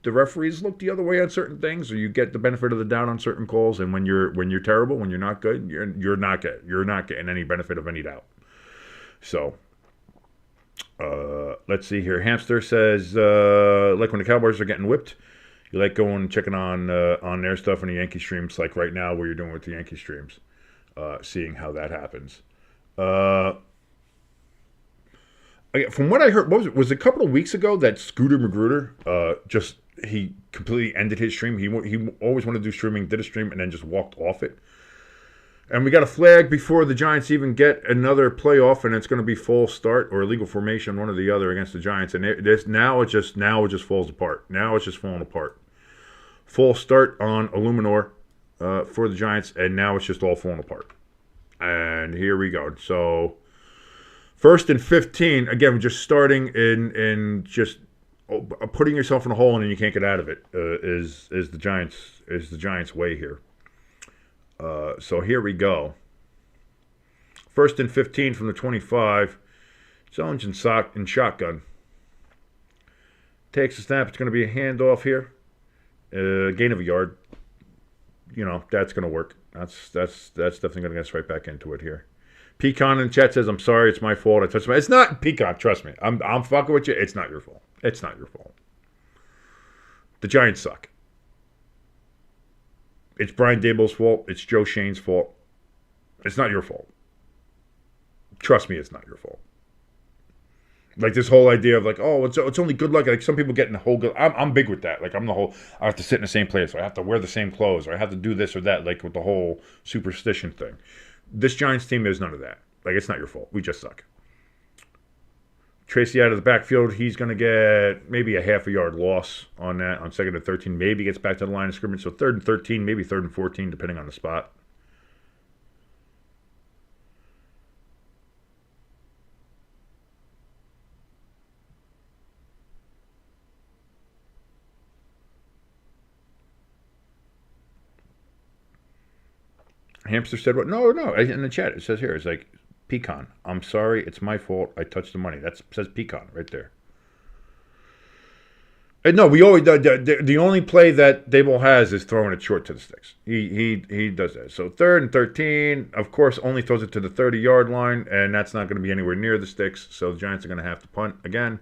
the referees look the other way on certain things, or you get the benefit of the doubt on certain calls. And when you're terrible, when you're not good, you're not getting any benefit of any doubt. So, let's see here. Hamster says, like when the Cowboys are getting whipped, you like going and checking on their stuff in the Yankee streams, like right now where you're doing with the Yankee streams, seeing how that happens. From what I heard, was it a couple of weeks ago that Scooter Magruder he completely ended his stream. He always wanted to do streaming, did a stream, and then just walked off it. And we got a flag before the Giants even get another playoff, and it's going to be false start or illegal formation, one or the other, against the Giants. And now it just falls apart. Now it's just falling apart. False start on Illuminor for the Giants, and now it's just all falling apart. And here we go. So 1st and 15, again, just starting in just putting yourself in a hole and then you can't get out of it is the Giants' way here. So here we go. 1st and 15 from the 25. Jones in shotgun. Takes the snap. It's going to be a handoff here. Gain of a yard. That's going to work. That's definitely going to get us right back into it here. Pecan in chat says, I'm sorry, it's my fault. I touched my... It's not Pecan, trust me. I'm fucking with you. It's not your fault. It's not your fault. The Giants suck. It's Brian Daboll's fault. It's Joe Shane's fault. It's not your fault. Trust me, it's not your fault. Like this whole idea of it's only good luck. Like some people get in the whole good. I'm big with that. Like I have to sit in the same place. Or I have to wear the same clothes. Or I have to do this or that. Like with the whole superstition thing. This Giants team is none of that. Like, it's not your fault. We just suck. Tracy out of the backfield, he's going to get maybe a half a yard loss on that on 2nd and 13. Maybe gets back to the line of scrimmage. So 3rd and 13, maybe 3rd and 14, depending on the spot. Hamster said, "What? No. In the chat, it says here, it's like, pecan. I'm sorry, it's my fault. I touched the money." That says pecan right there. And no, we always the only play that Daboll has is throwing it short to the sticks. He does that. So 3rd and 13, of course, only throws it to the 30-yard line, and that's not going to be anywhere near the sticks. So the Giants are going to have to punt again.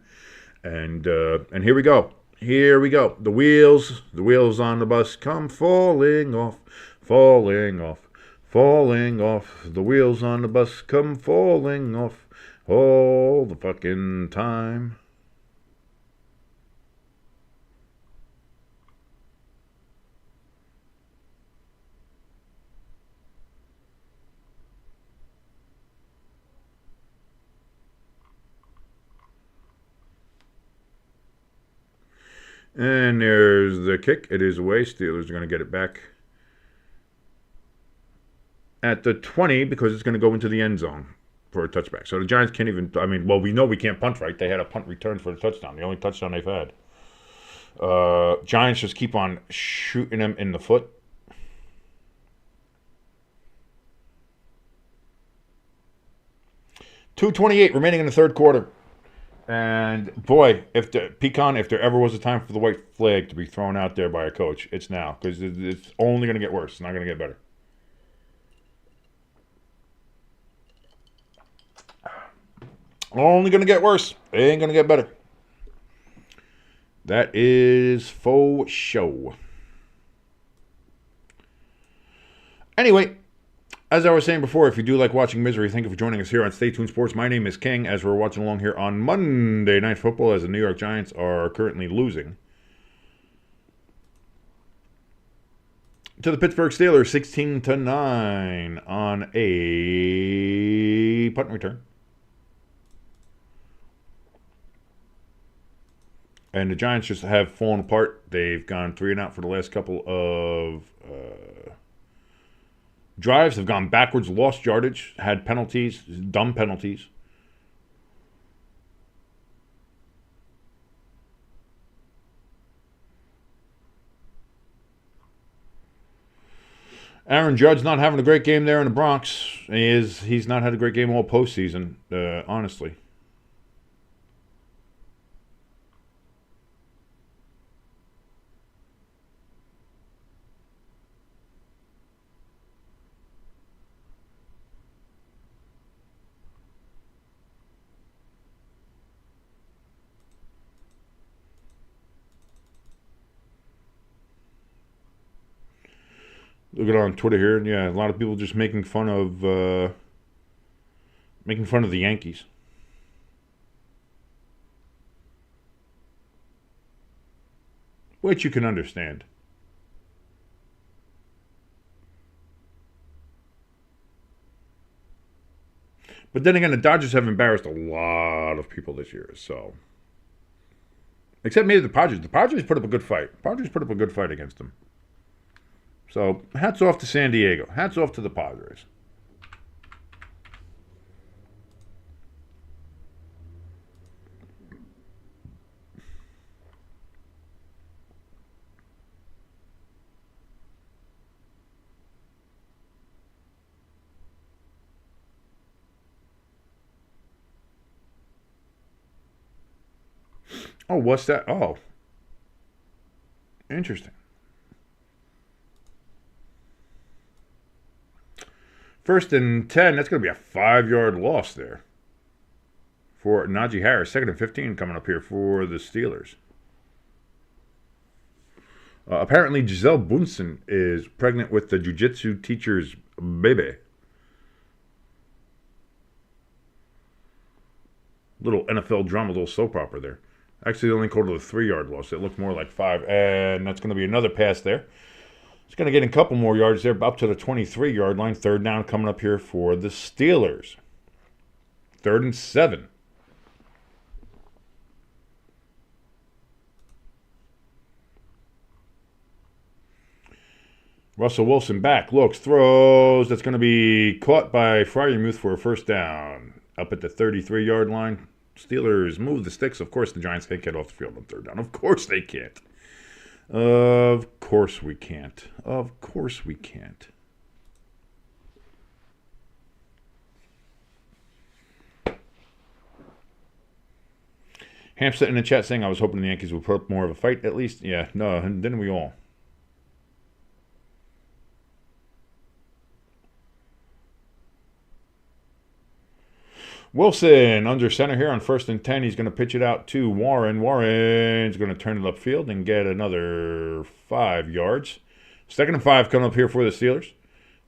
And here we go. Here we go. The wheels on the bus come falling off. Falling off, the wheels on the bus come falling off all the fucking time. And there's the kick. It is away. Steelers are going to get it back at the 20 because it's going to go into the end zone for a touchback. So the Giants can't even, we know we can't punt, right? They had a punt return for the touchdown, the only touchdown they've had. Giants just keep on shooting them in the foot. .228 remaining in the third quarter. And boy, if there ever was a time for the white flag to be thrown out there by a coach, it's now. Because it's only going to get worse. It's not going to get better. Only going to get worse. It ain't going to get better. That is faux show. Anyway, as I was saying before, if you do like watching misery, thank you for joining us here on Stay Tuned Sports. My name is King, as we're watching along here on Monday Night Football, as the New York Giants are currently losing to the Pittsburgh Steelers 16-9 on a punt return. And the Giants just have fallen apart. They've gone 3-and-out for the last couple of drives. Have gone backwards, lost yardage, had penalties, dumb penalties. Aaron Judge not having a great game there in the Bronx. He's not had a great game all postseason, honestly. Look at it on Twitter here, and yeah, a lot of people just making fun of the Yankees. Which you can understand. But then again, the Dodgers have embarrassed a lot of people this year, so. Except maybe the Padres. The Padres put up a good fight. Against them. So, hats off to San Diego. Hats off to the Padres. Oh, what's that? Oh. Interesting. 1st and 10, that's going to be a 5-yard loss there for Najee Harris. 2nd and 15 coming up here for the Steelers. Apparently, Gisele Bundchen is pregnant with the jiu-jitsu teacher's baby. Little NFL drama, little soap opera there. Actually, they only called it a 3-yard loss. It looked more like 5, and that's going to be another pass there. It's going to get a couple more yards there, up to the 23-yard line. 3rd down coming up here for the Steelers. 3rd and 7. Russell Wilson back, looks, throws. That's going to be caught by Freiermuth for a first down. Up at the 33-yard line. Steelers move the sticks. Of course the Giants can't get off the field on 3rd down. Of course they can't. Of course we can't. Of course we can't. Hampstead in the chat saying I was hoping the Yankees would put up more of a fight at least. Yeah, no, didn't we all? Wilson under center here on 1st and 10. He's going to pitch it out to Warren. Warren's going to turn it upfield and get another 5 yards. 2nd and 5 coming up here for the Steelers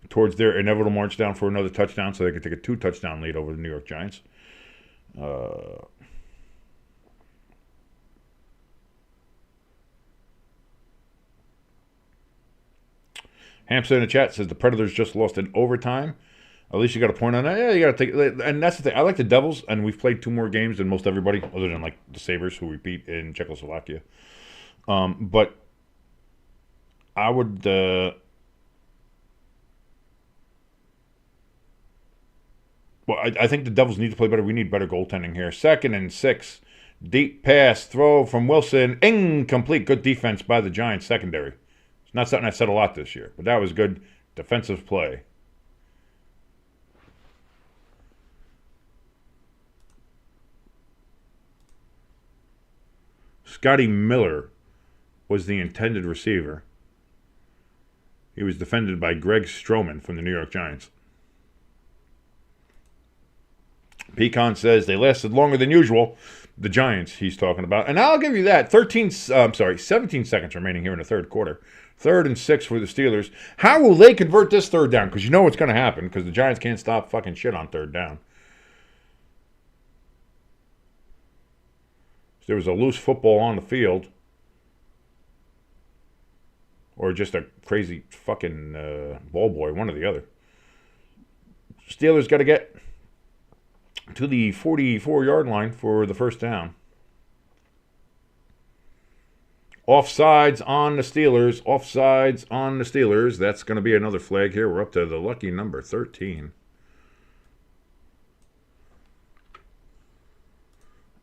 towards their inevitable march down for another touchdown so they can take a 2-touchdown lead over the New York Giants. Hampstead in the chat says the Predators just lost in overtime. At least you got a point on that. Yeah, you got to take, and that's the thing. I like the Devils, and we've played 2 more games than most everybody, other than like the Sabres, who we beat in Czechoslovakia. But I would. Well, I think the Devils need to play better. We need better goaltending here. 2nd and 6, deep pass throw from Wilson, incomplete. Good defense by the Giants secondary. It's not something I said a lot this year, but that was good defensive play. Scotty Miller was the intended receiver. He was defended by Greg Stroman from the New York Giants. Pecan says they lasted longer than usual. The Giants he's talking about. And I'll give you that. 17 seconds remaining here in the 3rd quarter. 3rd and 6 for the Steelers. How will they convert this 3rd down? Because you know what's going to happen. Because the Giants can't stop fucking shit on 3rd down. There was a loose football on the field. Or just a crazy fucking ball boy, one or the other. Steelers got to get to the 44-yard line for the first down. Offsides on the Steelers. Offsides on the Steelers. That's going to be another flag here. We're up to the lucky number 13.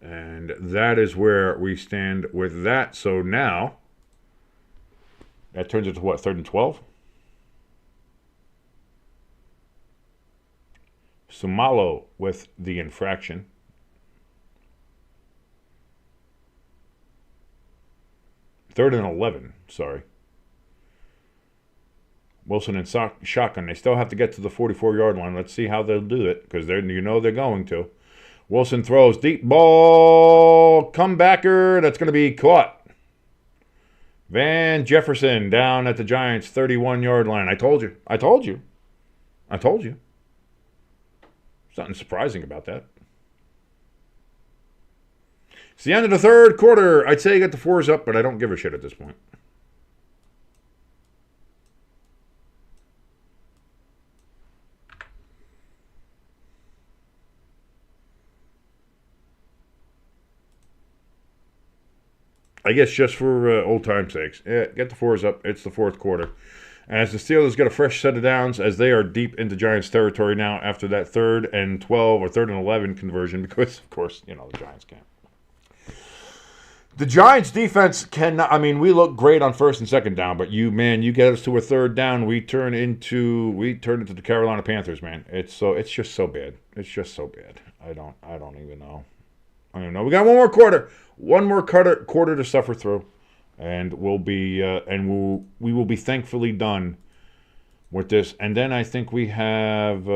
And that is where we stand with that. So now, that turns into what, 3rd and 12? Sumalo with the infraction. Third and 11, sorry. Wilson and shotgun. They still have to get to the 44-yard line. Let's see how they'll do it, because they're going to. Wilson throws deep ball, comebacker. That's going to be caught. Van Jefferson down at the Giants' 31-yard line. I told you. Something surprising about that. It's the end of the 3rd quarter. I'd say you got the 4s up, but I don't give a shit at this point. I guess just for old time's sakes. Yeah, get the 4s up. It's the 4th quarter. As the Steelers get a fresh set of downs, as they are deep into Giants territory now after that 3rd and 12 or 3rd and 11 conversion, because, of course, the Giants can't. The Giants defense cannot. I mean, we look great on 1st and 2nd down, but you get us to a 3rd down, we turn into the Carolina Panthers, man. It's just so bad. It's just so bad. I don't even know. I don't know. We got one more quarter. One more quarter to suffer through, and we will be thankfully done with this. And then I think we have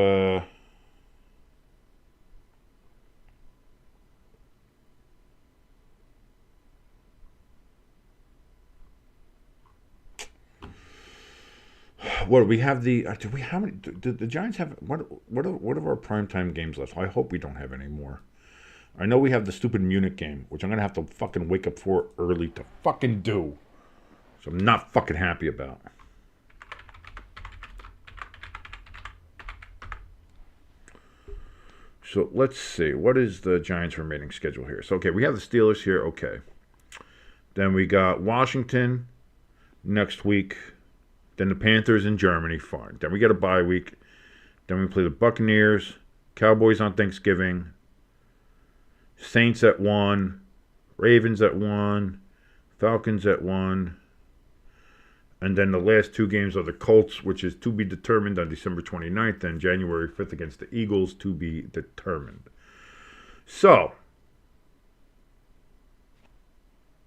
what do we have? Do we how many? Do the Giants have what of our primetime games left? I hope we don't have any more. I know we have the stupid Munich game, which I'm going to have to fucking wake up for early to fucking do. So I'm not fucking happy about. So let's see. What is the Giants' remaining schedule here? So, okay, we have the Steelers here. Okay. Then we got Washington next week. Then the Panthers in Germany. Fine. Then we get a bye week. Then we play the Buccaneers. Cowboys on Thanksgiving. Saints at 1. Ravens at 1. Falcons at 1. And then the last 2 games are the Colts, which is to be determined on December 29th, and January 5th against the Eagles, to be determined. So,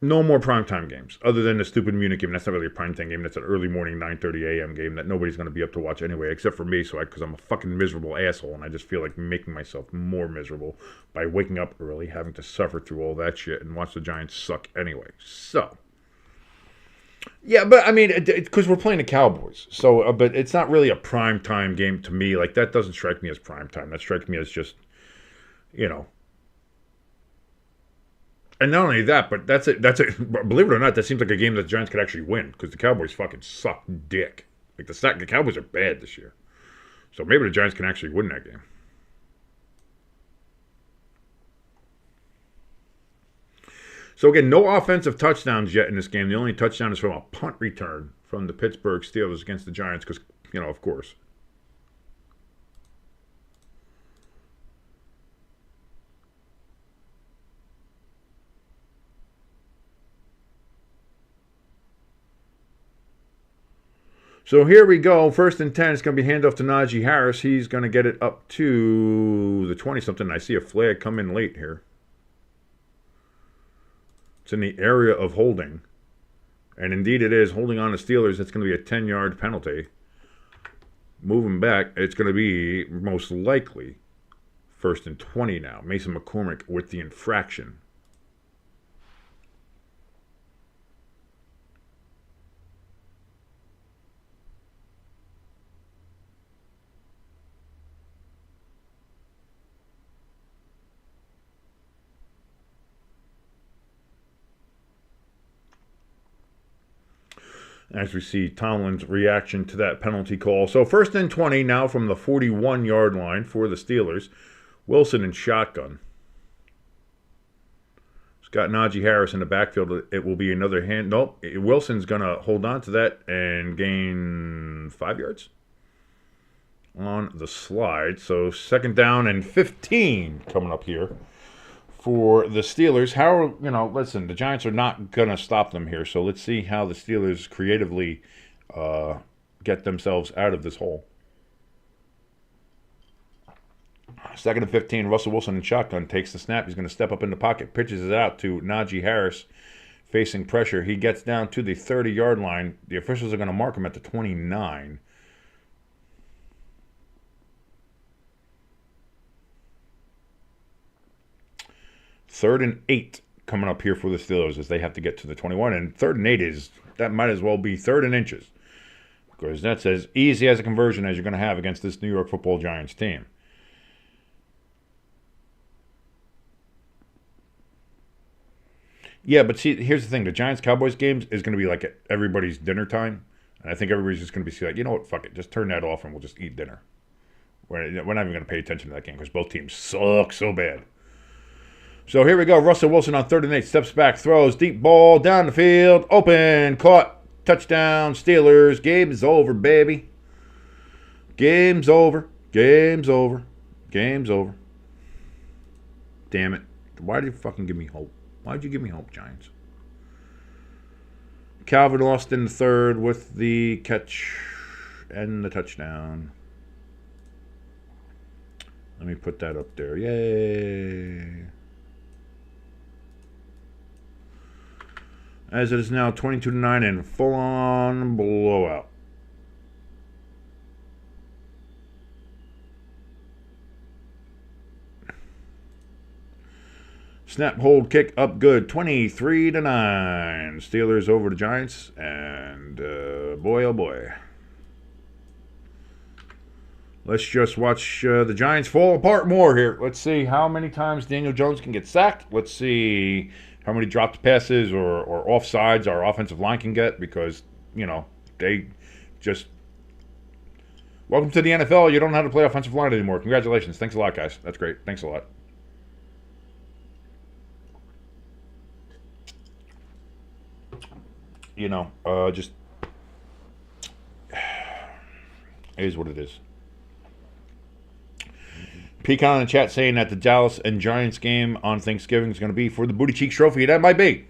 no more primetime games, other than the stupid Munich game. That's not really a primetime game. That's an early morning 9:30 a.m. game that nobody's going to be up to watch anyway, except for me, because I'm a fucking miserable asshole, and I just feel like making myself more miserable by waking up early, having to suffer through all that shit, and watch the Giants suck anyway. So, yeah, but I mean, because we're playing the Cowboys, so but it's not really a primetime game to me. Like, that doesn't strike me as primetime. That strikes me as just, you know. And not only that, but that's it. Believe it or not, that seems like a game that the Giants could actually win, because the Cowboys fucking suck dick. Like, the Cowboys are bad this year. So maybe the Giants can actually win that game. So again, no offensive touchdowns yet in this game. The only touchdown is from a punt return from the Pittsburgh Steelers against the Giants, because, you know, of course. So here we go. 1st and 10. It's going to be handoff to Najee Harris. He's going to get it up to the 20-something. I see a flag come in late here. It's in the area of holding. And indeed it is. Holding on to Steelers, it's going to be a 10-yard penalty. Moving back, it's going to be most likely 1st and 20 now. Mason McCormick with the infraction. As we see Tomlin's reaction to that penalty call. So 1st and 20 now from the 41-yard line for the Steelers. Wilson in shotgun. It's got Najee Harris in the backfield. It will be another hand. Nope. Wilson's going to hold on to that and gain 5 yards on the slide. So 2nd down and 15 coming up here for the Steelers. How, listen, the Giants are not going to stop them here. So let's see how the Steelers creatively get themselves out of this hole. 2nd and 15, Russell Wilson in shotgun takes the snap. He's going to step up in the pocket, pitches it out to Najee Harris, facing pressure. He gets down to the 30-yard line. The officials are going to mark him at the 29. Third and 8 coming up here for the Steelers as they have to get to the 21. And 3rd and 8 that might as well be 3rd and inches, because that's as easy as a conversion as you're going to have against this New York Football Giants team. Yeah, but see, here's the thing. The Giants-Cowboys games is going to be like everybody's dinner time. And I think everybody's just going to be like, you know what, fuck it. Just turn that off and we'll just eat dinner. We're not even going to pay attention to that game because both teams suck so bad. So here we go. Russell Wilson on 3rd and 8. Steps back, throws. Deep ball down the field. Open. Caught. Touchdown. Steelers. Game's over, baby. Game's over. Game's over. Game's over. Damn it. Why did you fucking give me hope? Why'd you give me hope, Giants? Calvin lost in the 3rd with the catch and the touchdown. Let me put that up there. Yay. As it is now 22-9 and full-on blowout. Snap, hold, kick, up good. 23-9. Steelers over the Giants. And boy, oh boy. Let's just watch the Giants fall apart more here. Let's see how many times Daniel Jones can get sacked. Let's see how many dropped passes or offsides our offensive line can get, because, they just Welcome to the NFL. You don't know how to play offensive line anymore. Congratulations. Thanks a lot, guys. That's great. Thanks a lot. You know, just it is what it is. Pecan in the chat saying that the Dallas and Giants game on Thanksgiving is going to be for the Booty Cheeks Trophy. That might be.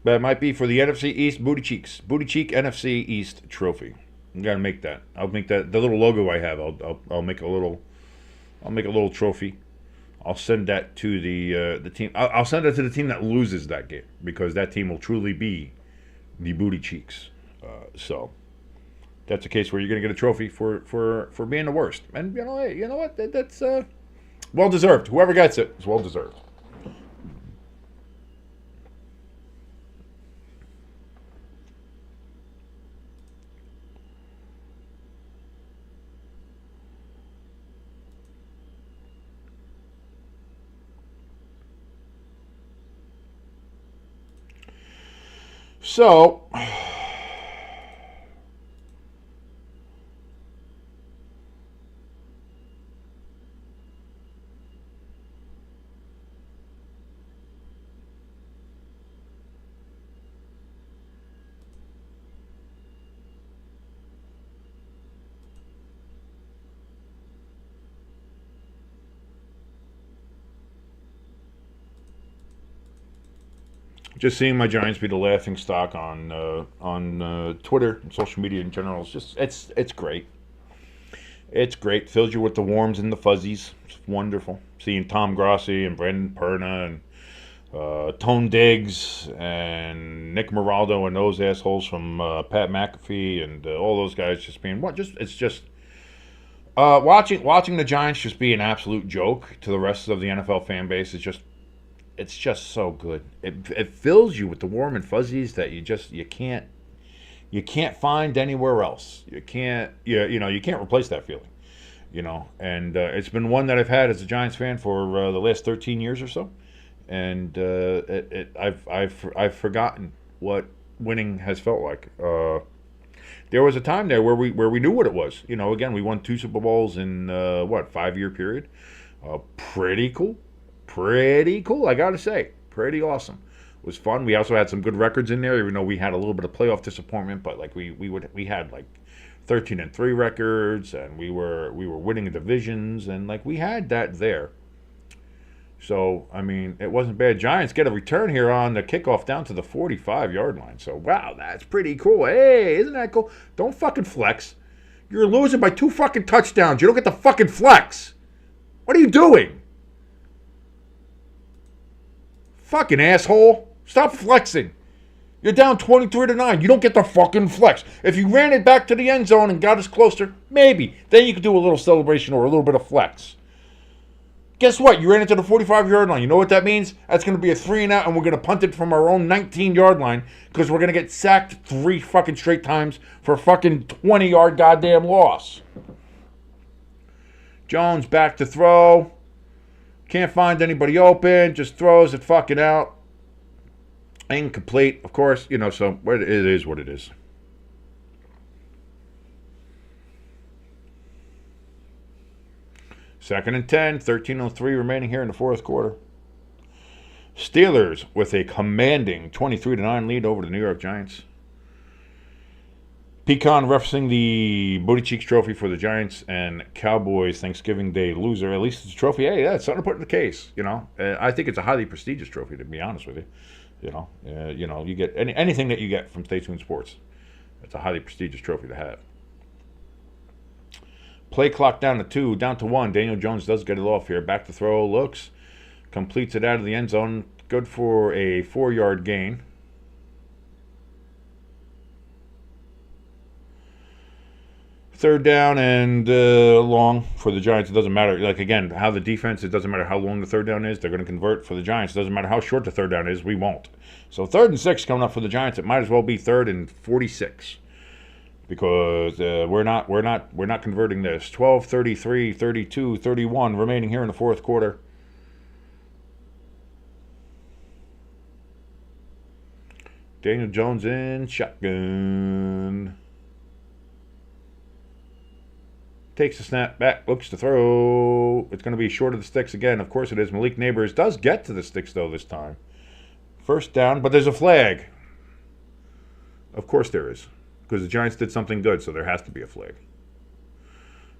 That might be for the NFC East Booty Cheeks. Booty Cheek NFC East Trophy. I'm gonna make that. I'll make that the little logo I have. I'll make a little. I'll make a little trophy. I'll send that to the team. I'll send it to the team that loses that game, because that team will truly be the Booty Cheeks. So that's a case where you're going to get a trophy for being the worst. And hey, you know what? That's well deserved. Whoever gets it is well deserved. So, just seeing my Giants be the laughing stock on Twitter and social media in general is just it's great. It's great. Fills you with the warms and the fuzzies. It's wonderful. Seeing Tom Grossi and Brandon Perna and Tone Diggs and Nick Moraldo and those assholes from Pat McAfee and all those guys just being watching the Giants just be an absolute joke to the rest of the NFL fan base is just. It's just so good. It fills you with the warm and fuzzies that you can't find anywhere else. You can't replace that feeling. And it's been one that I've had as a Giants fan for the last 13 years or so, and I've forgotten what winning has felt like. There was a time there where we knew what it was. Again, we won 2 Super Bowls in 5-year period. Pretty cool. I gotta say, pretty awesome. It was fun. We also had some good records in there, even though we had a little bit of playoff disappointment. But like we had like 13-3 records, and we were winning divisions, and like we had that there. So I mean, it wasn't bad. Giants get a return here on the kickoff down to the 45-yard line. So wow, that's pretty cool. Hey, isn't that cool? Don't fucking flex. You're losing by 2 fucking touchdowns. You don't get the fucking flex. What are you doing? Fucking asshole. Stop flexing. You're down 23-9. You don't get the fucking flex. If you ran it back to the end zone and got us closer, maybe. Then you could do a little celebration or a little bit of flex. Guess what? You ran into the 45-yard line. You know what that means? That's going to be a 3-and-out, and we're going to punt it from our own 19-yard line because we're going to get sacked 3 fucking straight times for a fucking 20-yard goddamn loss. Jones back to throw. Can't find anybody open. Just throws it fucking out. Incomplete, of course. So it is what it is. Second and 10. 13:03 remaining here in the fourth quarter. Steelers with a commanding 23-9 lead over the New York Giants. Pecan referencing the Booty Cheeks Trophy for the Giants and Cowboys Thanksgiving Day loser. At least it's a trophy. Hey, that's something to put in the case. I think it's a highly prestigious trophy, to be honest with you. You get anything that you get from Stay Tuned Sports. It's a highly prestigious trophy to have. Play clock down to 2, down to 1. Daniel Jones does get it off here. Back to throw, looks, completes it out of the end zone. Good for a 4-yard gain. Third down and long for the Giants. It doesn't matter. Like, again, how the defense, it doesn't matter how long the third down is. They're going to convert for the Giants. It doesn't matter how short the third down is. We won't. So 3rd and 6 coming up for the Giants. It might as well be 3rd and 46 because we're not converting this. 12, 33, 32, 31 remaining here in the fourth quarter. Daniel Jones in shotgun. takes the snap back, looks to throw. It's going to be short of the sticks again. Of course it is. Malik Neighbors does get to the sticks, though, this time. First down, but there's a flag. Of course there is, because the Giants did something good, so there has to be a flag.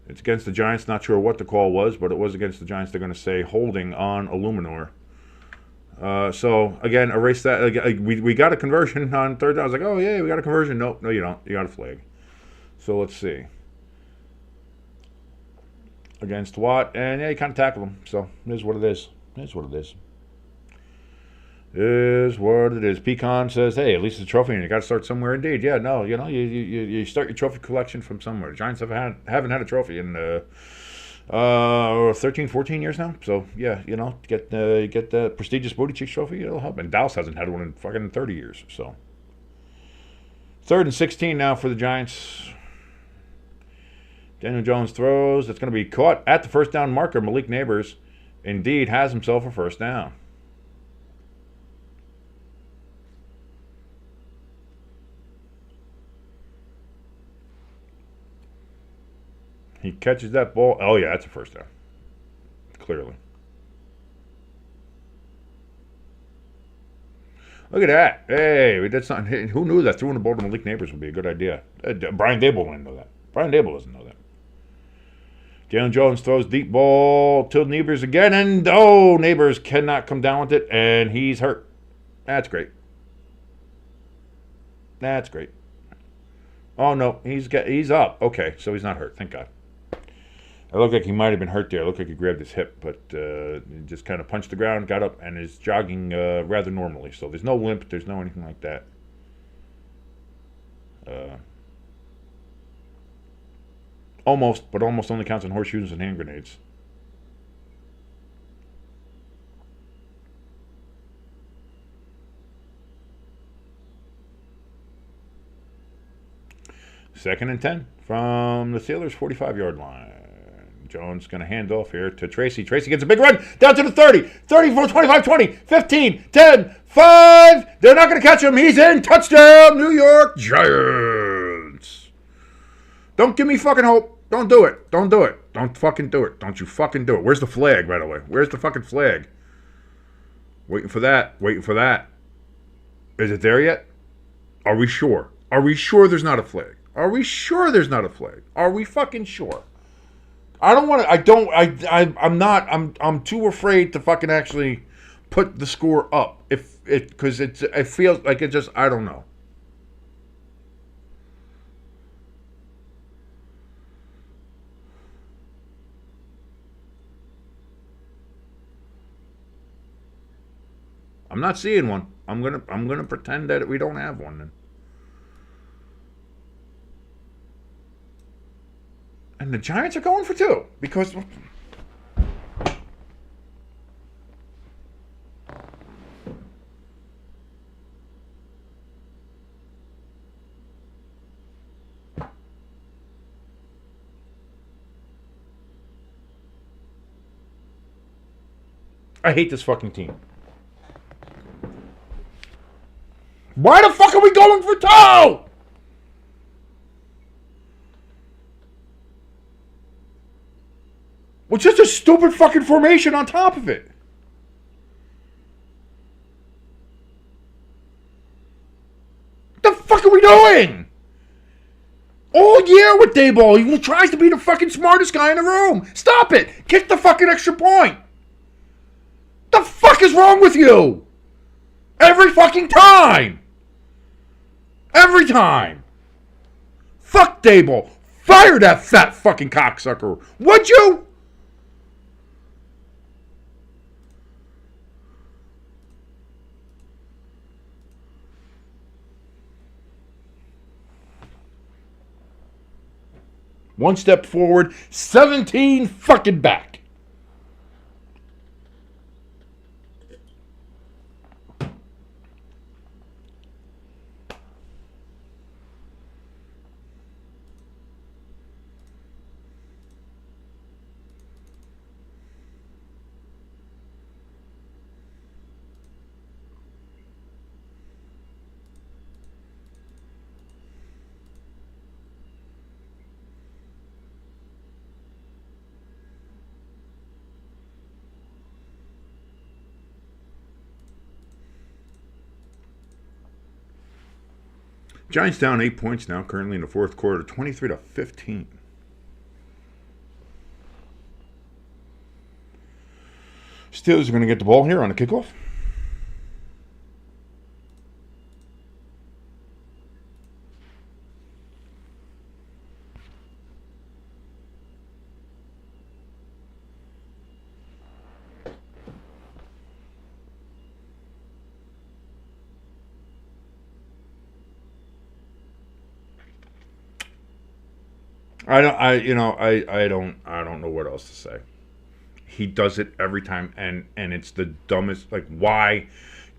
It's against the Giants. Not sure what the call was, but it was against the Giants. They're going to say holding on Illuminor. So, again, erase that. We got a conversion on third down. I was like, oh, yeah, we got a conversion. Nope, no, you don't. You got a flag. So, let's see. Against Watt. And, yeah, you kind of tackled him. So, it is what it is. It is what it is. Is what it is. Pecan says, hey, at least it's a trophy, and you got to start somewhere. Indeed, yeah, no, you start your trophy collection from somewhere. The Giants haven't had a trophy in 13, 14 years now. So yeah, get the prestigious Booty Cheeks trophy. It'll help. And Dallas hasn't had one in fucking 30 years. So 3rd and 16 now for the Giants. Daniel Jones throws. It's going to be caught at the first down marker. Malik Neighbors indeed has himself a first down. He catches that ball. Oh, yeah, that's a first down. Clearly. Look at that. Hey, we did something. Who knew that throwing the ball to Malik Neighbors would be a good idea? Brian Dable didn't know that. Brian Dable doesn't know that. Daniel Jones throws deep ball to Neighbors again. And, Neighbors cannot come down with it. And he's hurt. That's great. That's great. Oh, no. He's up. Okay, so he's not hurt. Thank God. It looked like he might have been hurt there. It looked like he grabbed his hip, but he just kind of punched the ground, got up, and is jogging rather normally. So there's no limp. There's no anything like that. Almost, but almost only counts on horseshoes and hand grenades. Second and 10 from the Steelers' 45-yard line. Jones going to hand off here to Tracy. Tracy gets a big run down to the 30. 34, 25, 20, 15, 10, 5. They're not going to catch him. He's in. Touchdown, New York Giants. Don't give me fucking hope. Don't do it. Don't do it. Don't fucking do it. Don't you fucking do it. Where's the flag, by the way? Where's the fucking flag? Waiting for that. Waiting for that. Is it there yet? Are we sure? Are we sure there's not a flag? Are we sure there's not a flag? Are we fucking sure? I don't want to. I'm too afraid to fucking actually put the score up because it feels like it just. I don't know. I'm not seeing one. I'm gonna pretend that we don't have one then. And the Giants are going for 2 because I hate this fucking team. Why the fuck are we going for 2? Well, just a stupid fucking formation on top of it. What the fuck are we doing? All year with Dayball, he tries to be the fucking smartest guy in the room. Stop it. Kick the fucking extra point. The fuck is wrong with you? Every fucking time. Every time. Fuck Dayball. Fire that fat fucking cocksucker. Would you? One step forward, 17 fucking back. Giants down 8 points now, currently in the fourth quarter, 23-15. Steelers are going to get the ball here on the kickoff. I don't know what else to say. He does it every time, and it's the dumbest. Like, why?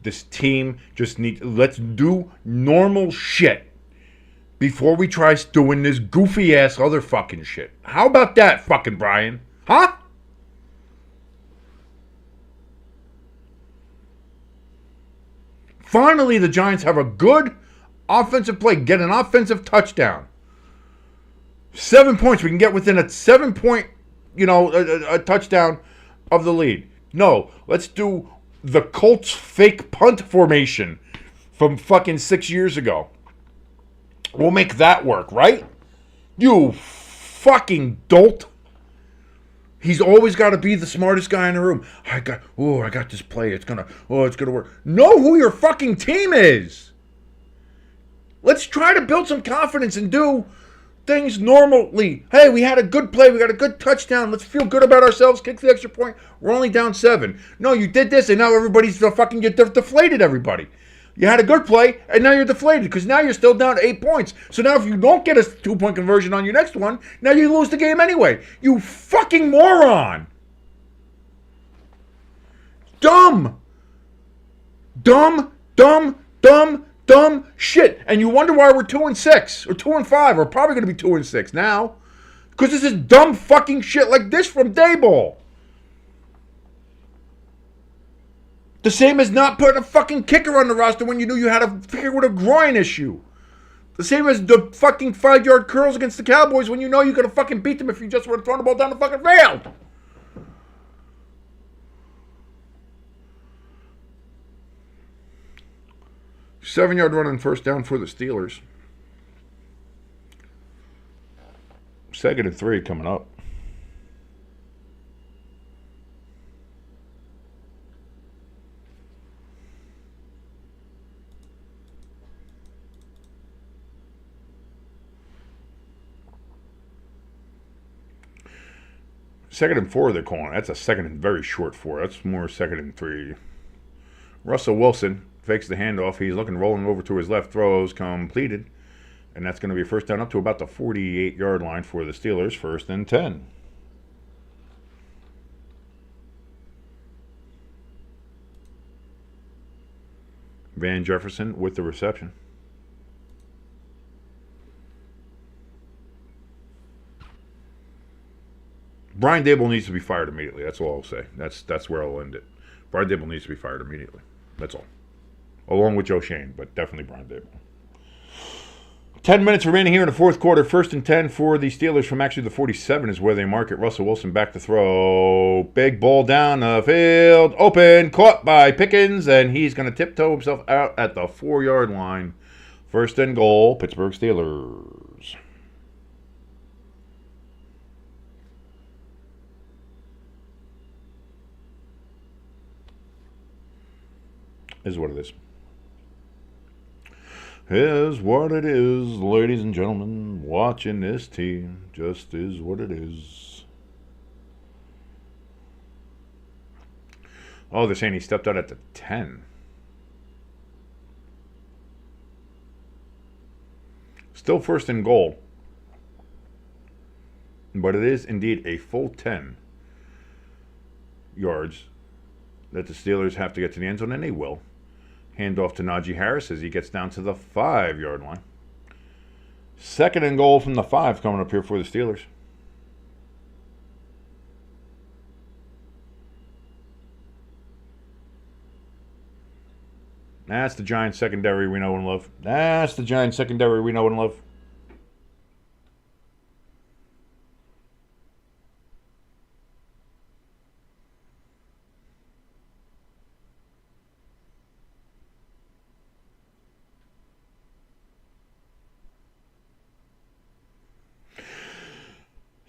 This team just needs. Let's do normal shit before we try doing this goofy ass other fucking shit. How about that, fucking Brian? Huh? Finally, the Giants have a good offensive play. Get an offensive touchdown. 7 points. We can get within a 7-point, a touchdown of the lead. No, let's do the Colts fake punt formation from fucking 6 years ago. We'll make that work, right? You fucking dolt. He's always got to be the smartest guy in the room. I got this play. It's gonna work. Know who your fucking team is. Let's try to build some confidence and do things normally. Hey, we had a good play. We got a good touchdown. Let's feel good about ourselves. Kick the extra point. We're only down 7. No, you did this, and now everybody's fucking, you deflated everybody. You had a good play, and now you're deflated because now you're still down 8 points. So now if you don't get a 2-point conversion on your next one, now you lose the game anyway. You fucking moron. Dumb shit. And you wonder why we're 2-6 or 2-5. We're probably going to be 2-6 now because this is dumb fucking shit like this from Daboll. The same as not putting a fucking kicker on the roster when you knew you had a kicker with a groin issue. The same as the fucking 5-yard curls against the Cowboys when you know you could have fucking beat them if you just would have thrown the ball down the fucking field. Seven-yard run and first down for the Steelers. 2nd and 3 coming up. Second and 4 they're calling. That's a second and very short 4. That's more 2nd and 3. Russell Wilson fakes the handoff. He's rolling over to his left. Throws completed. And that's going to be a first down up to about the 48-yard line for the Steelers. 1st and 10. Van Jefferson with the reception. Brian Daboll needs to be fired immediately. That's all I'll say. That's where I'll end it. Brian Daboll needs to be fired immediately. That's all. Along with Joe Shane, but definitely Brian Daboll. 10 minutes remaining here in the fourth quarter. 1st and 10 for the Steelers from actually the 47 is where they mark it. Russell Wilson back to throw. Big ball down the field. Open. Caught by Pickens. And he's going to tiptoe himself out at the 4-yard line. 1st and goal. Pittsburgh Steelers. Is what it is. Is what it is, ladies and gentlemen. Watching this team just is what it is. Oh, they're saying he stepped out at the 10. Still 1st and goal. But it is indeed a full 10 yards that the Steelers have to get to the end zone, and they will. Hand off to Najee Harris as he gets down to the 5-yard line. 2nd and goal from the 5 coming up here for the Steelers. That's the Giants secondary we know and love. That's the Giants secondary we know and love.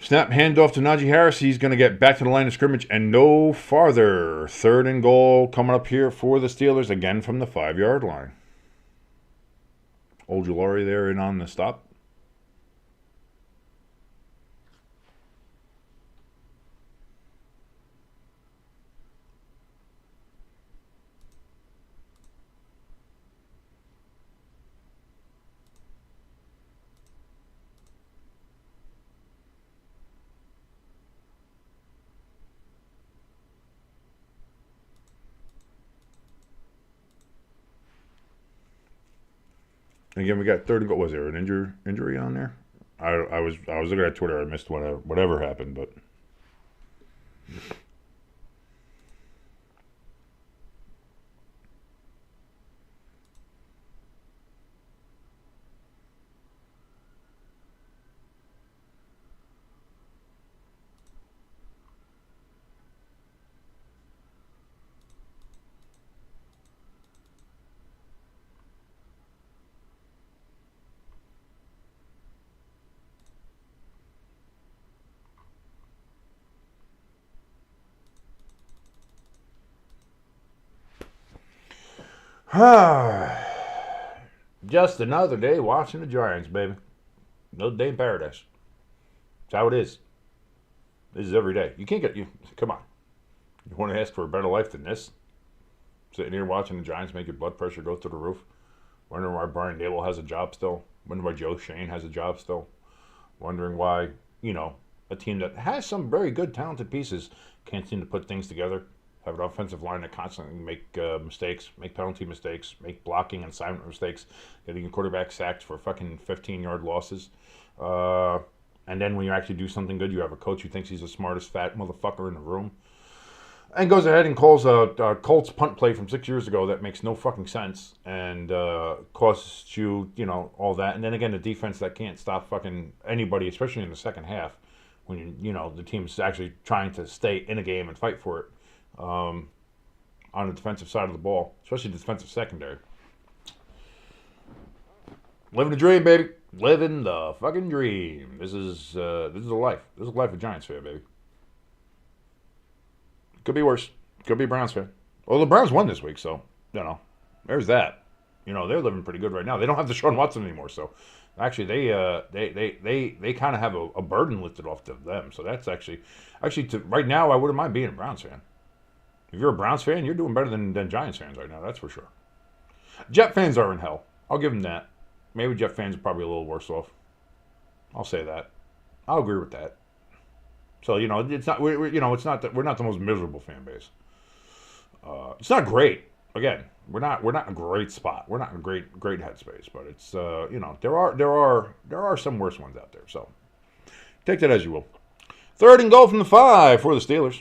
Snap, handoff to Najee Harris. He's going to get back to the line of scrimmage and no farther. 3rd and goal coming up here for the Steelers, again from the 5-yard line. Ojulari there in on the stop. Again, we got 3rd and goal. Was there an injury on there? I was looking at Twitter. I missed whatever happened, but. Just another day watching the Giants, baby. Another day in paradise. That's how it is. This is every day. You can't get you. Come on. You want to ask for a better life than this? Sitting here watching the Giants make your blood pressure go through the roof. Wondering why Brian Dable has a job still. Wondering why Joe Shane has a job still. Wondering why, a team that has some very good, talented pieces can't seem to put things together. Have an offensive line that constantly make mistakes, make penalty mistakes, make blocking and assignment mistakes, getting a quarterback sacked for fucking 15-yard losses. And then when you actually do something good, you have a coach who thinks he's the smartest fat motherfucker in the room. And goes ahead and calls a Colts punt play from 6 years ago that makes no fucking sense and costs you, all that. And then again, the defense that can't stop fucking anybody, especially in the second half, when the team's actually trying to stay in a game and fight for it. On the defensive side of the ball, especially the defensive secondary. Living the dream, baby. Living the fucking dream. This is a life. This is a life of Giants fan, baby. Could be worse. Could be a Browns fan. Well, the Browns won this week, so there's that. They're living pretty good right now. They don't have Deshaun Watson anymore, so actually they kind of have a burden lifted off of them. So that's actually right now I wouldn't mind being a Browns fan. If you're a Browns fan, you're doing better than Giants fans right now, that's for sure. Jet fans are in hell. I'll give them that. Maybe Jet fans are probably a little worse off. I'll say that. I'll agree with that. So, it's not it's not that we're not the most miserable fan base. It's not great. Again, we're not in a great spot. We're not in a great headspace, but it's there are some worse ones out there. So, take that as you will. 3rd and goal from the 5 for the Steelers.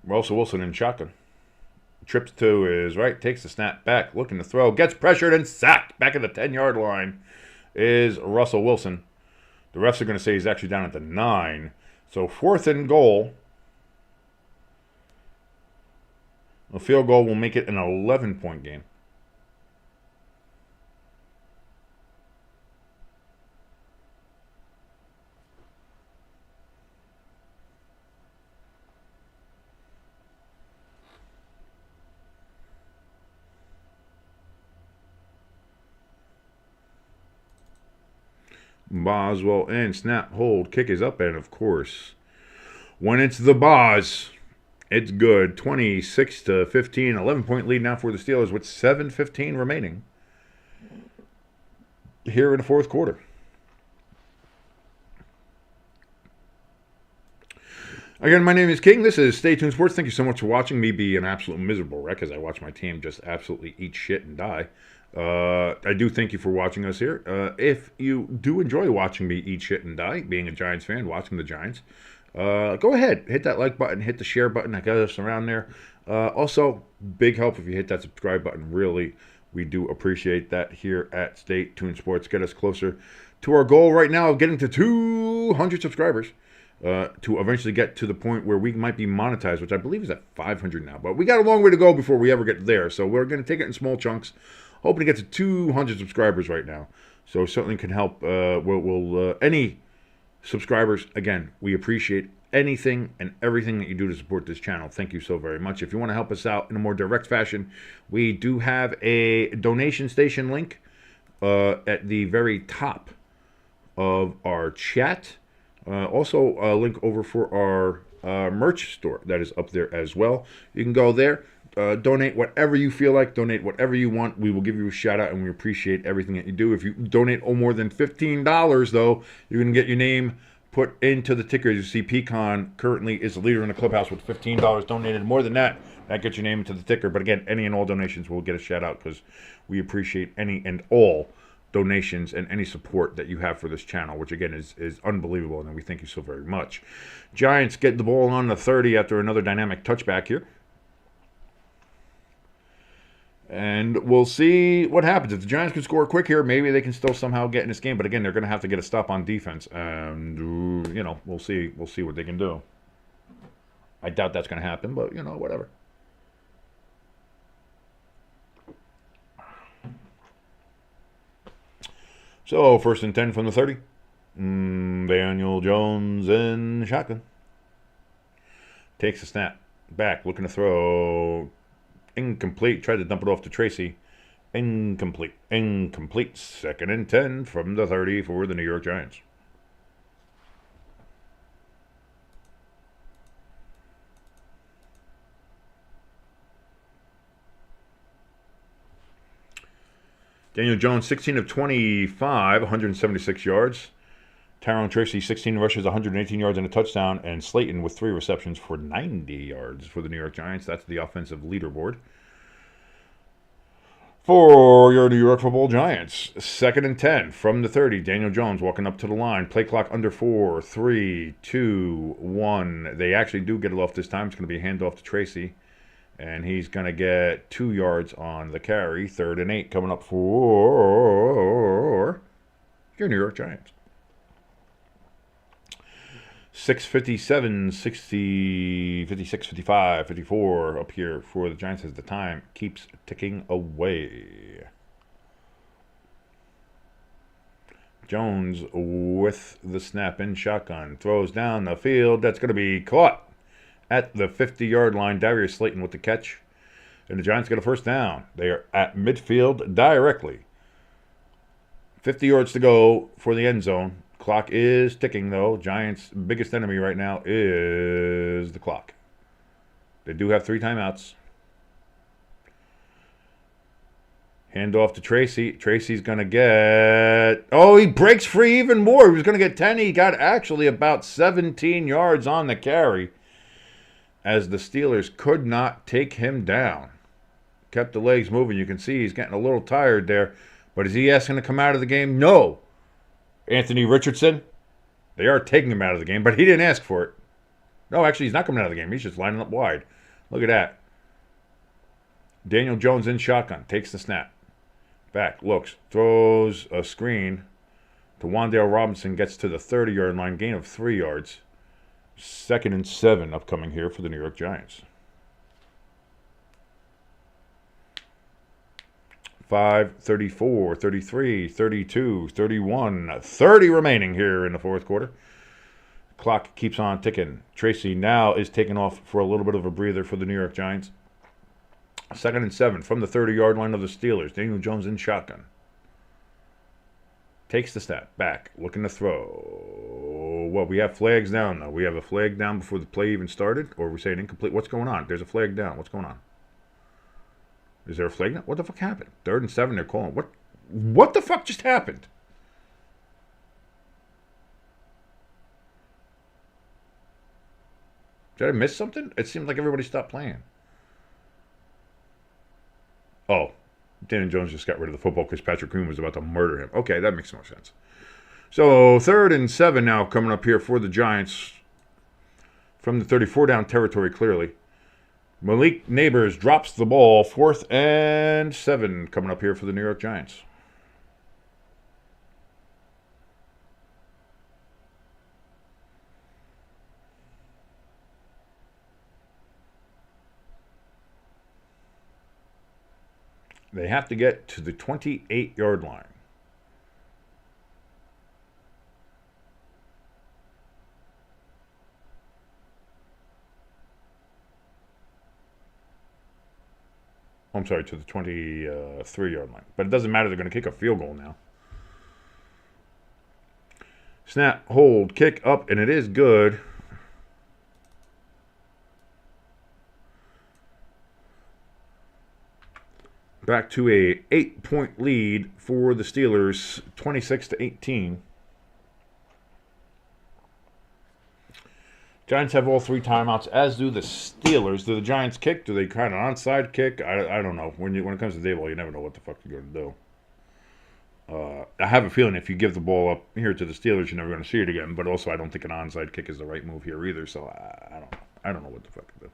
Russell Wilson in shotgun. Trips to his right, takes the snap back, looking to throw, gets pressured and sacked. Back at the 10-yard line is Russell Wilson. The refs are going to say he's actually down at the 9. So 4th and goal. A field goal will make it an 11-point game. Boswell and snap, hold, kick is up, and of course, when it's the Boz, it's good. 26-15, 11-point lead now for the Steelers with 7:15 remaining here in the 4th quarter. Again, my name is King. This is Stay Tuned Sports. Thank you so much for watching me be an absolute miserable wreck as I watch my team just absolutely eat shit and die. I do thank you for watching us here. If you do enjoy watching me eat shit and die, being a Giants fan, watching the Giants, go ahead. Hit that like button. Hit the share button. I got us around there. Also, big help if you hit that subscribe button. Really, we do appreciate that here at Stay Tuned Sports. Get us closer to our goal right now of getting to 200 subscribers. to eventually get to the point where we might be monetized, which I believe is at 500 now. But we got a long way to go before we ever get there. So we're going to take it in small chunks, hoping to get to 200 subscribers right now. So certainly can help. Any subscribers, again, we appreciate anything and everything that you do to support this channel. Thank you so very much. If you want to help us out in a more direct fashion, we do have a donation station link at the very top of our chat. Also, a link over for our merch store that is up there as well. You can go there, donate whatever you feel like, donate whatever you want. We will give you a shout out, and we appreciate everything that you do. If you donate more than $15, though, you're going to get your name put into the ticker. As you see, Pecan currently is the leader in the clubhouse with $15 donated. More than that, that gets your name into the ticker. But again, any and all donations will get a shout out because we appreciate any and all donations and any support that you have for this channel, which again is unbelievable, and we thank you so very much. Giants get the ball on the 30 after another dynamic touchback here. And we'll see what happens. If the Giants can score quick here, maybe they can still somehow get in this game. But again, they're going to have to get a stop on defense. And, we'll see. We'll see what they can do. I doubt that's going to happen, but, whatever. So, 1st and 10 from the 30. Daniel Jones in shotgun. Takes a snap. Back, looking to throw. Incomplete. Tried to dump it off to Tracy. Incomplete. 2nd and 10 from the 30 for the New York Giants. Daniel Jones, 16 of 25, 176 yards. Tyrone Tracy, 16 rushes, 118 yards and a touchdown. And Slayton with 3 receptions for 90 yards for the New York Giants. That's the offensive leaderboard for your New York Football Giants. 2nd and 10 from the 30. Daniel Jones walking up to the line. Play clock under 4, 3, 2, 1. They actually do get it off this time. It's going to be a handoff to Tracy. And he's going to get 2 yards on the carry. 3rd and 8 coming up for your New York Giants. 6:57, 60, 56, 55, 54 up here for the Giants as the time keeps ticking away. Jones with the snap in shotgun. Throws down the field. That's going to be caught at the 50-yard line. Darius Slayton with the catch. And the Giants get a 1st down. They are at midfield directly. 50 yards to go for the end zone. Clock is ticking, though. Giants' biggest enemy right now is the clock. They do have 3 timeouts. Hand off to Tracy. Tracy's going to get... Oh, he breaks free even more. He was going to get 10. He got actually about 17 yards on the carry, as the Steelers could not take him down. Kept the legs moving. You can see he's getting a little tired there. But is he asking to come out of the game? No. Anthony Richardson, they are taking him out of the game, but he didn't ask for it. No, actually, he's not coming out of the game. He's just lining up wide. Look at that. Daniel Jones in shotgun. Takes the snap. Back, looks, throws a screen to Wan'Dale Robinson. Gets to the 30-yard line. Gain of 3 yards. 2nd and 7 upcoming here for the New York Giants. 5, 34, 33, 32, 31, 30 remaining here in the 4th quarter. Clock keeps on ticking. Tracy now is taking off for a little bit of a breather for the New York Giants. 2nd and 7 from the 30-yard line of the Steelers. Daniel Jones in shotgun. Takes the snap. Back. Looking to throw. Well, we have flags down, though. We have a flag down before the play even started? Or are we saying incomplete? What's going on? There's a flag down. What's going on? Is there a flag down? What the fuck happened? 3rd and 7, they're calling. What the fuck just happened? Did I miss something? It seemed like everybody stopped playing. Oh, Daniel Jones just got rid of the football because Patrick Green was about to murder him. Okay, that makes more sense. So 3rd and 7 now coming up here for the Giants from the 34 down territory clearly. Malik Neighbors drops the ball. 4th and 7 coming up here for the New York Giants. They have to get to the 28-yard line. I'm sorry, to the 23-yard line. But it doesn't matter. They're going to kick a field goal now. Snap, hold, kick up, and it is good. Back to a 8-point lead for the Steelers, 26-18. Giants have all 3 timeouts, as do the Steelers. Do the Giants kick? Do they kind of onside kick? I don't know. When it comes to Dayball, you never know what the fuck you're going to do. I have a feeling if you give the ball up here to the Steelers, you're never going to see it again. But also, I don't think an onside kick is the right move here either. So I don't know. I don't know what the fuck to do.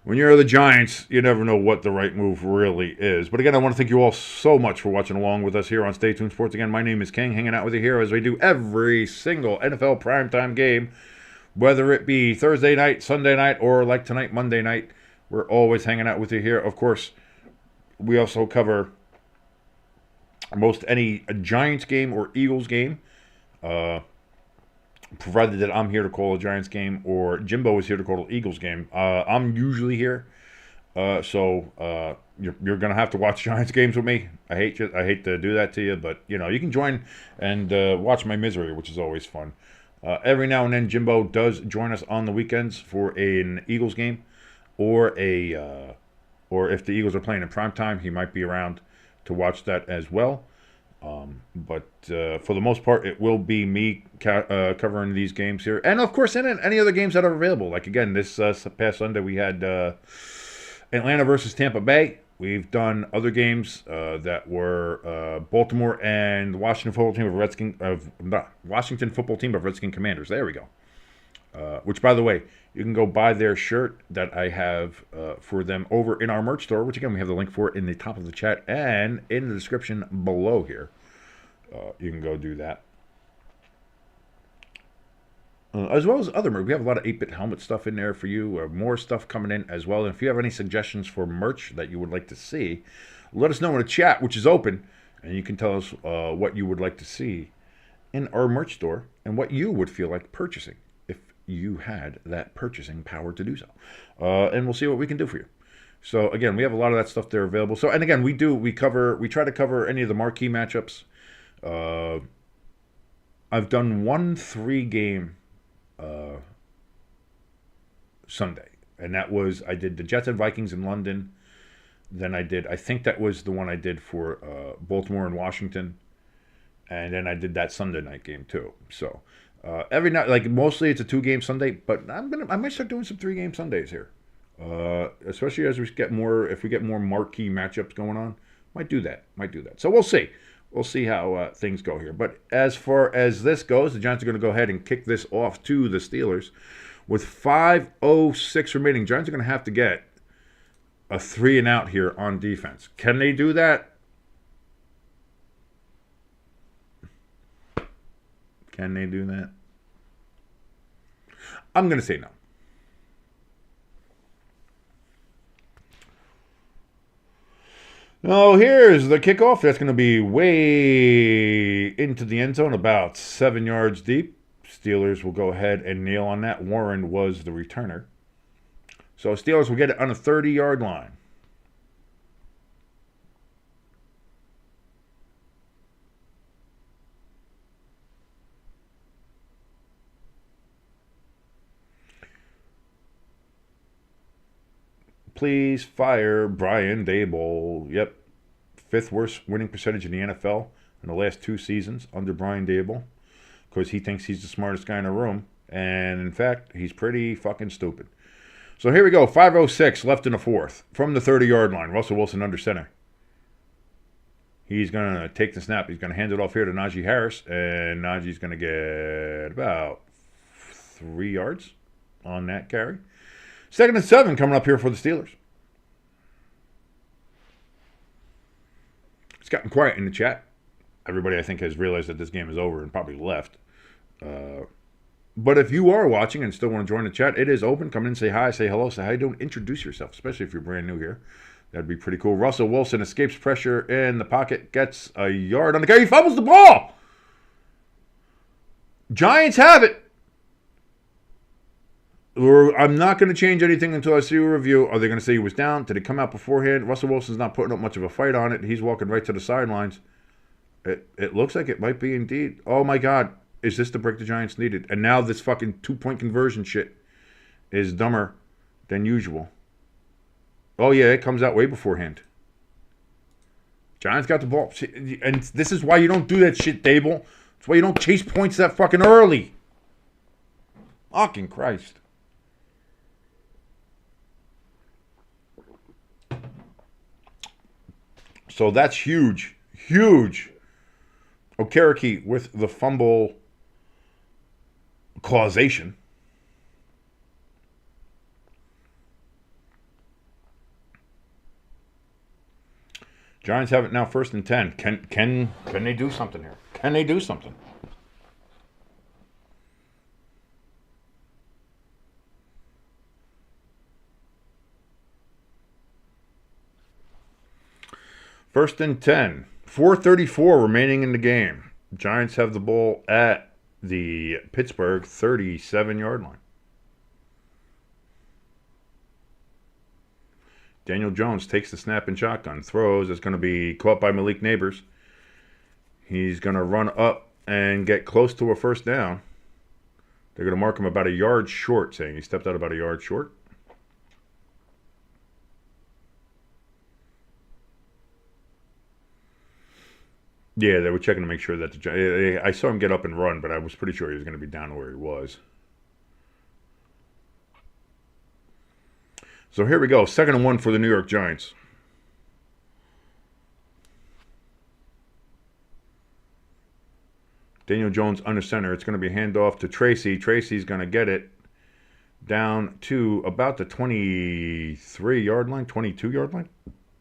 When you're the Giants, you never know what the right move really is. But again, I want to thank you all so much for watching along with us here on Stay Tuned Sports. Again, my name is King, hanging out with you here as we do every single NFL primetime game, whether it be Thursday night, Sunday night, or like tonight, Monday night. We're always hanging out with you here. Of course, we also cover most any Giants game or Eagles game, provided that I'm here to call a Giants game or Jimbo is here to call an Eagles game. I'm usually here, so you're going to have to watch Giants games with me. I hate to do that to you, but you can join and watch my misery, which is always fun. Every now and then, Jimbo does join us on the weekends for an Eagles game, or if the Eagles are playing in primetime, he might be around to watch that as well. But for the most part, it will be me covering these games here. And, of course, in any other games that are available. Like, again, this past Sunday, we had Atlanta versus Tampa Bay. We've done other games that were Baltimore and Washington football team of Redskin Commanders. There we go. Which, by the way, you can go buy their shirt that I have for them over in our merch store, which, again, we have the link for it in the top of the chat and in the description below here. You can go do that. As well as other merch. We have a lot of 8-bit helmet stuff in there for you. More stuff coming in as well. And if you have any suggestions for merch that you would like to see, let us know in the chat, which is open. And you can tell us what you would like to see in our merch store and what you would feel like purchasing if you had that purchasing power to do so. And we'll see what we can do for you. So, again, we have a lot of that stuff there available. So, and again, we try to cover any of the marquee matchups. I've done 1 3-game Sunday, and that was, I did the Jets and Vikings in London. Then I think that was the one I did for Baltimore and Washington, and then I did that Sunday night game too. So every night, like mostly it's a 2-game Sunday, but I might start doing some 3-game Sundays here, especially as we get more, if we get more marquee matchups going on. Might do that. So we'll see. We'll see how things go here. But as far as this goes, the Giants are going to go ahead and kick this off to the Steelers. With 5:06 remaining, Giants are going to have to get a 3-and-out here on defense. Can they do that? Can they do that? I'm going to say no. Oh, here's the kickoff. That's going to be way into the end zone, about 7 yards deep. Steelers will go ahead and kneel on that. Warren was the returner. So Steelers will get it on the 30-yard line. Please fire Brian Daboll. Yep. 5th worst winning percentage in the NFL in the last 2 seasons under Brian Daboll. Because he thinks he's the smartest guy in the room. And, in fact, he's pretty fucking stupid. So here we go. 5:06 left in the 4th. From the 30-yard line. Russell Wilson under center. He's going to take the snap. He's going to hand it off here to Najee Harris. And Najee's going to get about 3 yards on that carry. 2nd and 7 coming up here for the Steelers. It's gotten quiet in the chat. Everybody, I think, has realized that this game is over and probably left. But if you are watching and still want to join the chat, it is open. Come in, say hi, say hello, say how you doing. Introduce yourself, especially if you're brand new here. That'd be pretty cool. Russell Wilson escapes pressure in the pocket, gets a yard on the carry. He fumbles the ball. Giants have it. I'm not going to change anything until I see a review. Are they going to say he was down? Did it come out beforehand? Russell Wilson's not putting up much of a fight on it. He's walking right to the sidelines. It looks like it might be indeed. Oh, my God. Is this the break the Giants needed? And now this fucking 2-point conversion shit is dumber than usual. Oh, yeah, it comes out way beforehand. Giants got the ball. And this is why you don't do that shit, Dable. That's why you don't chase points that fucking early. Fucking Christ. So that's huge. Huge. Okereke with the fumble causation. Giants have it now 1st and 10. Can they do something here? Can they do something? First and 10. 4:34 remaining in the game. Giants have the ball at the Pittsburgh 37-yard line. Daniel Jones takes the snap and shotgun. Throws. It's going to be caught by Malik Neighbors. He's going to run up and get close to a first down. They're going to mark him about a yard short, saying he stepped out about a yard short. Yeah, they were checking to make sure that I saw him get up and run, but I was pretty sure he was going to be down where he was. So here we go. 2nd and 1 for the New York Giants. Daniel Jones under center. It's going to be handoff to Tracy. Tracy's going to get it down to about the 23-yard line, 22-yard line.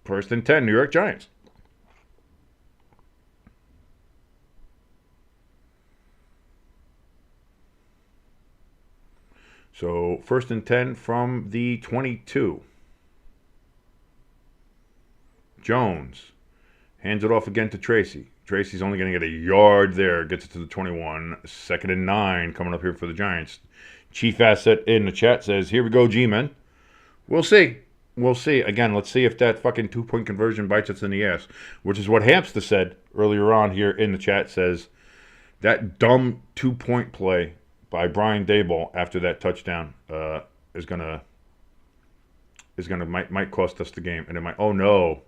1st and 10, New York Giants. So 1st and 10 from the 22. Jones hands it off again to Tracy. Tracy's only going to get a yard there. Gets it to the 21. 2nd and 9 coming up here for the Giants. Chief Asset in the chat says, here we go, G-Men. We'll see. We'll see. Again, let's see if that fucking 2-point conversion bites us in the ass. Which is what Hamster said earlier on here in the chat. Says, that dumb 2-point play by Brian Daboll after that touchdown might cost us the game. And it might, oh no.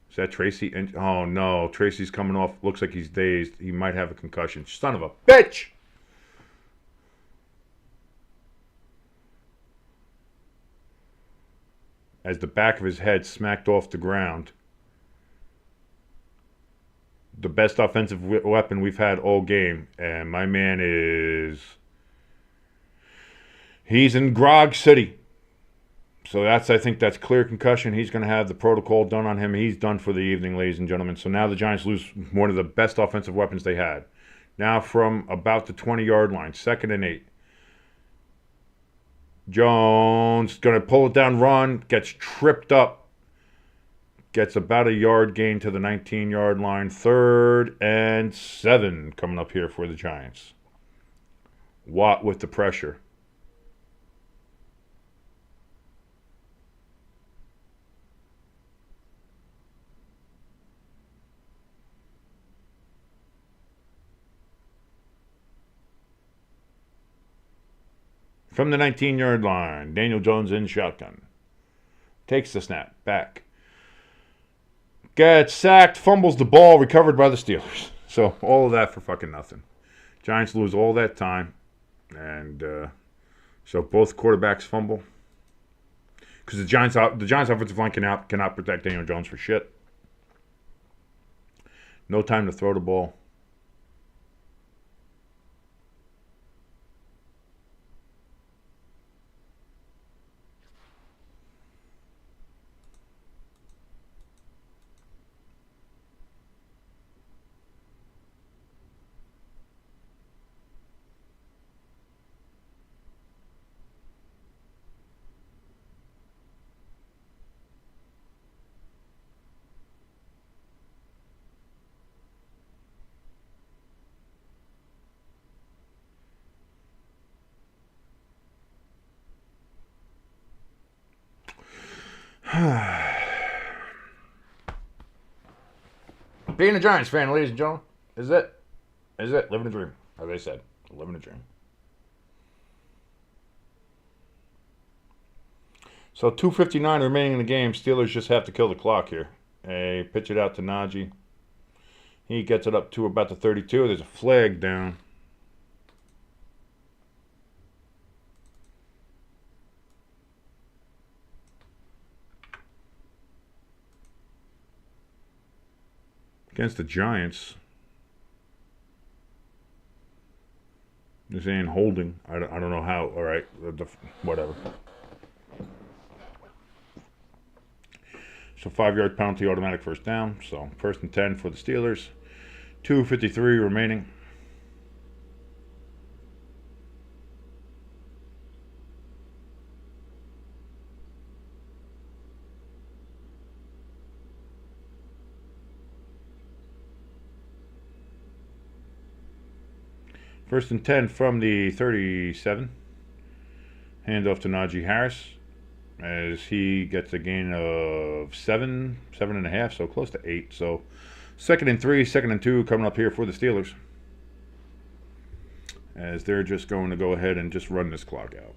Is that Tracy? Oh no, Tracy's coming off. Looks like he's dazed. He might have a concussion. Son of a bitch! As the back of his head smacked off the ground. The best offensive weapon we've had all game. And my man he's in Grog City. So I think that's clear concussion. He's going to have the protocol done on him. He's done for the evening, ladies and gentlemen. So now the Giants lose one of the best offensive weapons they had. Now from about the 20-yard line, 2nd and 8. Jones going to pull it down, run, gets tripped up. Gets about a yard gain to the 19-yard line. 3rd and 7 coming up here for the Giants. Watt with the pressure. From the 19-yard line, Daniel Jones in shotgun. Takes the snap, back. Gets sacked, fumbles the ball, recovered by the Steelers. So all of that for fucking nothing. Giants lose all that time. And so both quarterbacks fumble. Because the Giants offensive line cannot protect Daniel Jones for shit. No time to throw the ball. Being a Giants fan, ladies and gentlemen, is it. Living a dream, as I said. Living a dream. So 2:59 remaining in the game. Steelers just have to kill the clock here. They pitch it out to Najee. He gets it up to about the 32. There's a flag down. Against the Giants. They're saying holding. I don't know how. All right. Whatever. So 5-yard penalty, automatic first down. So 1st and 10 for the Steelers. 2:53 remaining. First and 10 from the 37. Handoff to Najee Harris as he gets a gain of 7.5, so close to 8. So 2nd and 3, 2nd and 2 coming up here for the Steelers. As they're just going to go ahead and just run this clock out.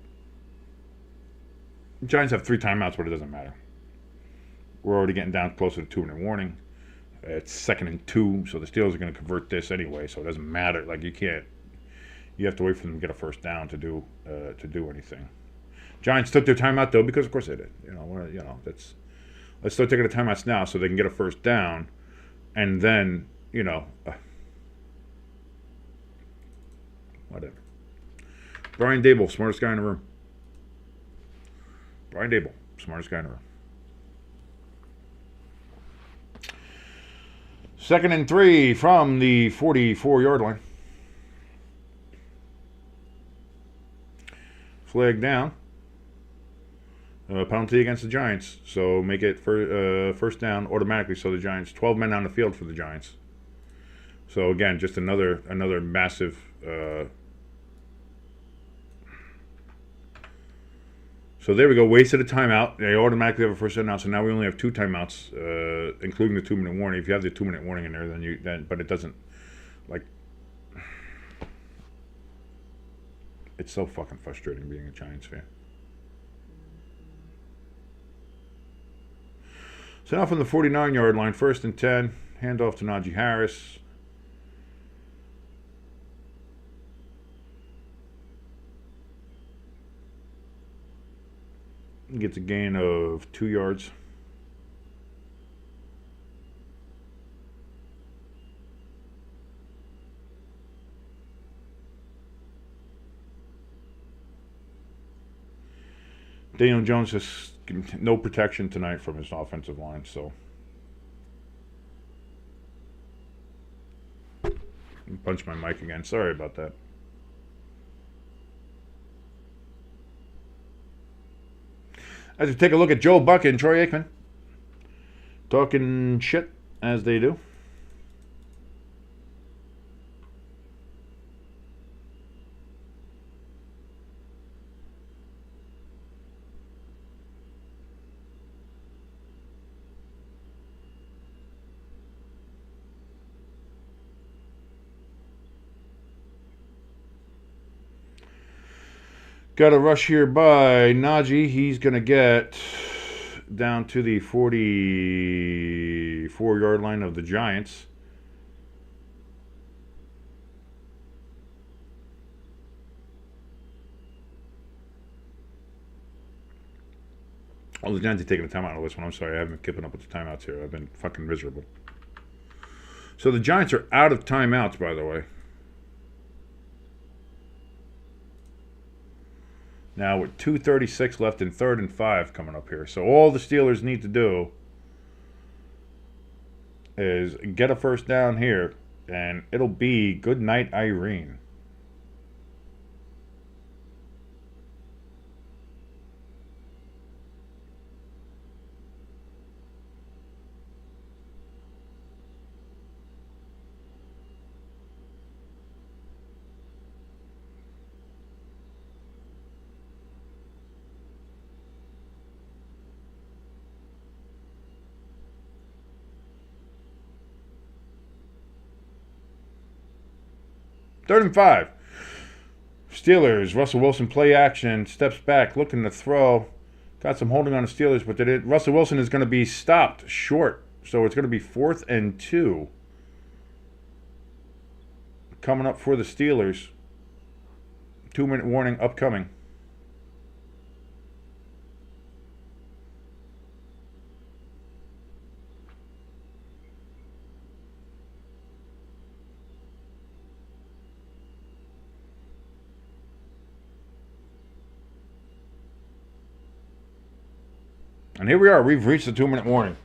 The Giants have 3 timeouts, but it doesn't matter. We're already getting down closer to 2-minute warning. It's 2nd and 2, so the Steelers are going to convert this anyway, so it doesn't matter. Like, you can't. You have to wait for them to get a first down to do anything. Giants took their timeout though, because of course they did. Let's start taking the timeouts now so they can get a first down, and then whatever. Brian Dable, smartest guy in the room. Brian Dable, smartest guy in the room. 2nd and 3 from the 44-yard line. Flag down. Penalty against the Giants. So make it first down automatically. So the Giants, 12 men on the field for the Giants. So again, just another massive. So there we go. Wasted a timeout. They automatically have a first down. So now we only have 2 timeouts, including the 2-minute warning. If you have the 2-minute warning in there, but it doesn't. Like, it's so fucking frustrating being a Giants fan. So now from the 49-yard line, 1st and 10, handoff to Najee Harris. He gets a gain of 2 yards. Daniel Jones has no protection tonight from his offensive line, so. Punch my mic again. Sorry about that. As we take a look at Joe Buck and Troy Aikman talking shit as they do. Got a rush here by Najee. He's going to get down to the 44-yard line of the Giants. Oh, the Giants are taking a timeout on this one. I'm sorry, I haven't been keeping up with the timeouts here. I've been fucking miserable. So the Giants are out of timeouts, by the way. Now with 2:36 left in 3rd and 5 coming up here. So all the Steelers need to do is get a first down here, and it'll be good night, Irene. 3rd and 5. Steelers, Russell Wilson play action, steps back, looking to throw. Got some holding on the Steelers, but Russell Wilson is going to be stopped short. So it's going to be 4th and 2. Coming up for the Steelers. 2-minute warning upcoming. And here we are. We've reached the 2-minute warning.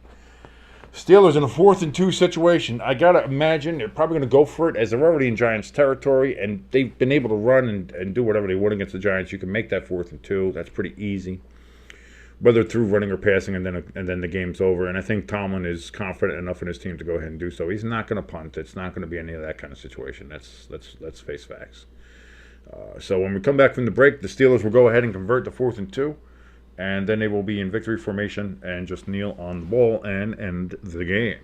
Steelers in a 4th and 2 situation. I got to imagine they're probably going to go for it as they're already in Giants territory, and they've been able to run and do whatever they want against the Giants. You can make that 4th and 2. That's pretty easy. Whether through running or passing, and then the game's over. And I think Tomlin is confident enough in his team to go ahead and do so. He's not going to punt. It's not going to be any of that kind of situation. Let's face facts. So when we come back from the break, the Steelers will go ahead and convert to 4th and 2. And then they will be in victory formation and just kneel on the ball and end the game.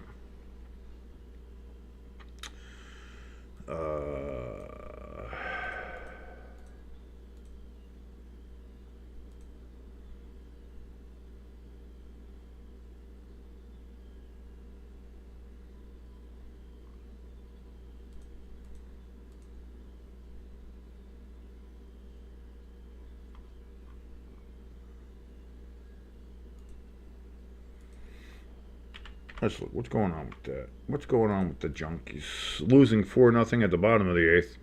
Let's look. What's going on with that? What's going on with the Junkies? Losing 4-0 at the bottom of the 8th.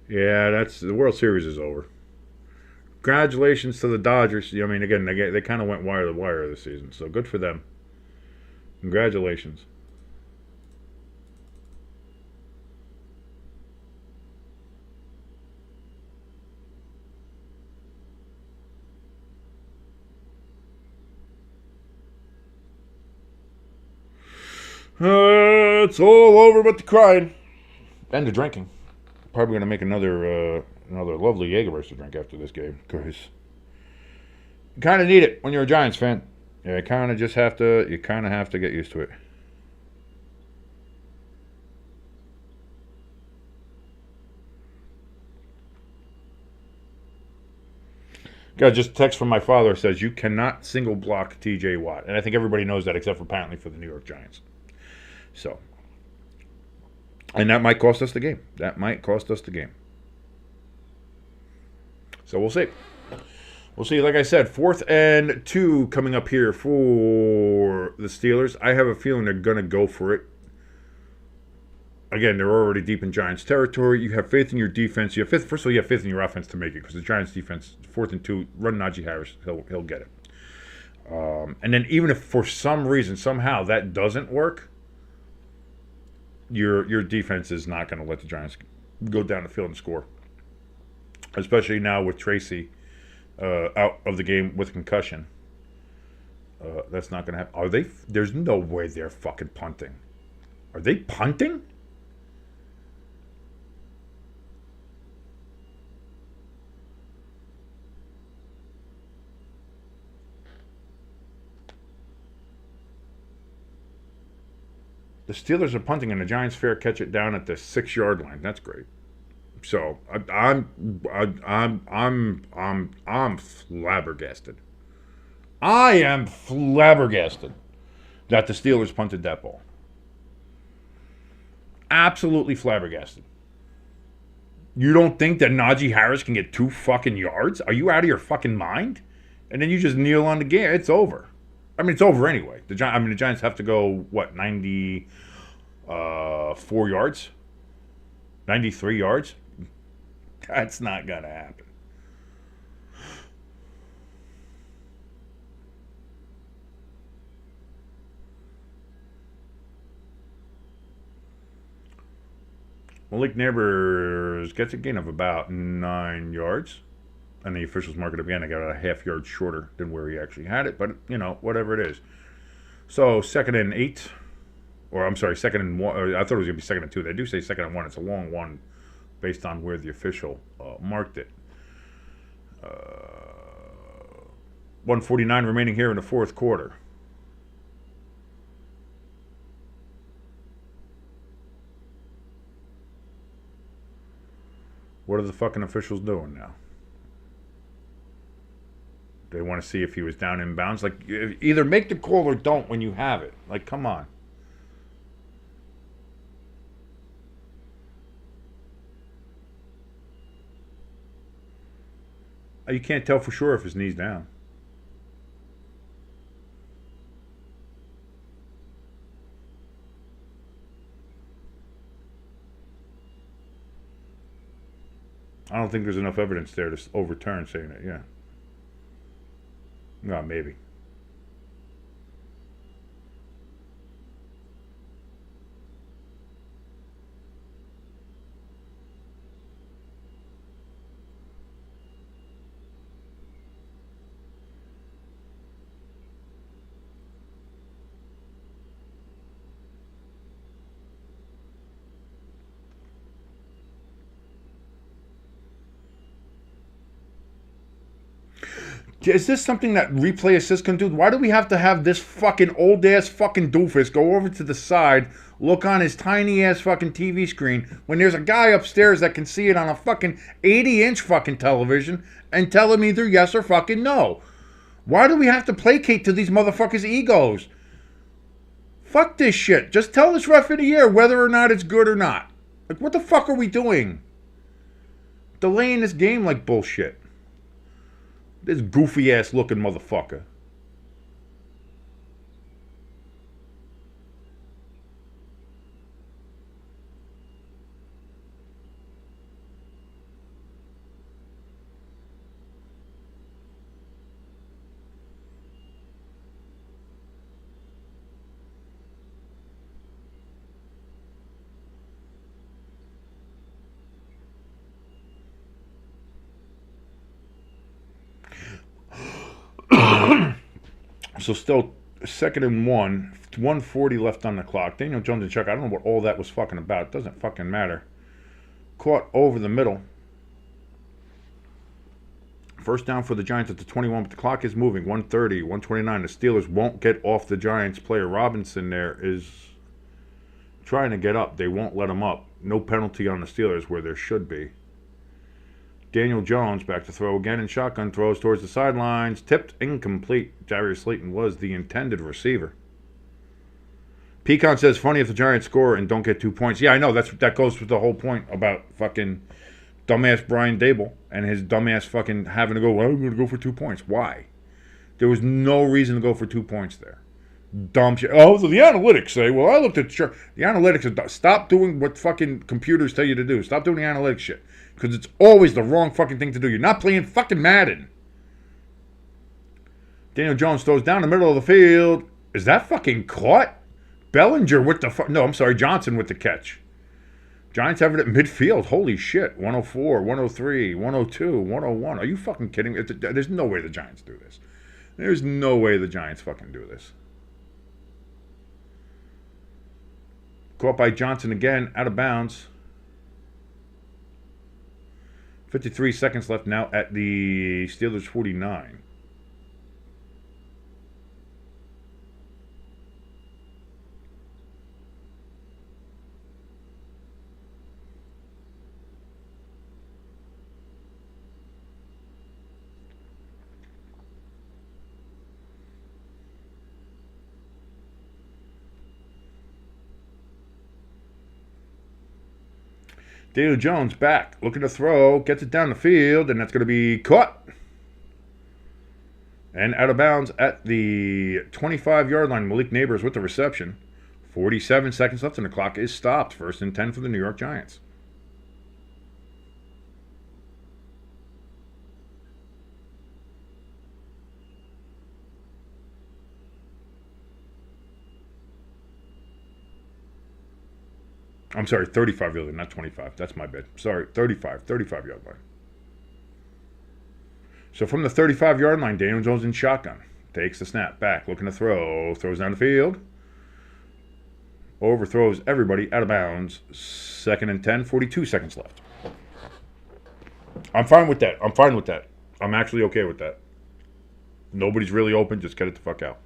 Yeah, the World Series is over. Congratulations to the Dodgers. I mean, again, they kind of went wire to wire this season, so good for them. Congratulations. It's all over but the crying. And the drinking. Probably going to make another lovely Jägermeister drink after this game. Because you kind of need it when you're a Giants fan. Yeah, you kind of have to get used to it. Got just a text from my father says you cannot single block TJ Watt. And I think everybody knows that except for apparently for the New York Giants. So, and that might cost us the game. So we'll see. We'll see. Like I said, 4th and 2 coming up here for the Steelers. I have a feeling they're going to go for it. Again, they're already deep in Giants territory. You have faith in your defense. First of all, you have faith in your offense to make it because the Giants defense, 4th and 2, run Najee Harris. He'll get it. And then even if for some reason, somehow that doesn't work, your defense is not going to let the Giants go down the field and score. Especially now with Tracy out of the game with concussion. That's not going to happen. There's no way they're fucking punting. Are they punting? The Steelers are punting, and the Giants fair catch it down at the 6-yard line. That's great. So I'm flabbergasted. I am flabbergasted that the Steelers punted that ball. Absolutely flabbergasted. You don't think that Najee Harris can get 2 fucking yards? Are you out of your fucking mind? And then you just kneel on the game. It's over. I mean, it's over anyway. The Giants have to go, 94 yards? 93 yards? That's not going to happen. Malik Neighbors gets a gain of about 9 yards. And the officials mark it up again. I got it a half yard shorter than where he actually had it. But, whatever it is. So, 2nd and 8. Or, I'm sorry, 2nd and 1. I thought it was going to be 2nd and 2. They do say 2nd and 1. It's a long one based on where the official marked it. 1:49 remaining here in the 4th quarter. what are the fucking officials doing now? They want to see if he was down in bounds. Like, either make the call or don't when you have it. Like, come on. You can't tell for sure if his knee's down. I don't think there's enough evidence there to overturn saying it, yeah. No, maybe. Is this something that replay assist can do? Why do we have to have this fucking old ass fucking doofus go over to the side, look on his tiny ass fucking TV screen when there's a guy upstairs that can see it on a fucking 80-inch fucking television and tell him either yes or fucking no? Why do we have to placate to these motherfuckers' egos? Fuck this shit. Just tell this ref of the year whether or not it's good or not. Like, what the fuck are we doing? Delaying this game like bullshit. This goofy ass looking motherfucker. So still 2nd and 140 left on the clock. Daniel Jones and Chuck, I don't know what all that was fucking about. It doesn't fucking matter. Caught over the middle. First down for the Giants at the 21, but the clock is moving. 130, 129. The Steelers won't get off the Giants player. Robinson there is trying to get up. They won't let him up. No penalty on the Steelers where there should be. Daniel Jones back to throw again in shotgun, throws towards the sidelines, tipped, incomplete. Darius Slayton was the intended receiver. Pecan says, funny if the Giants score and don't get 2 points. Yeah, I know, that goes with the whole point about fucking dumbass Brian Dable and his dumbass fucking having to go, well, I'm going to go for 2 points. Why? There was no reason to go for 2 points there. Dumb shit. Oh, so the analytics say, well, I looked at the analytics. Stop doing what fucking computers tell you to do. Stop doing the analytics shit. Because it's always the wrong fucking thing to do. You're not playing fucking Madden. Daniel Jones throws down the middle of the field. Is that fucking caught? Bellinger with the no, I'm sorry, Johnson with the catch. Giants have it at midfield. Holy shit. 104, 103, 102, 101. Are you fucking kidding me? There's no way the Giants do this. There's no way the Giants fucking do this. Caught by Johnson again, out of bounds. 53 seconds left now at the Steelers 49. Daniel Jones back, looking to throw, gets it down the field, and that's going to be caught. And out of bounds at the 25-yard line. Malik Neighbors with the reception. 47 seconds left, and the clock is stopped. 1st and 10 for the New York Giants. I'm sorry, 35-yard line, not 25. That's my bad. Sorry, 35-yard line. So from the 35-yard line, Daniel Jones in shotgun. Takes the snap, back, looking to throw. Throws down the field. Overthrows everybody, out of bounds. 2nd and 10, 42 seconds left. I'm fine with that. I'm actually okay with that. Nobody's really open. Just get it the fuck out.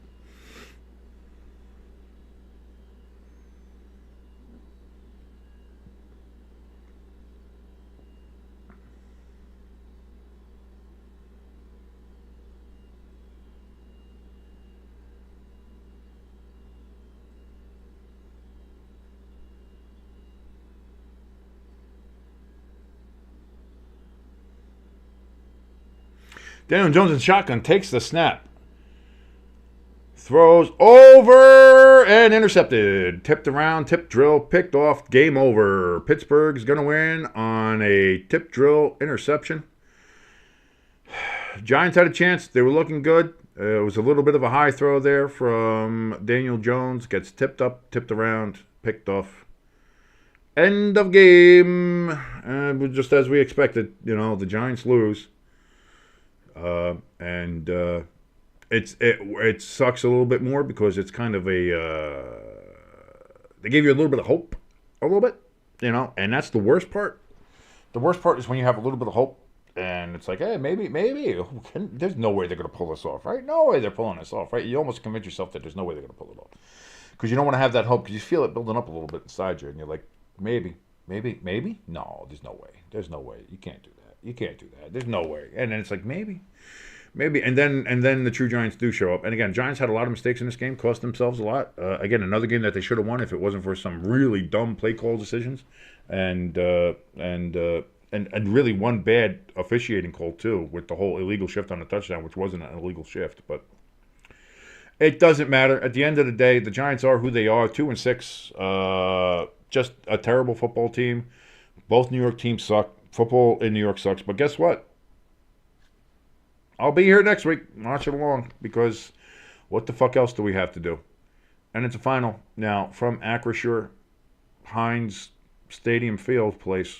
Daniel Jones in shotgun takes the snap. Throws over and intercepted. Tipped around, tip drill, picked off, game over. Pittsburgh's going to win on a tip drill interception. Giants had a chance. They were looking good. It was a little bit of a high throw there from Daniel Jones. Gets tipped up, tipped around, picked off. End of game. Just as we expected, the Giants lose. It sucks a little bit more because it's kind of they gave you a little bit of hope, a little bit, and that's the worst part. The worst part is when you have a little bit of hope, and it's like, hey, maybe, there's no way they're going to pull this off, right? No way they're pulling this off, right? You almost convince yourself that there's no way they're going to pull it off. Because you don't want to have that hope, because you feel it building up a little bit inside you, and you're like, maybe? No, there's no way. There's no way. You can't do that. There's no way. And then it's like, maybe, and then the true Giants do show up. And again, Giants had a lot of mistakes in this game, cost themselves a lot. Again, another game that they should have won if it wasn't for some really dumb play call decisions, and really one bad officiating call too, with the whole illegal shift on the touchdown, which wasn't an illegal shift. But it doesn't matter. At the end of the day, the Giants are who they are, 2-6. Just a terrible football team. Both New York teams suck. Football in New York sucks. But guess what? I'll be here next week. Watch it along, because what the fuck else do we have to do? And it's a final now from Acrisure Heinz Stadium Field place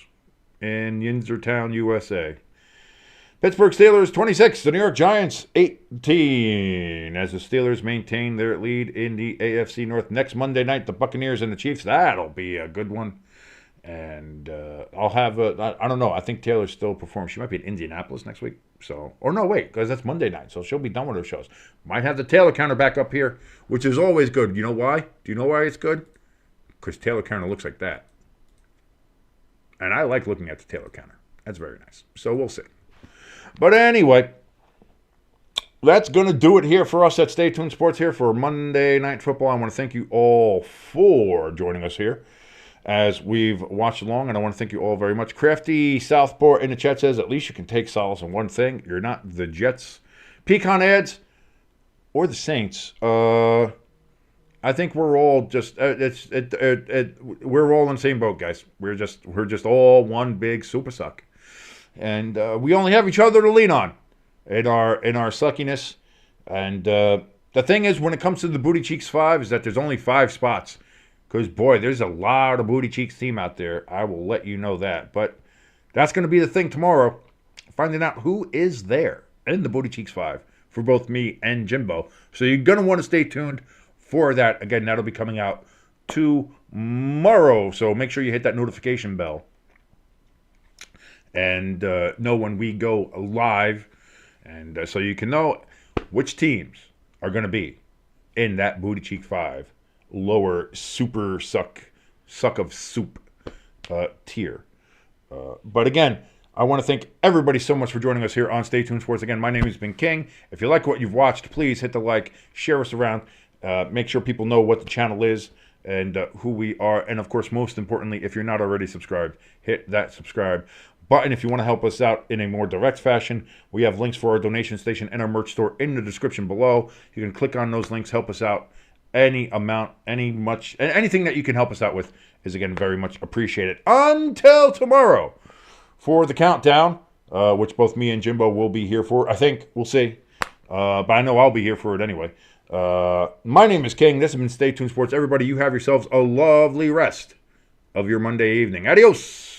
in Yinzertown, USA. Pittsburgh Steelers 26, the New York Giants 18. As the Steelers maintain their lead in the AFC North. Next Monday night, the Buccaneers and the Chiefs. That'll be a good one. And I'll have I don't know. I think Taylor still performs. She might be in Indianapolis next week. Or no, wait, because that's Monday night. So she'll be done with her shows. Might have the Taylor counter back up here, which is always good. You know why? Do you know why it's good? Because Taylor counter looks like that. And I like looking at the Taylor counter. That's very nice. So we'll see. But anyway, that's going to do it here for us at Stay Tuned Sports here for Monday Night Football. I want to thank you all for joining us here as we've watched along, and I want to thank you all very much. Crafty Southport in the chat says, at least you can take solace in one thing. You're not the Jets, Pecan Ads, or the Saints. I think we're all just we're all in the same boat, guys. We're just all one big super suck. And we only have each other to lean on in our suckiness. And the thing is, when it comes to the Booty Cheeks 5, is that there's only 5 spots. Because, boy, there's a lot of Booty Cheeks team out there. I will let you know that. But that's going to be the thing tomorrow. Finding out who is there in the Booty Cheeks 5 for both me and Jimbo. So you're going to want to stay tuned for that. Again, that'll be coming out tomorrow. So make sure you hit that notification bell. And know when we go live, and so you can know which teams are going to be in that Booty Cheek 5 lower super suck of soup tier. But again, I want to thank everybody so much for joining us here on Stay Tuned Sports. Again, my name has been King. If you like what you've watched, please hit the like, share us around, make sure people know what the channel is and who we are. And of course, most importantly, if you're not already subscribed, hit that subscribe button. If you want to help us out in a more direct fashion, we have links for our donation station and our merch store in the description below. You can click on those links, help us out. Any amount, anything that you can help us out with is, again, very much appreciated. Until tomorrow for the countdown, which both me and Jimbo will be here for. I think. We'll see. But I know I'll be here for it anyway. My name is King. This has been Stay Tuned Sports. Everybody, you have yourselves a lovely rest of your Monday evening. Adios.